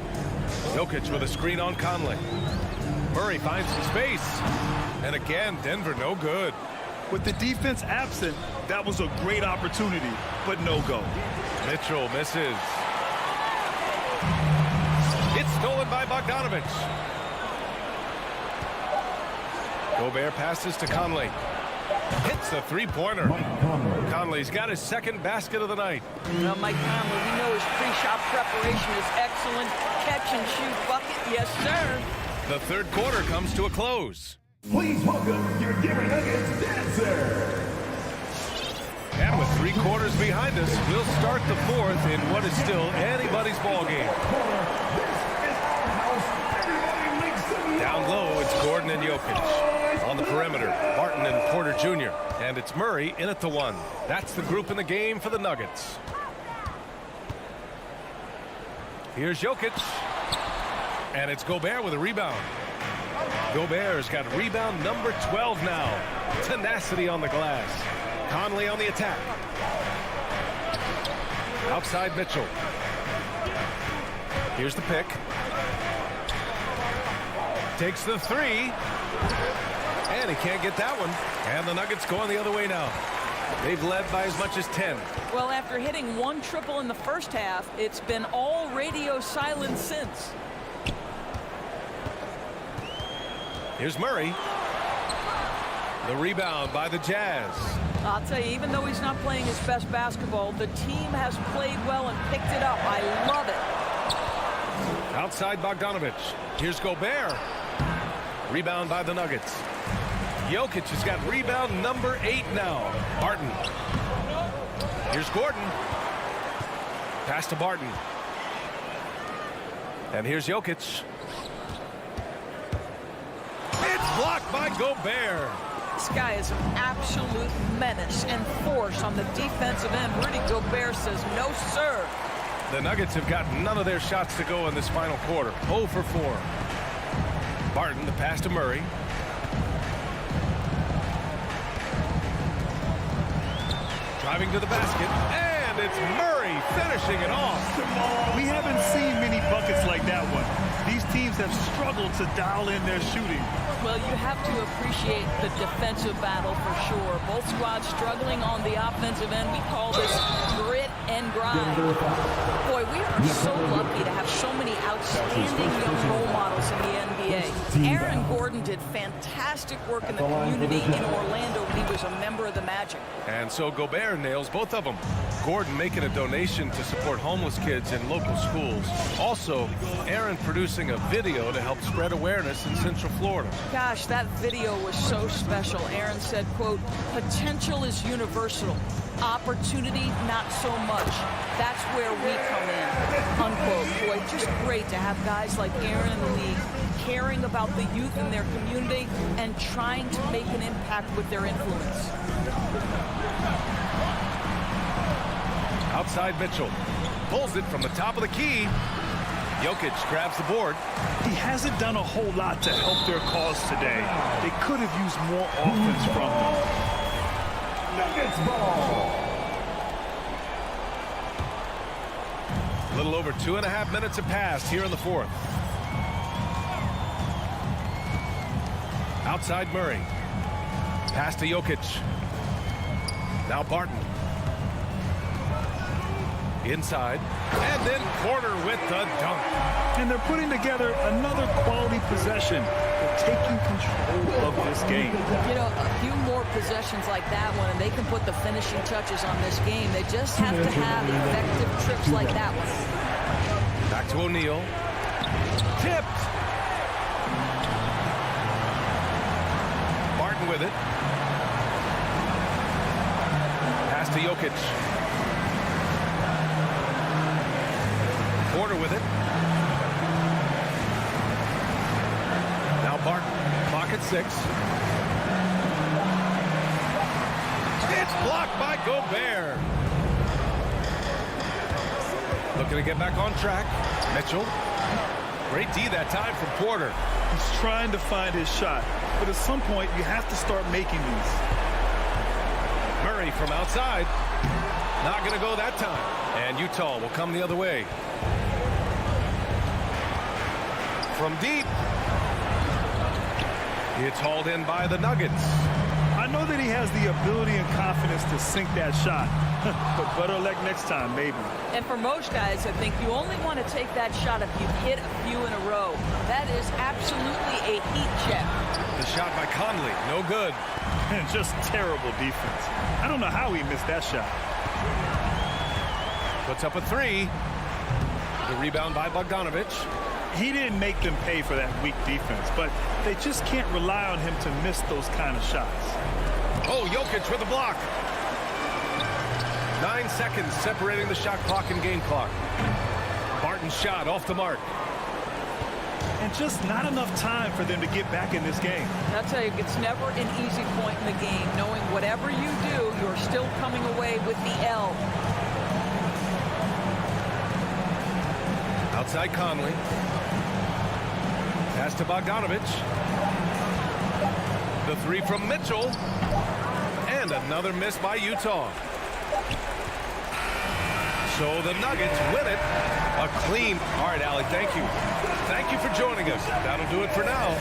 Jokic with a screen on Conley. Murray finds some space. And again, Denver no good. With the defense absent, that was a great opportunity, but no go. Mitchell misses. It's stolen by Bogdanovich. Gobert passes to Conley. Hits a three-pointer. Conley's got his second basket of the night. Well, Mike Conley, we know his pre-shot preparation is excellent. Catch and shoot bucket, yes, sir. The third quarter comes to a close. Please welcome your Denver Nuggets dancer. And with 3 quarters behind us, we'll start the fourth in what is still anybody's ball game. Down low, it's Gordon and Jokic. On the perimeter, Barton and Porter Jr. And it's Murray in at the 1. That's the group in the game for the Nuggets. Here's Jokic. And it's Gobert with a rebound. Gobert's got rebound number 12 now. Tenacity on the glass. Conley on the attack. Outside Mitchell. Here's the pick. Takes the 3. And he can't get that one. And the Nuggets going the other way now. They've led by as much as 10. Well, after hitting 1 triple in the first half, it's been all radio silent since. Here's Murray. The rebound by the Jazz. I'll tell you, even though he's not playing his best basketball, the team has played well and picked it up. I love it. Outside Bogdanovich. Here's Gobert. Rebound by the Nuggets. Jokic has got rebound number 8 now. Barton. Here's Gordon. Pass to Barton. And here's Jokic. It's blocked by Gobert. This guy is an absolute menace and force on the defensive end. Rudy Gobert says, no, sir. The Nuggets have got none of their shots to go in this final quarter. 0 for 4. Barton, the pass to Murray. Driving to the basket. And it's Murray finishing it off. We haven't seen many buckets like that one. These teams have struggled to dial in their shooting. Well, you have to appreciate the defensive battle for sure. Both squads struggling on the offensive end. We call this grit and grind. Boy, we are so lucky to have so many outstanding young role models in the NBA. Aaron Gordon did fantastic work in the community in Orlando when he was a member of the Magic. And so Gobert nails both of them. Gordon making a donation to support homeless kids in local schools. Also, Aaron producing a video to help spread awareness in Central Florida. Gosh, that video was so special. Aaron said, quote, "Potential is universal. Opportunity, not so much. That's where we come in," unquote. Boy, just great to have guys like Aaron in the league caring about the youth in their community and trying to make an impact with their influence. Outside Mitchell. Pulls it from the top of the key. Jokic grabs the board. He hasn't done a whole lot to help their cause today. They could have used more offense from him. Nuggets ball. A little over 2.5 minutes have passed here in the fourth. Outside Murray. Pass to Jokic. Now Barton. Inside. And then Porter with the dunk. And they're putting together another quality possession. They're taking control of this game. You know, a few more possessions like that one, and they can put the finishing touches on this game. They just have to have effective trips like that one. Back to O'Neal. Tipped. Barton with it. Pass to Jokic. Porter with it. Now Barton. Clock at 6. It's blocked by Gobert. Looking to get back on track. Mitchell. Great D that time from Porter. He's trying to find his shot, but at some point you have to start making these. Murray from outside. Not going to go that time. And Utah will come the other way. From deep. It's hauled in by the Nuggets. I know that he has the ability and confidence to sink that shot, but better luck next time, maybe. And for most guys, I think you only want to take that shot if you've hit a few in a row. That is absolutely a heat check. The shot by Conley, no good. And just terrible defense. I don't know how he missed that shot. Puts up a 3. The rebound by Bogdanovich. He didn't make them pay for that weak defense, but they just can't rely on him to miss those kind of shots. Oh, Jokic with a block. 9 seconds separating the shot clock and game clock. Barton's shot off the mark. And just not enough time for them to get back in this game. I'll tell you, it's never an easy point in the game, knowing whatever you do, you're still coming away with the L. Outside Conley. Pass to Bogdanovich. The 3 from Mitchell. And another miss by Utah. So the Nuggets win it. A clean. All right, Allie, thank you. Thank you for joining us. That'll do it for now.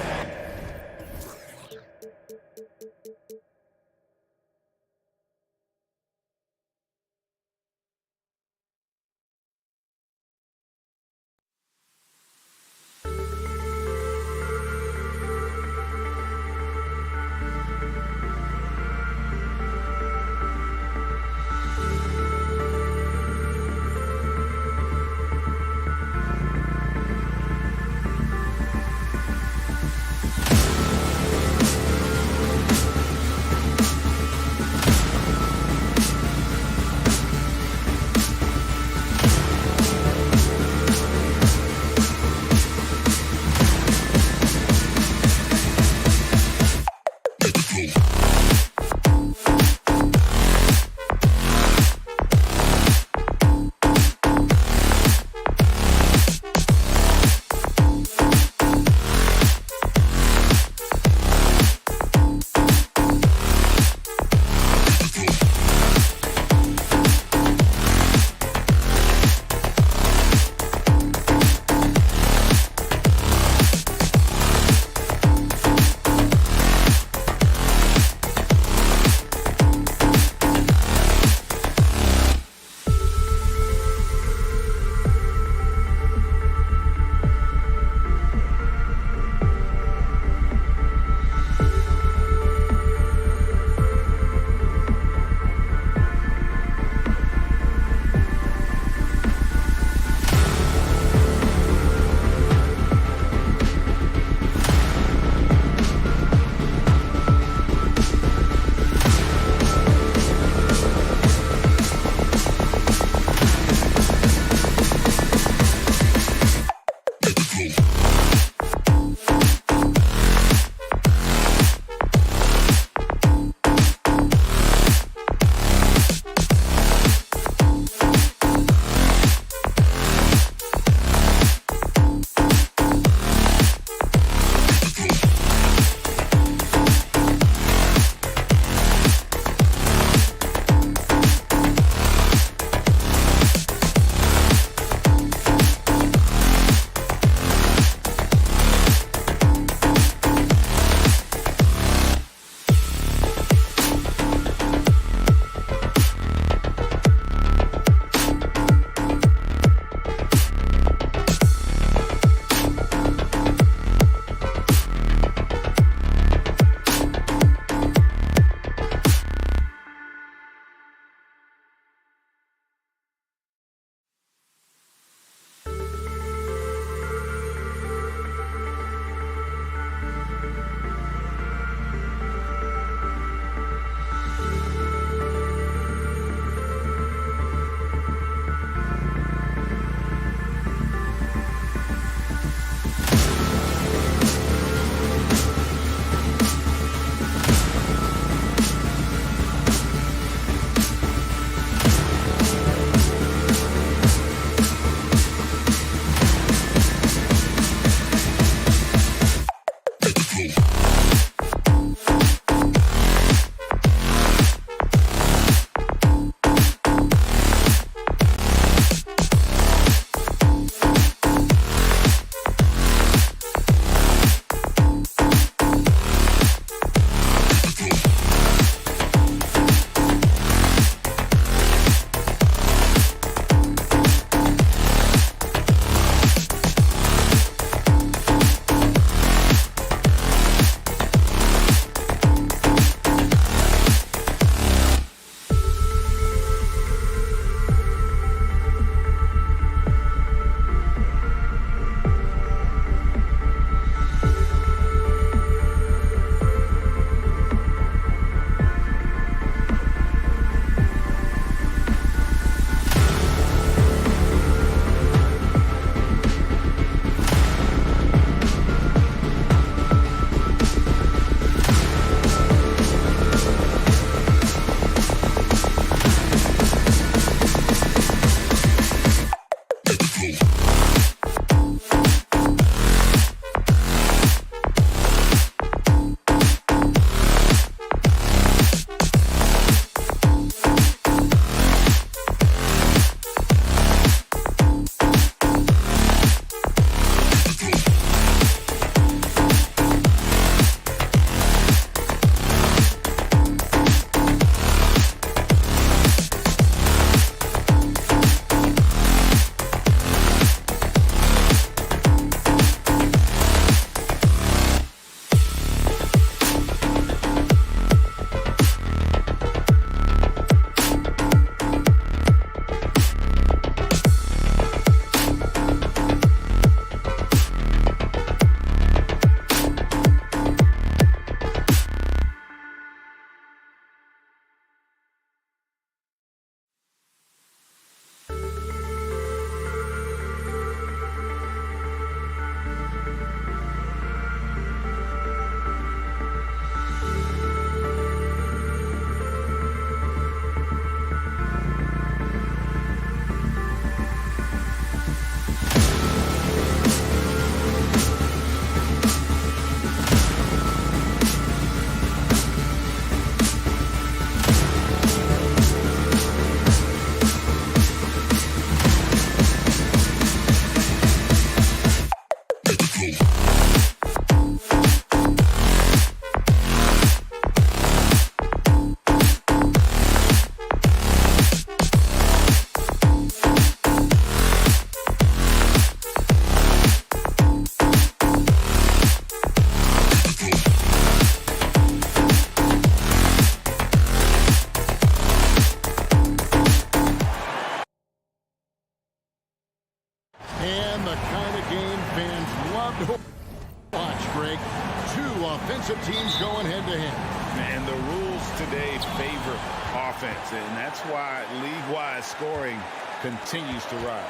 they favor offense, and that's why league-wide scoring continues to rise.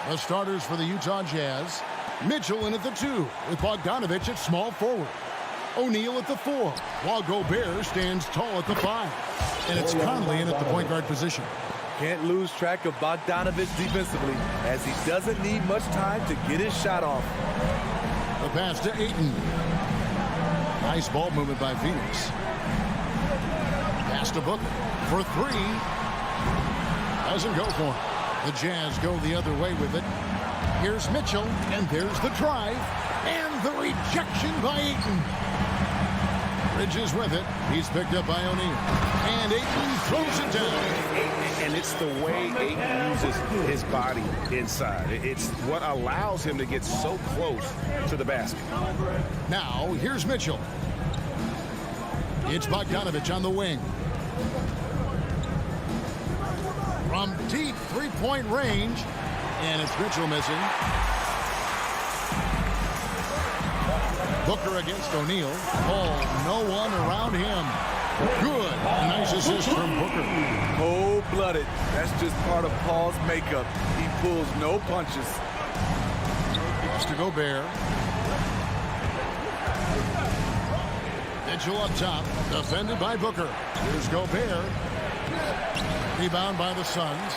The starters for the Utah Jazz. Mitchell in at the 2 with Bogdanovich at small forward. O'Neal at the 4, while Gobert stands tall at the 5. And it's Conley in at the point guard position. Can't lose track of Bogdanovich defensively, as he doesn't need much time to get his shot off. The pass to Ayton. Nice ball movement by Phoenix. Pass to Booker for 3. Doesn't go for him. The Jazz go the other way with it. Here's Mitchell, and there's the drive, and the rejection by Ayton. Bridges with it. He's picked up by O'Neal. And Ayton throws it down. And it's the way Ayton uses his body inside. It's what allows him to get so close to the basket. Now, here's Mitchell. It's Bogdanovich on the wing. From deep three-point range, and it's Mitchell missing. Booker against O'Neal. Oh, no one around him. Good. A nice assist from Booker. Cold-blooded. That's just part of Paul's makeup. He pulls no punches. Pass to Gobert. Mitchell up top, defended by Booker. Here's Gobert. Rebound by the Suns.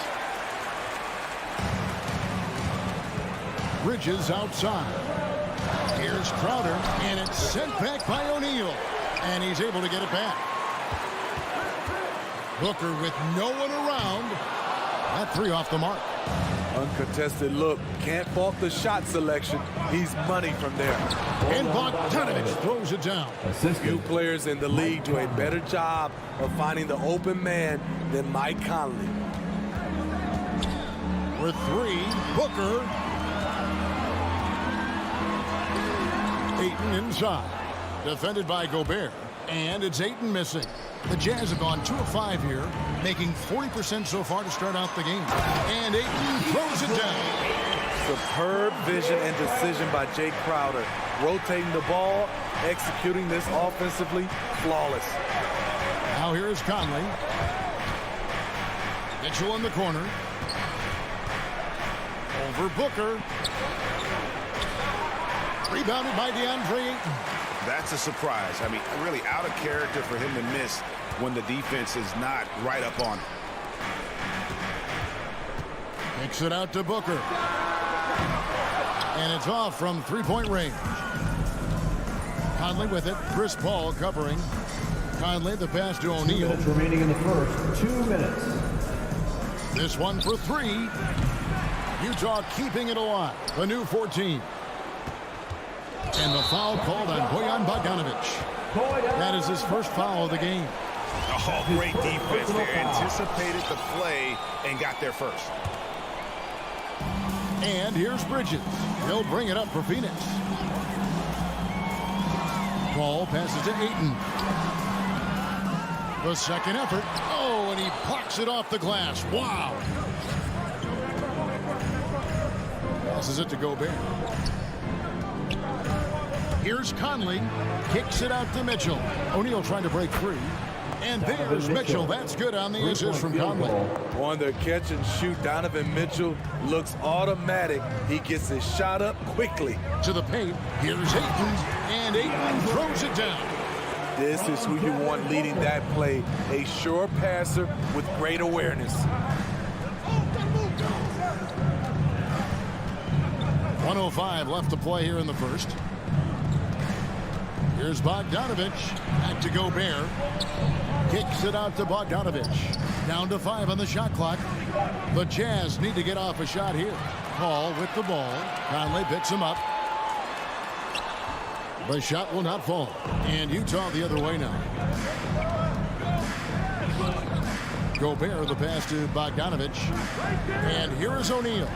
Bridges outside. Here's Crowder, and it's sent back by O'Neal. And he's able to get it back. Booker with no one around. That 3 off the mark. Uncontested look. Can't fault the shot selection. He's money from there. And Bogdanovich throws it down. Few players in the league do a better job of finding the open man than Mike Conley. For 3, Booker. Ayton inside. Defended by Gobert. And it's Ayton missing. The Jazz have gone 2 of 5 here, making 40% so far to start out the game. And Ayton throws it down. Superb vision and decision by Jay Crowder. Rotating the ball, executing this offensively, flawless. Now here's Conley. Mitchell in the corner. Over Booker. Rebounded by DeAndre Ayton. That's a surprise. I mean, really out of character for him to miss when the defense is not right up on him. Kicks it out to Booker. And it's off from three-point range. Conley with it. Chris Paul covering. Conley, the pass to O'Neal. 2 minutes remaining in the first. 2 minutes. This one for 3. Utah keeping it alive. The new 14. And the foul called on Bojan Bogdanovich. That is his first foul of the game. Oh, great defense there. Anticipated the play and got there first. And here's Bridges. He'll bring it up for Phoenix. Ball passes to Ayton. The second effort. Oh, and he blocks it off the glass. Wow. Passes it to Gobert. Here's Conley. Kicks it out to Mitchell. O'Neal trying to break free. And there's Mitchell. That's good on the assist from Conley. On the catch and shoot, Donovan Mitchell looks automatic. He gets his shot up quickly. To the paint. Here's Ayton. And Ayton throws it down. This is who you want leading that play. A sure passer with great awareness. 1:05 left to play here in the first. Here's Bogdanovich. Back to Gobert. Kicks it out to Bogdanovich. Down to 5 on the shot clock. The Jazz need to get off a shot here. Paul with the ball. Conley picks him up. The shot will not fall. And Utah the other way now. Gobert, the pass to Bogdanovich. And here is O'Neal.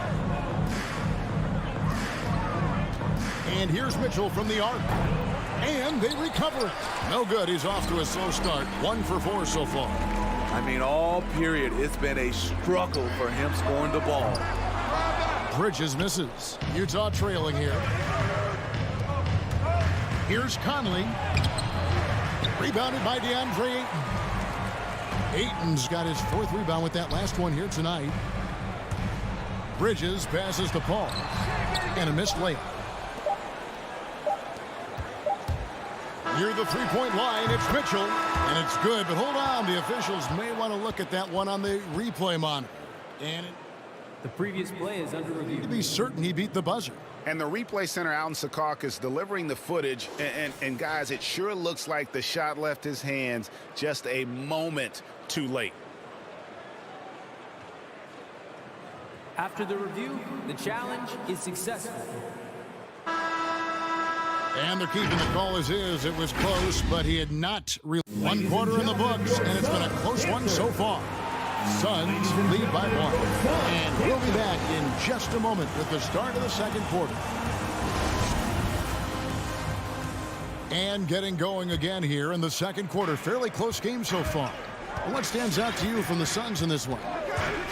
And here's Mitchell from the arc. And they recover it. No good. He's off to a slow start. 1 for 4 so far. I mean, all period, it's been a struggle for him scoring the ball. Bridges misses. Utah trailing here. Here's Conley. Rebounded by DeAndre Ayton. Ayton's got his 4th rebound with that last one here tonight. Bridges passes to Paul. And a missed layup. Near the three-point line, it's Mitchell. And it's good, but hold on. The officials may want to look at that one on the replay monitor. And the previous play is under review. To be certain he beat the buzzer. And the replay center out in Secaucus delivering the footage. And guys, it sure looks like the shot left his hands just a moment too late. After the review, the challenge is successful. And they're keeping the call as is. It was close, but he had not really. 1 quarter in the books, and it's been a close one so far. Suns lead by 1. And we'll be back in just a moment with the start of the second quarter. And getting going again here in the second quarter. Fairly close game so far. What stands out to you from the Suns in this one?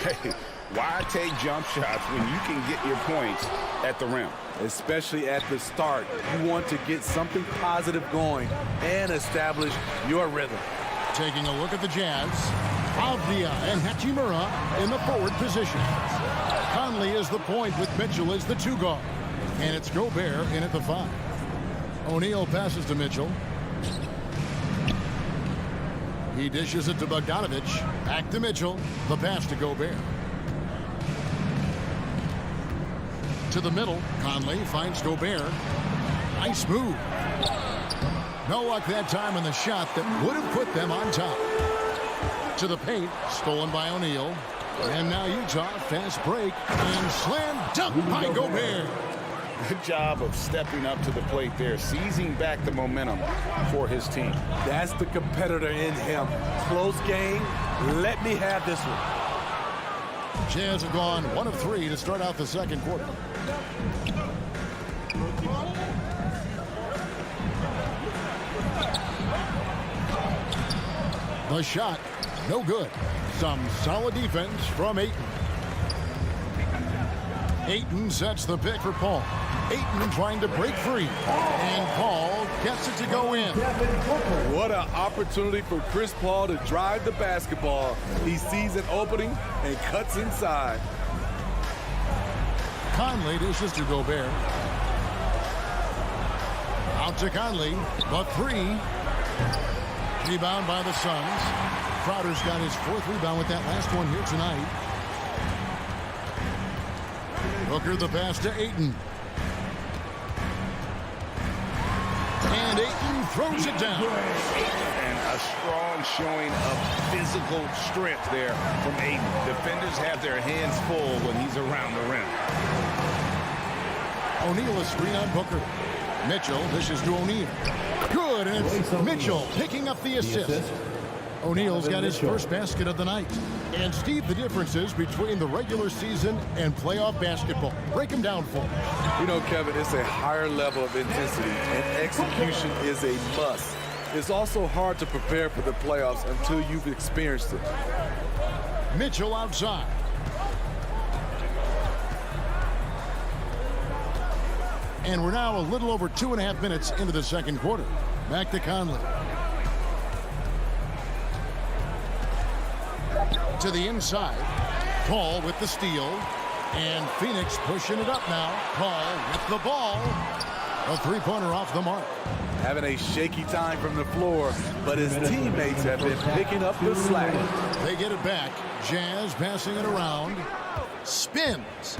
Hey, why take jump shots when you can get your points at the rim? Especially at the start. You want to get something positive going and establish your rhythm. Taking a look at the Jazz. Avdia and Hachimura in the forward position. Conley is the point with Mitchell as the 2 guard. And it's Gobert in at the 5. O'Neal passes to Mitchell. He dishes it to Bogdanovich. Back to Mitchell. The pass to Gobert. To the middle. Conley finds Gobert. Nice move. No luck that time on the shot that would have put them on top. To the paint, stolen by O'Neal. And now Utah, fast break, and slam dunk by Gobert. Good job of stepping up to the plate there, seizing back the momentum for his team. That's the competitor in him. Close game, let me have this one. Jazz have gone 1 of 3 to start out the second quarter. The shot, no good. Some solid defense from Ayton. Ayton sets the pick for Paul. Ayton trying to break free. And Paul gets it to go in. What an opportunity for Chris Paul to drive the basketball. He sees an opening and cuts inside. Conley dishes to Gobert. Out to Conley. The 3. Rebound by the Suns. Crowder's got his 4th rebound with that last one here tonight. Booker the pass to Ayton. And Ayton throws it down. And a strong showing of physical strength there from Ayton. Defenders have their hands full when he's around the rim. O'Neal a screen on Booker. Mitchell dishes to O'Neal. Good, and it's Mitchell picking up the assist. O'Neal's got his first basket of the night. And Steve, the differences between the regular season and playoff basketball. Break them down for me. You know, Kevin, it's a higher level of intensity, and execution is a must. It's also hard to prepare for the playoffs until you've experienced it. Mitchell outside. And we're now a little over 2.5 minutes into the second quarter. Back to Conley. To the inside. Paul with the steal. And Phoenix pushing it up now. Paul with the ball. A 3-pointer off the mark. Having a shaky time from the floor, but his teammates have been picking up the slack. They get it back. Jazz passing it around. Spins.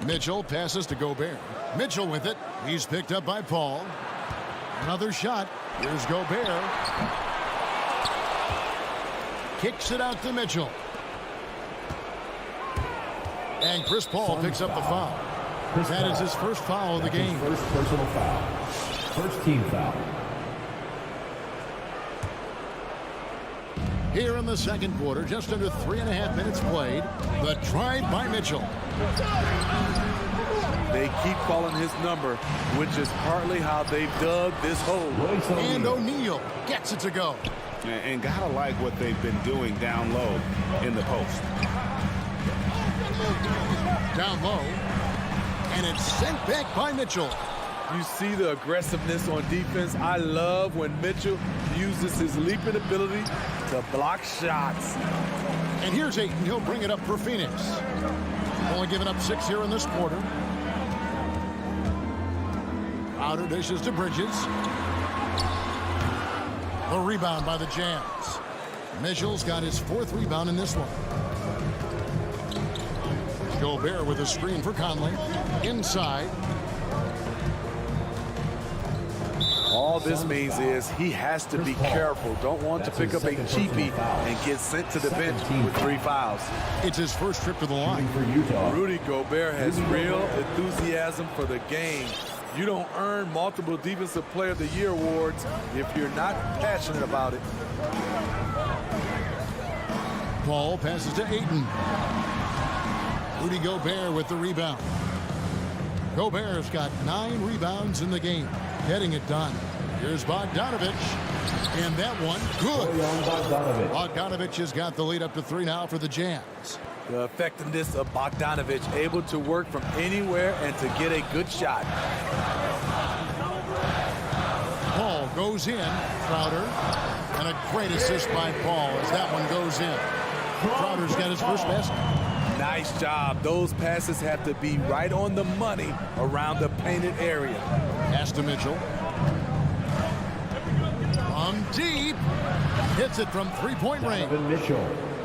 Mitchell passes to Gobert. Mitchell with it. He's picked up by Paul. Another shot. Here's Gobert. Kicks it out to Mitchell. And Chris Paul picks up the foul. That is his first foul of the game. First personal foul. First team foul. Here in the second quarter, just under 3.5 minutes played. The drive by Mitchell. They keep calling his number, which is partly how they dug this hole. And O'Neal gets it to go. And gotta like what they've been doing down low in the post. Down low. And it's sent back by Mitchell. You see the aggressiveness on defense. I love when Mitchell uses his leaping ability to block shots. And here's Ayton. He'll bring it up for Phoenix. Only giving up 6 here in this quarter. Crowder dishes to Bridges. The rebound by the Jazz. Mitchell's got his 4th rebound in this one. Gobert with a screen for Conley. Inside. All this means is he has to be careful. Don't want to pick up a cheapie and get sent to the bench with 3 fouls. It's his first trip to the line. Rudy Gobert has real enthusiasm for the game. You don't earn multiple Defensive Player of the Year awards if you're not passionate about it. Paul passes to Ayton. Rudy Gobert with the rebound. Gobert's got 9 rebounds in the game. Getting it done. Here's Bogdanovic. And that one, good. Bogdanovic has got the lead up to 3 now for the Jazz. The effectiveness of Bogdanovic, able to work from anywhere and to get a good shot. Paul goes in. Crowder. And a great assist by Paul as that one goes in. Crowder's got his first basket. Nice job. Those passes have to be right on the money around the painted area. Pass to Mitchell. From deep. Hits it from 3-point range.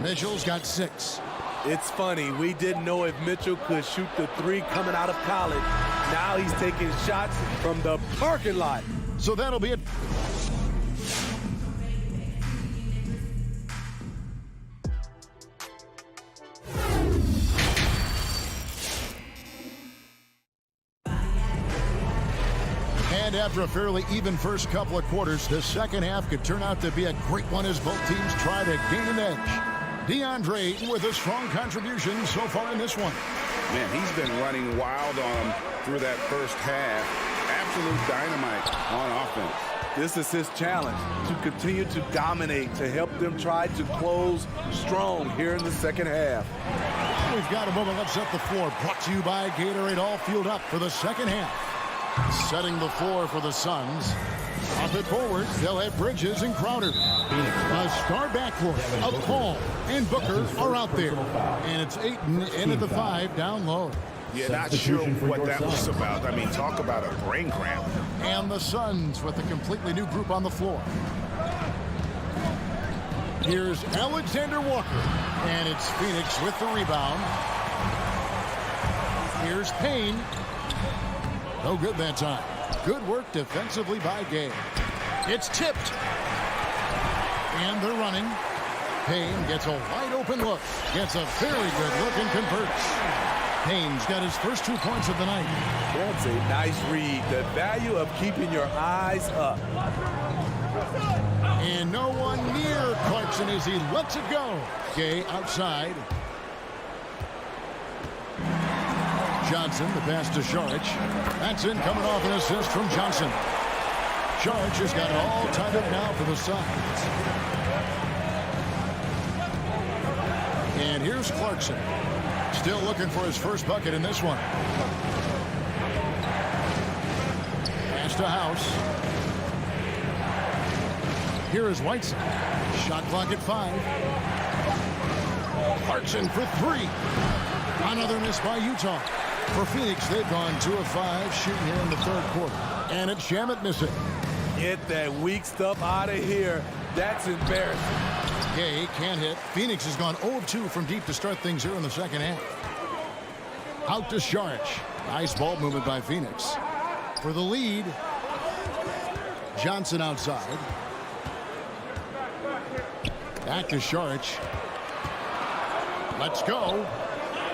Mitchell's got 6. It's funny. We didn't know if Mitchell could shoot the 3 coming out of college. Now he's taking shots from the parking lot. So that'll be it. And after a fairly even first couple of quarters, the second half could turn out to be a great one as both teams try to gain an edge. DeAndre Ayton with a strong contribution so far in this one. Man, he's been running wild on him through that first half. Absolute dynamite on offense. This is his challenge, to continue to dominate, to help them try to close strong here in the second half. We've got a moment. Let's set the floor. Brought to you by Gatorade, all fueled up for the second half. Setting the floor for the Suns. Off it forward, they'll have Bridges and Crowder. A star backcourt of Paul and Booker are out there. And it's Ayton in at the 5 down low. Yeah, not sure what that was about. I mean, talk about a brain cramp. And the Suns with a completely new group on the floor. Here's Alexander Walker. And it's Phoenix with the rebound. Here's Payne. No good that time. Good work defensively by Gay. It's tipped. And they're running. Payne gets a wide open look. Gets a very good look and converts. Payne's got his first 2 points of the night. That's a nice read. The value of keeping your eyes up. And no one near Clarkson as he lets it go. Gay outside. Johnson, the pass to Šarić. That's in, coming off an assist from Johnson. Šarić has got it all tied up now for the Suns. And here's Clarkson. Still looking for his first bucket in this one. Pass to House. Here is Whiteside. Shot clock at 5. Clarkson for 3. Another miss by Utah. For Phoenix, they've gone 2 of 5 shooting here in the third quarter. And it's Shamet missing. Get that weak stuff out of here. That's embarrassing. Gay can't hit. Phoenix has gone 0 of 2 from deep to start things here in the second half. Out to Šarić. Nice ball movement by Phoenix. For the lead, Johnson outside. Back to Šarić. Let's go.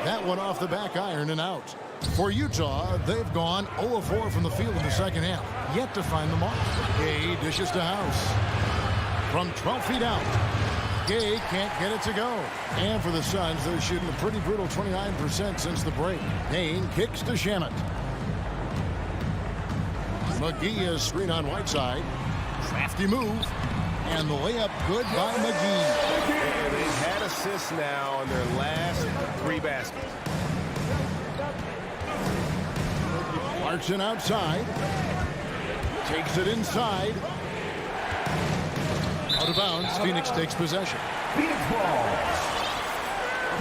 That one off the back iron and out. For Utah, they've gone 0 of 4 from the field in the second half. Yet to find the mark. Gay dishes to House. From 12 feet out. Gay can't get it to go. And for the Suns, they're shooting a pretty brutal 29% since the break. Payne kicks to Shamet. McGee is screen on Whiteside. Crafty move. And the layup good by McGee. And they've had assists now on their last 3 baskets. Clarkson outside. Takes it inside. Out of bounds, Phoenix takes possession. Phoenix ball.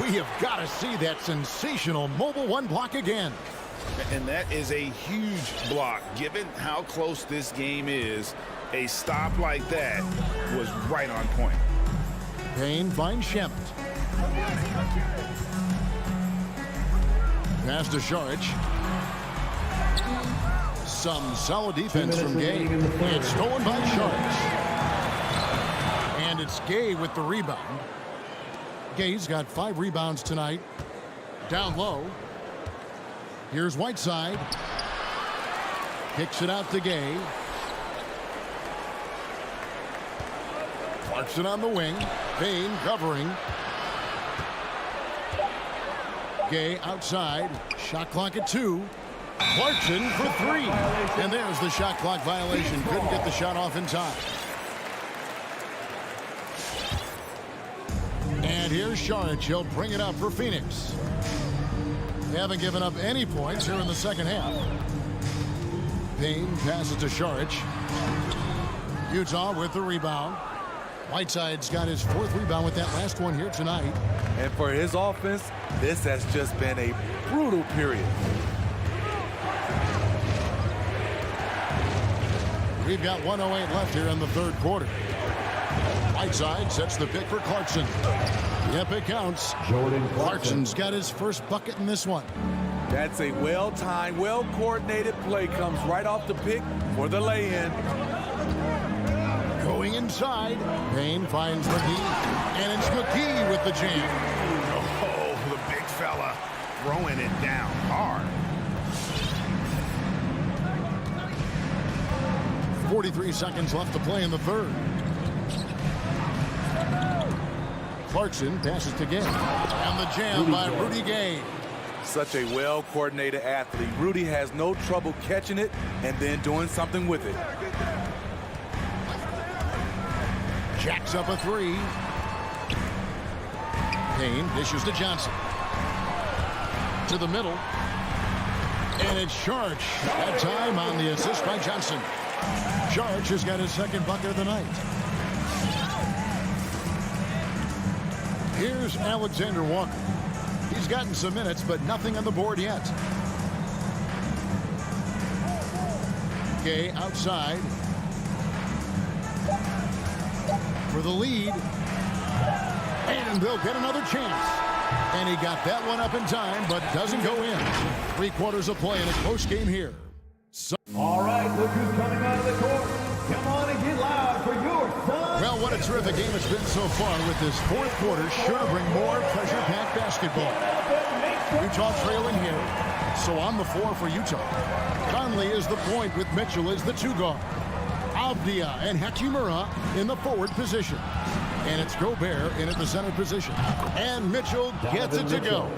We have got to see that sensational mobile one block again. And that is a huge block. Given how close this game is, a stop like that was right on point. Payne finds Shamet. Pass to Saric. Some solid defense from Gay. It's stolen by Saric. And it's Gay with the rebound. Gay's got 5 rebounds tonight. Down low. Here's Whiteside. Kicks it out to Gay. Clarkson on the wing. Payne covering. Gay outside. Shot clock at 2. Clarkson for 3. And there's the shot clock violation. Couldn't get the shot off in time. And here's Saric. He'll bring it up for Phoenix. They haven't given up any points here in the second half. Payne passes to Saric. Utah with the rebound. Whiteside's got his 4th rebound with that last one here tonight. And for his offense, this has just been a brutal period. We've got 1:08 left here in the 3rd quarter. Whiteside sets the pick for Clarkson. Yep, it counts. Clarkson's got his first bucket in this one. That's a well-timed, well-coordinated play. Comes right off the pick for the lay-in. Going inside. Payne finds McGee. And it's McGee with the jam. Oh, the big fella throwing it down hard. 43 seconds left to play in the 3rd. Clarkson passes to Gay. And the jam by Rudy Gay. Such a well-coordinated athlete. Rudy has no trouble catching it and then doing something with it. Jacks up a 3. Payne dishes to Johnson. To the middle. And it's Saric. That time on the assist by Johnson. Saric has got his 2nd bucket of the night. Here's Alexander Walker. He's gotten some minutes, but nothing on the board yet. Gay outside. For the lead. And they'll get another chance. And he got that one up in time, but doesn't go in. 3 quarters of play in a close game here. All right, look who's coming out of the court. Come on and get loud for your son. Well, what a terrific game it's been so far with this 4th quarter. Sure to bring more pressure-packed basketball. Utah trailing here. So on the floor for Utah. Conley is the point with Mitchell as the 2 guard. Avdia and Hachimura in the forward position. And it's Gobert in at the center position. And Mitchell gets it to go.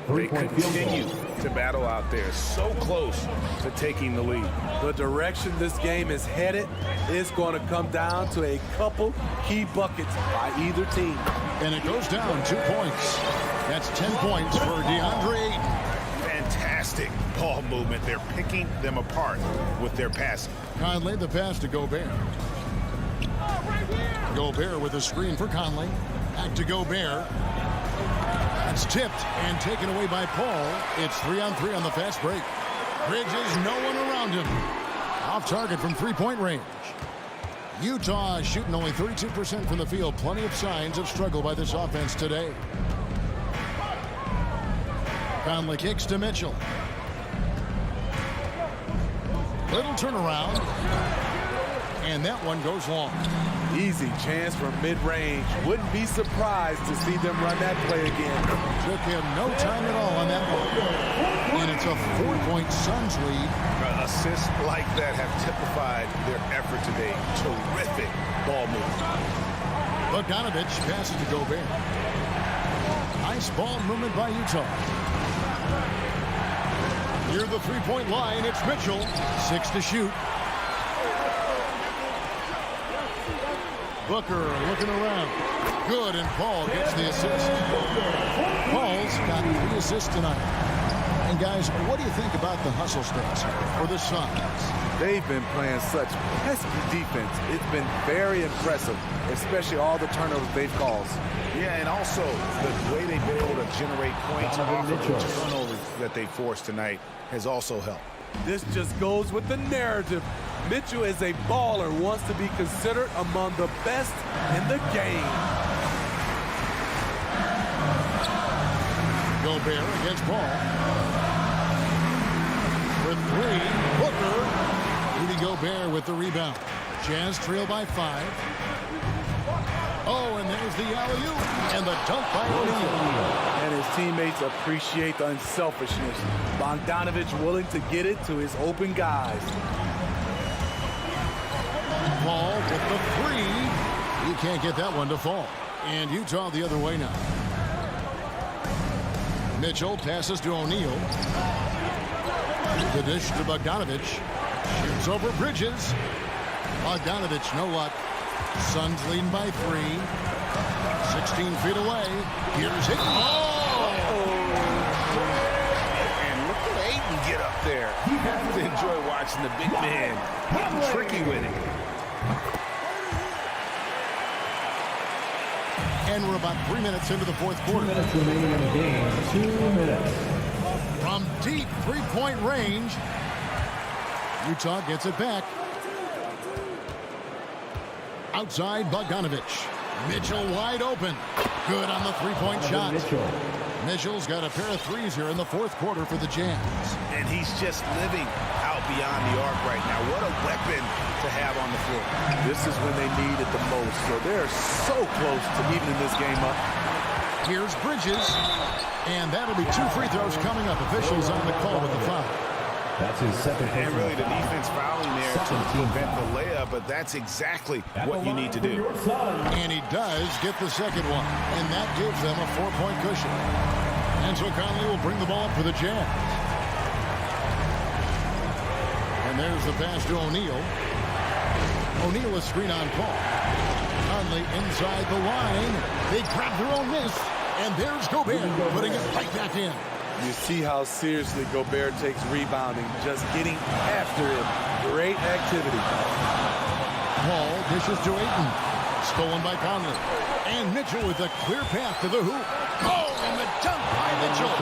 They continue to battle out there, so close to taking the lead. The direction this game is headed is going to come down to a couple key buckets by either team. And it goes down 2 points. That's 10 points for DeAndre Ayton. Fantastic ball movement. They're picking them apart with their passing. Conley, the pass to Gobert. Gobert with a screen for Conley. Back to Gobert. That's tipped and taken away by Paul. It's 3-on-3 on the fast break. Bridges, no one around him. Off target from 3-point range. Utah shooting only 32% from the field. Plenty of signs of struggle by this offense today. Conley kicks to Mitchell. Little turnaround. And that one goes long. Easy chance from mid-range. Wouldn't be surprised to see them run that play again. Took him no time at all on that one. And it's a 4-point Suns lead. Assists like that have typified their effort today. Terrific ball movement. Bogdanovich passes to Gobert. Nice ball movement by Utah. Near the 3-point line, it's Mitchell. 6 to shoot. Booker looking around. Good, and Paul gets the assist. Paul's got 3 assists tonight. And guys, what do you think about the hustle stats for the Suns? They've been playing such pesky defense. It's been very impressive, especially all the turnovers they've caused. Yeah, and also the way they've been able to generate points off of the turnovers that they forced tonight has also helped. This just goes with the narrative. Mitchell is a baller, wants to be considered among the best in the game. Gobert against Paul. For three, Booker. Rudy Gobert with the rebound. Jazz trail by 5. Oh, and there's the alley-oop. And the dunk by O'Neal. And his teammates appreciate the unselfishness. Bogdanovich willing to get it to his open guys. Paul with the 3. He can't get that one to fall. And Utah the other way now. Mitchell passes to O'Neal. The dish to Bogdanovich. Shoots over Bridges. Bogdanovich, no luck. Suns leading by 3. 16 feet away. Here's it. Oh! And look at Ayton get up there. You have to enjoy watching the big man getting tricky with it. And we're about 3 minutes into the fourth quarter. 2 minutes remaining in the game. 2 minutes. From deep three-point range, Utah gets it back. Outside Bogdanovich. Mitchell wide open. Good on the three-point shot. Mitchell's got a pair of threes here in the fourth quarter for the Jazz. And he's just living out beyond the arc right now. What a weapon to have on the floor. This is when they need it the most. So they're so close to evening this game up. Here's Bridges. And that'll be 2 free throws coming up. Officials on the call with the foul. That's his second. And really the defense fouling there to prevent the layup, but that's exactly what you need to do. And he does get the second one, and that gives them a 4-point cushion. And so Conley will bring the ball up for the Jazz. And there's the pass to O'Neal. O'Neal is screen on Paul. Conley inside the line. They grab their own miss, and there's Gobert putting it right back in. You see how seriously Gobert takes rebounding, just getting after it. Great activity. Paul dishes to Ayton. Stolen by Conley. And Mitchell with a clear path to the hoop. Oh, and the dunk by Mitchell.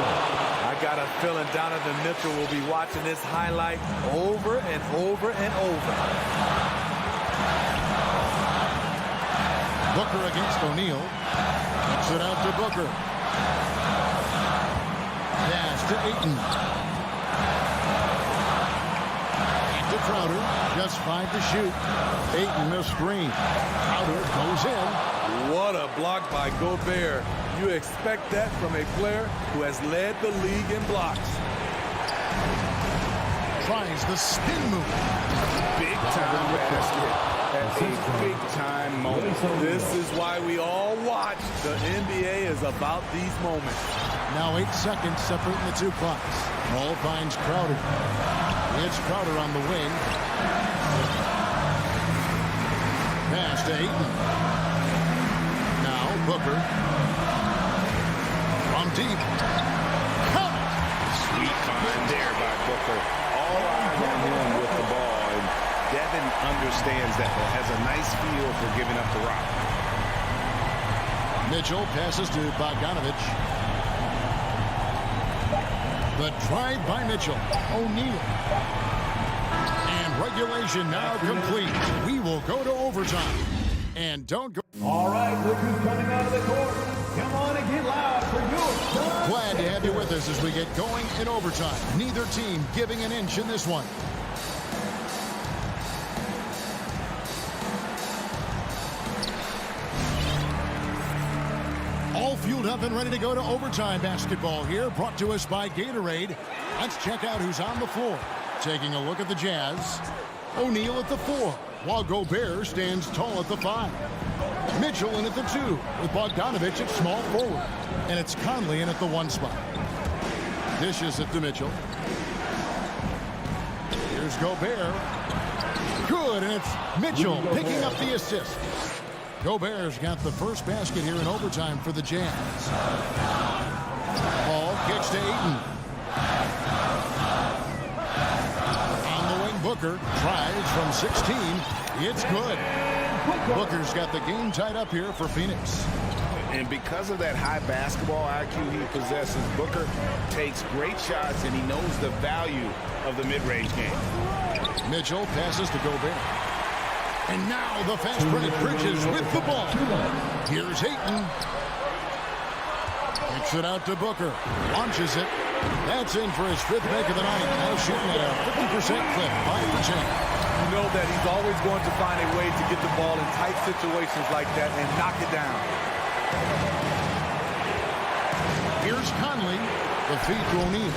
I got a feeling Donovan Mitchell will be watching this highlight over and over and over. Booker against O'Neal. Kicks it out to Booker. Pass to Ayton. And to Crowder. Just 5 to shoot. Ayton the screen. Crowder goes in. What a block by Gobert. You expect that from a player who has led the league in blocks. Tries the spin move. Big time basket at a big time moment. This is why we all watch. The NBA is about these moments. Now 8 seconds separating the two clocks. Ball finds Crowder. It's Crowder on the wing. Pass to Ayton. Now Booker. From deep. Count it. Sweet find there by Booker. All eyes on him with the ball. And Devin understands that, but has a nice feel for giving up the rock. Mitchell passes to Bogdanovich. The drive by Mitchell. O'Neal. And regulation now complete. We will go to overtime. And don't go. All right, look who's coming out of the court. Come on and get loud for your Suns. Glad to have you with us as we get going in overtime. Neither team giving an inch in this one. All fueled up and ready to go to overtime basketball here, brought to us by Gatorade. Let's check out who's on the floor. Taking a look at the Jazz. O'Neal at the 4, while Gobert stands tall at the 5. Mitchell in at the 2, with Bogdanovich at small forward. And it's Conley in at the 1 spot. Dishes it to Mitchell. Here's Gobert. Good, and it's Mitchell picking up the assist. Gobert's got the first basket here in overtime for the Jazz. Ball kicks to Ayton. On the wing, Booker tries from 16. It's good. Booker's got the game tied up here for Phoenix. And because of that high basketball IQ he possesses, Booker takes great shots, and he knows the value of the mid-range game. Mitchell passes to Gobert. And now the fast break. Bridges with the ball. Here's Ayton. Kicks it out to Booker. Launches it. That's in for his 5th make of the night. Now shooting at a 50% clip. 5%. You know that he's always going to find a way to get the ball in tight situations like that and knock it down. Here's Conley. The feed to O'Neal.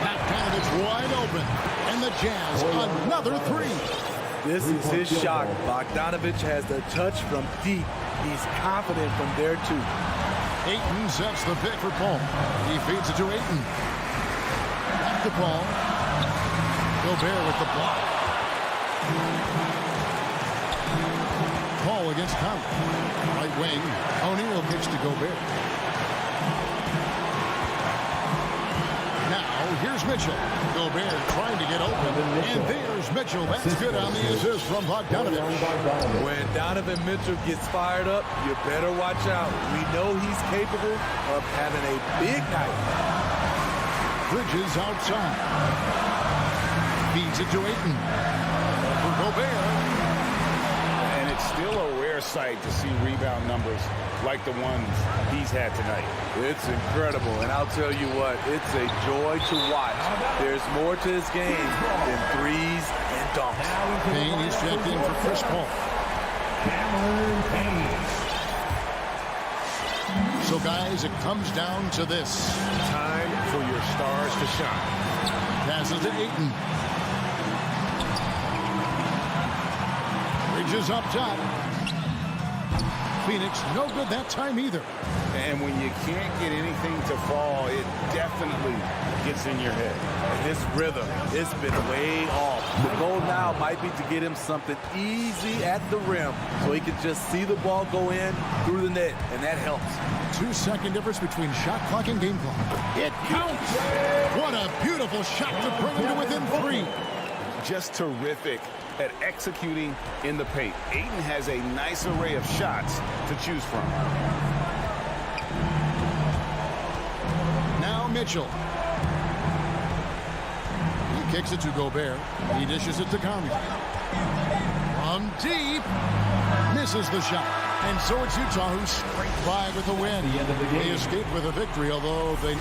Bogdanovich wide open. And the Jazz another 3. This is his shot. Bogdanovich has the touch from deep. He's confident from there, too. Ayton sets the pick for Paul. He feeds it to Ayton. Back to Paul. Gobert with the block. Paul against Conley. Right wing. O'Neal kicks to Gobert. Now here's Mitchell. Gobert trying to get open. And there's Mitchell. That's good on the assist from Bogdanovich. When Donovan Mitchell gets fired up, you better watch out. We know he's capable of having a big night. Bridges outside. Feeds it to Ayton. For Gobert. And it's still a rare sight to see rebound numbers like the ones he's had tonight. It's incredible, and I'll tell you what, it's a joy to watch. There's more to his game than threes and dunks. Payne is checked in for Chris Paul. So, guys, it comes down to this. Time for your stars to shine. Passes to Ayton. Bridges up top. Phoenix, no good that time either. And when you can't get anything to fall, it definitely gets in your head. And his rhythm, it's been way off. The goal now might be to get him something easy at the rim so he can just see the ball go in through the net, and that helps. 2-second difference between shot clock and game clock. It counts! What a beautiful shot to bring him to within 3. Just terrific at executing in the paint. Ayton has a nice array of shots to choose from. Now Mitchell. He kicks it to Gobert. He dishes it to Conley. From deep. Misses the shot. And so it's Utah who scraped by with the win. They escaped with a victory, although they...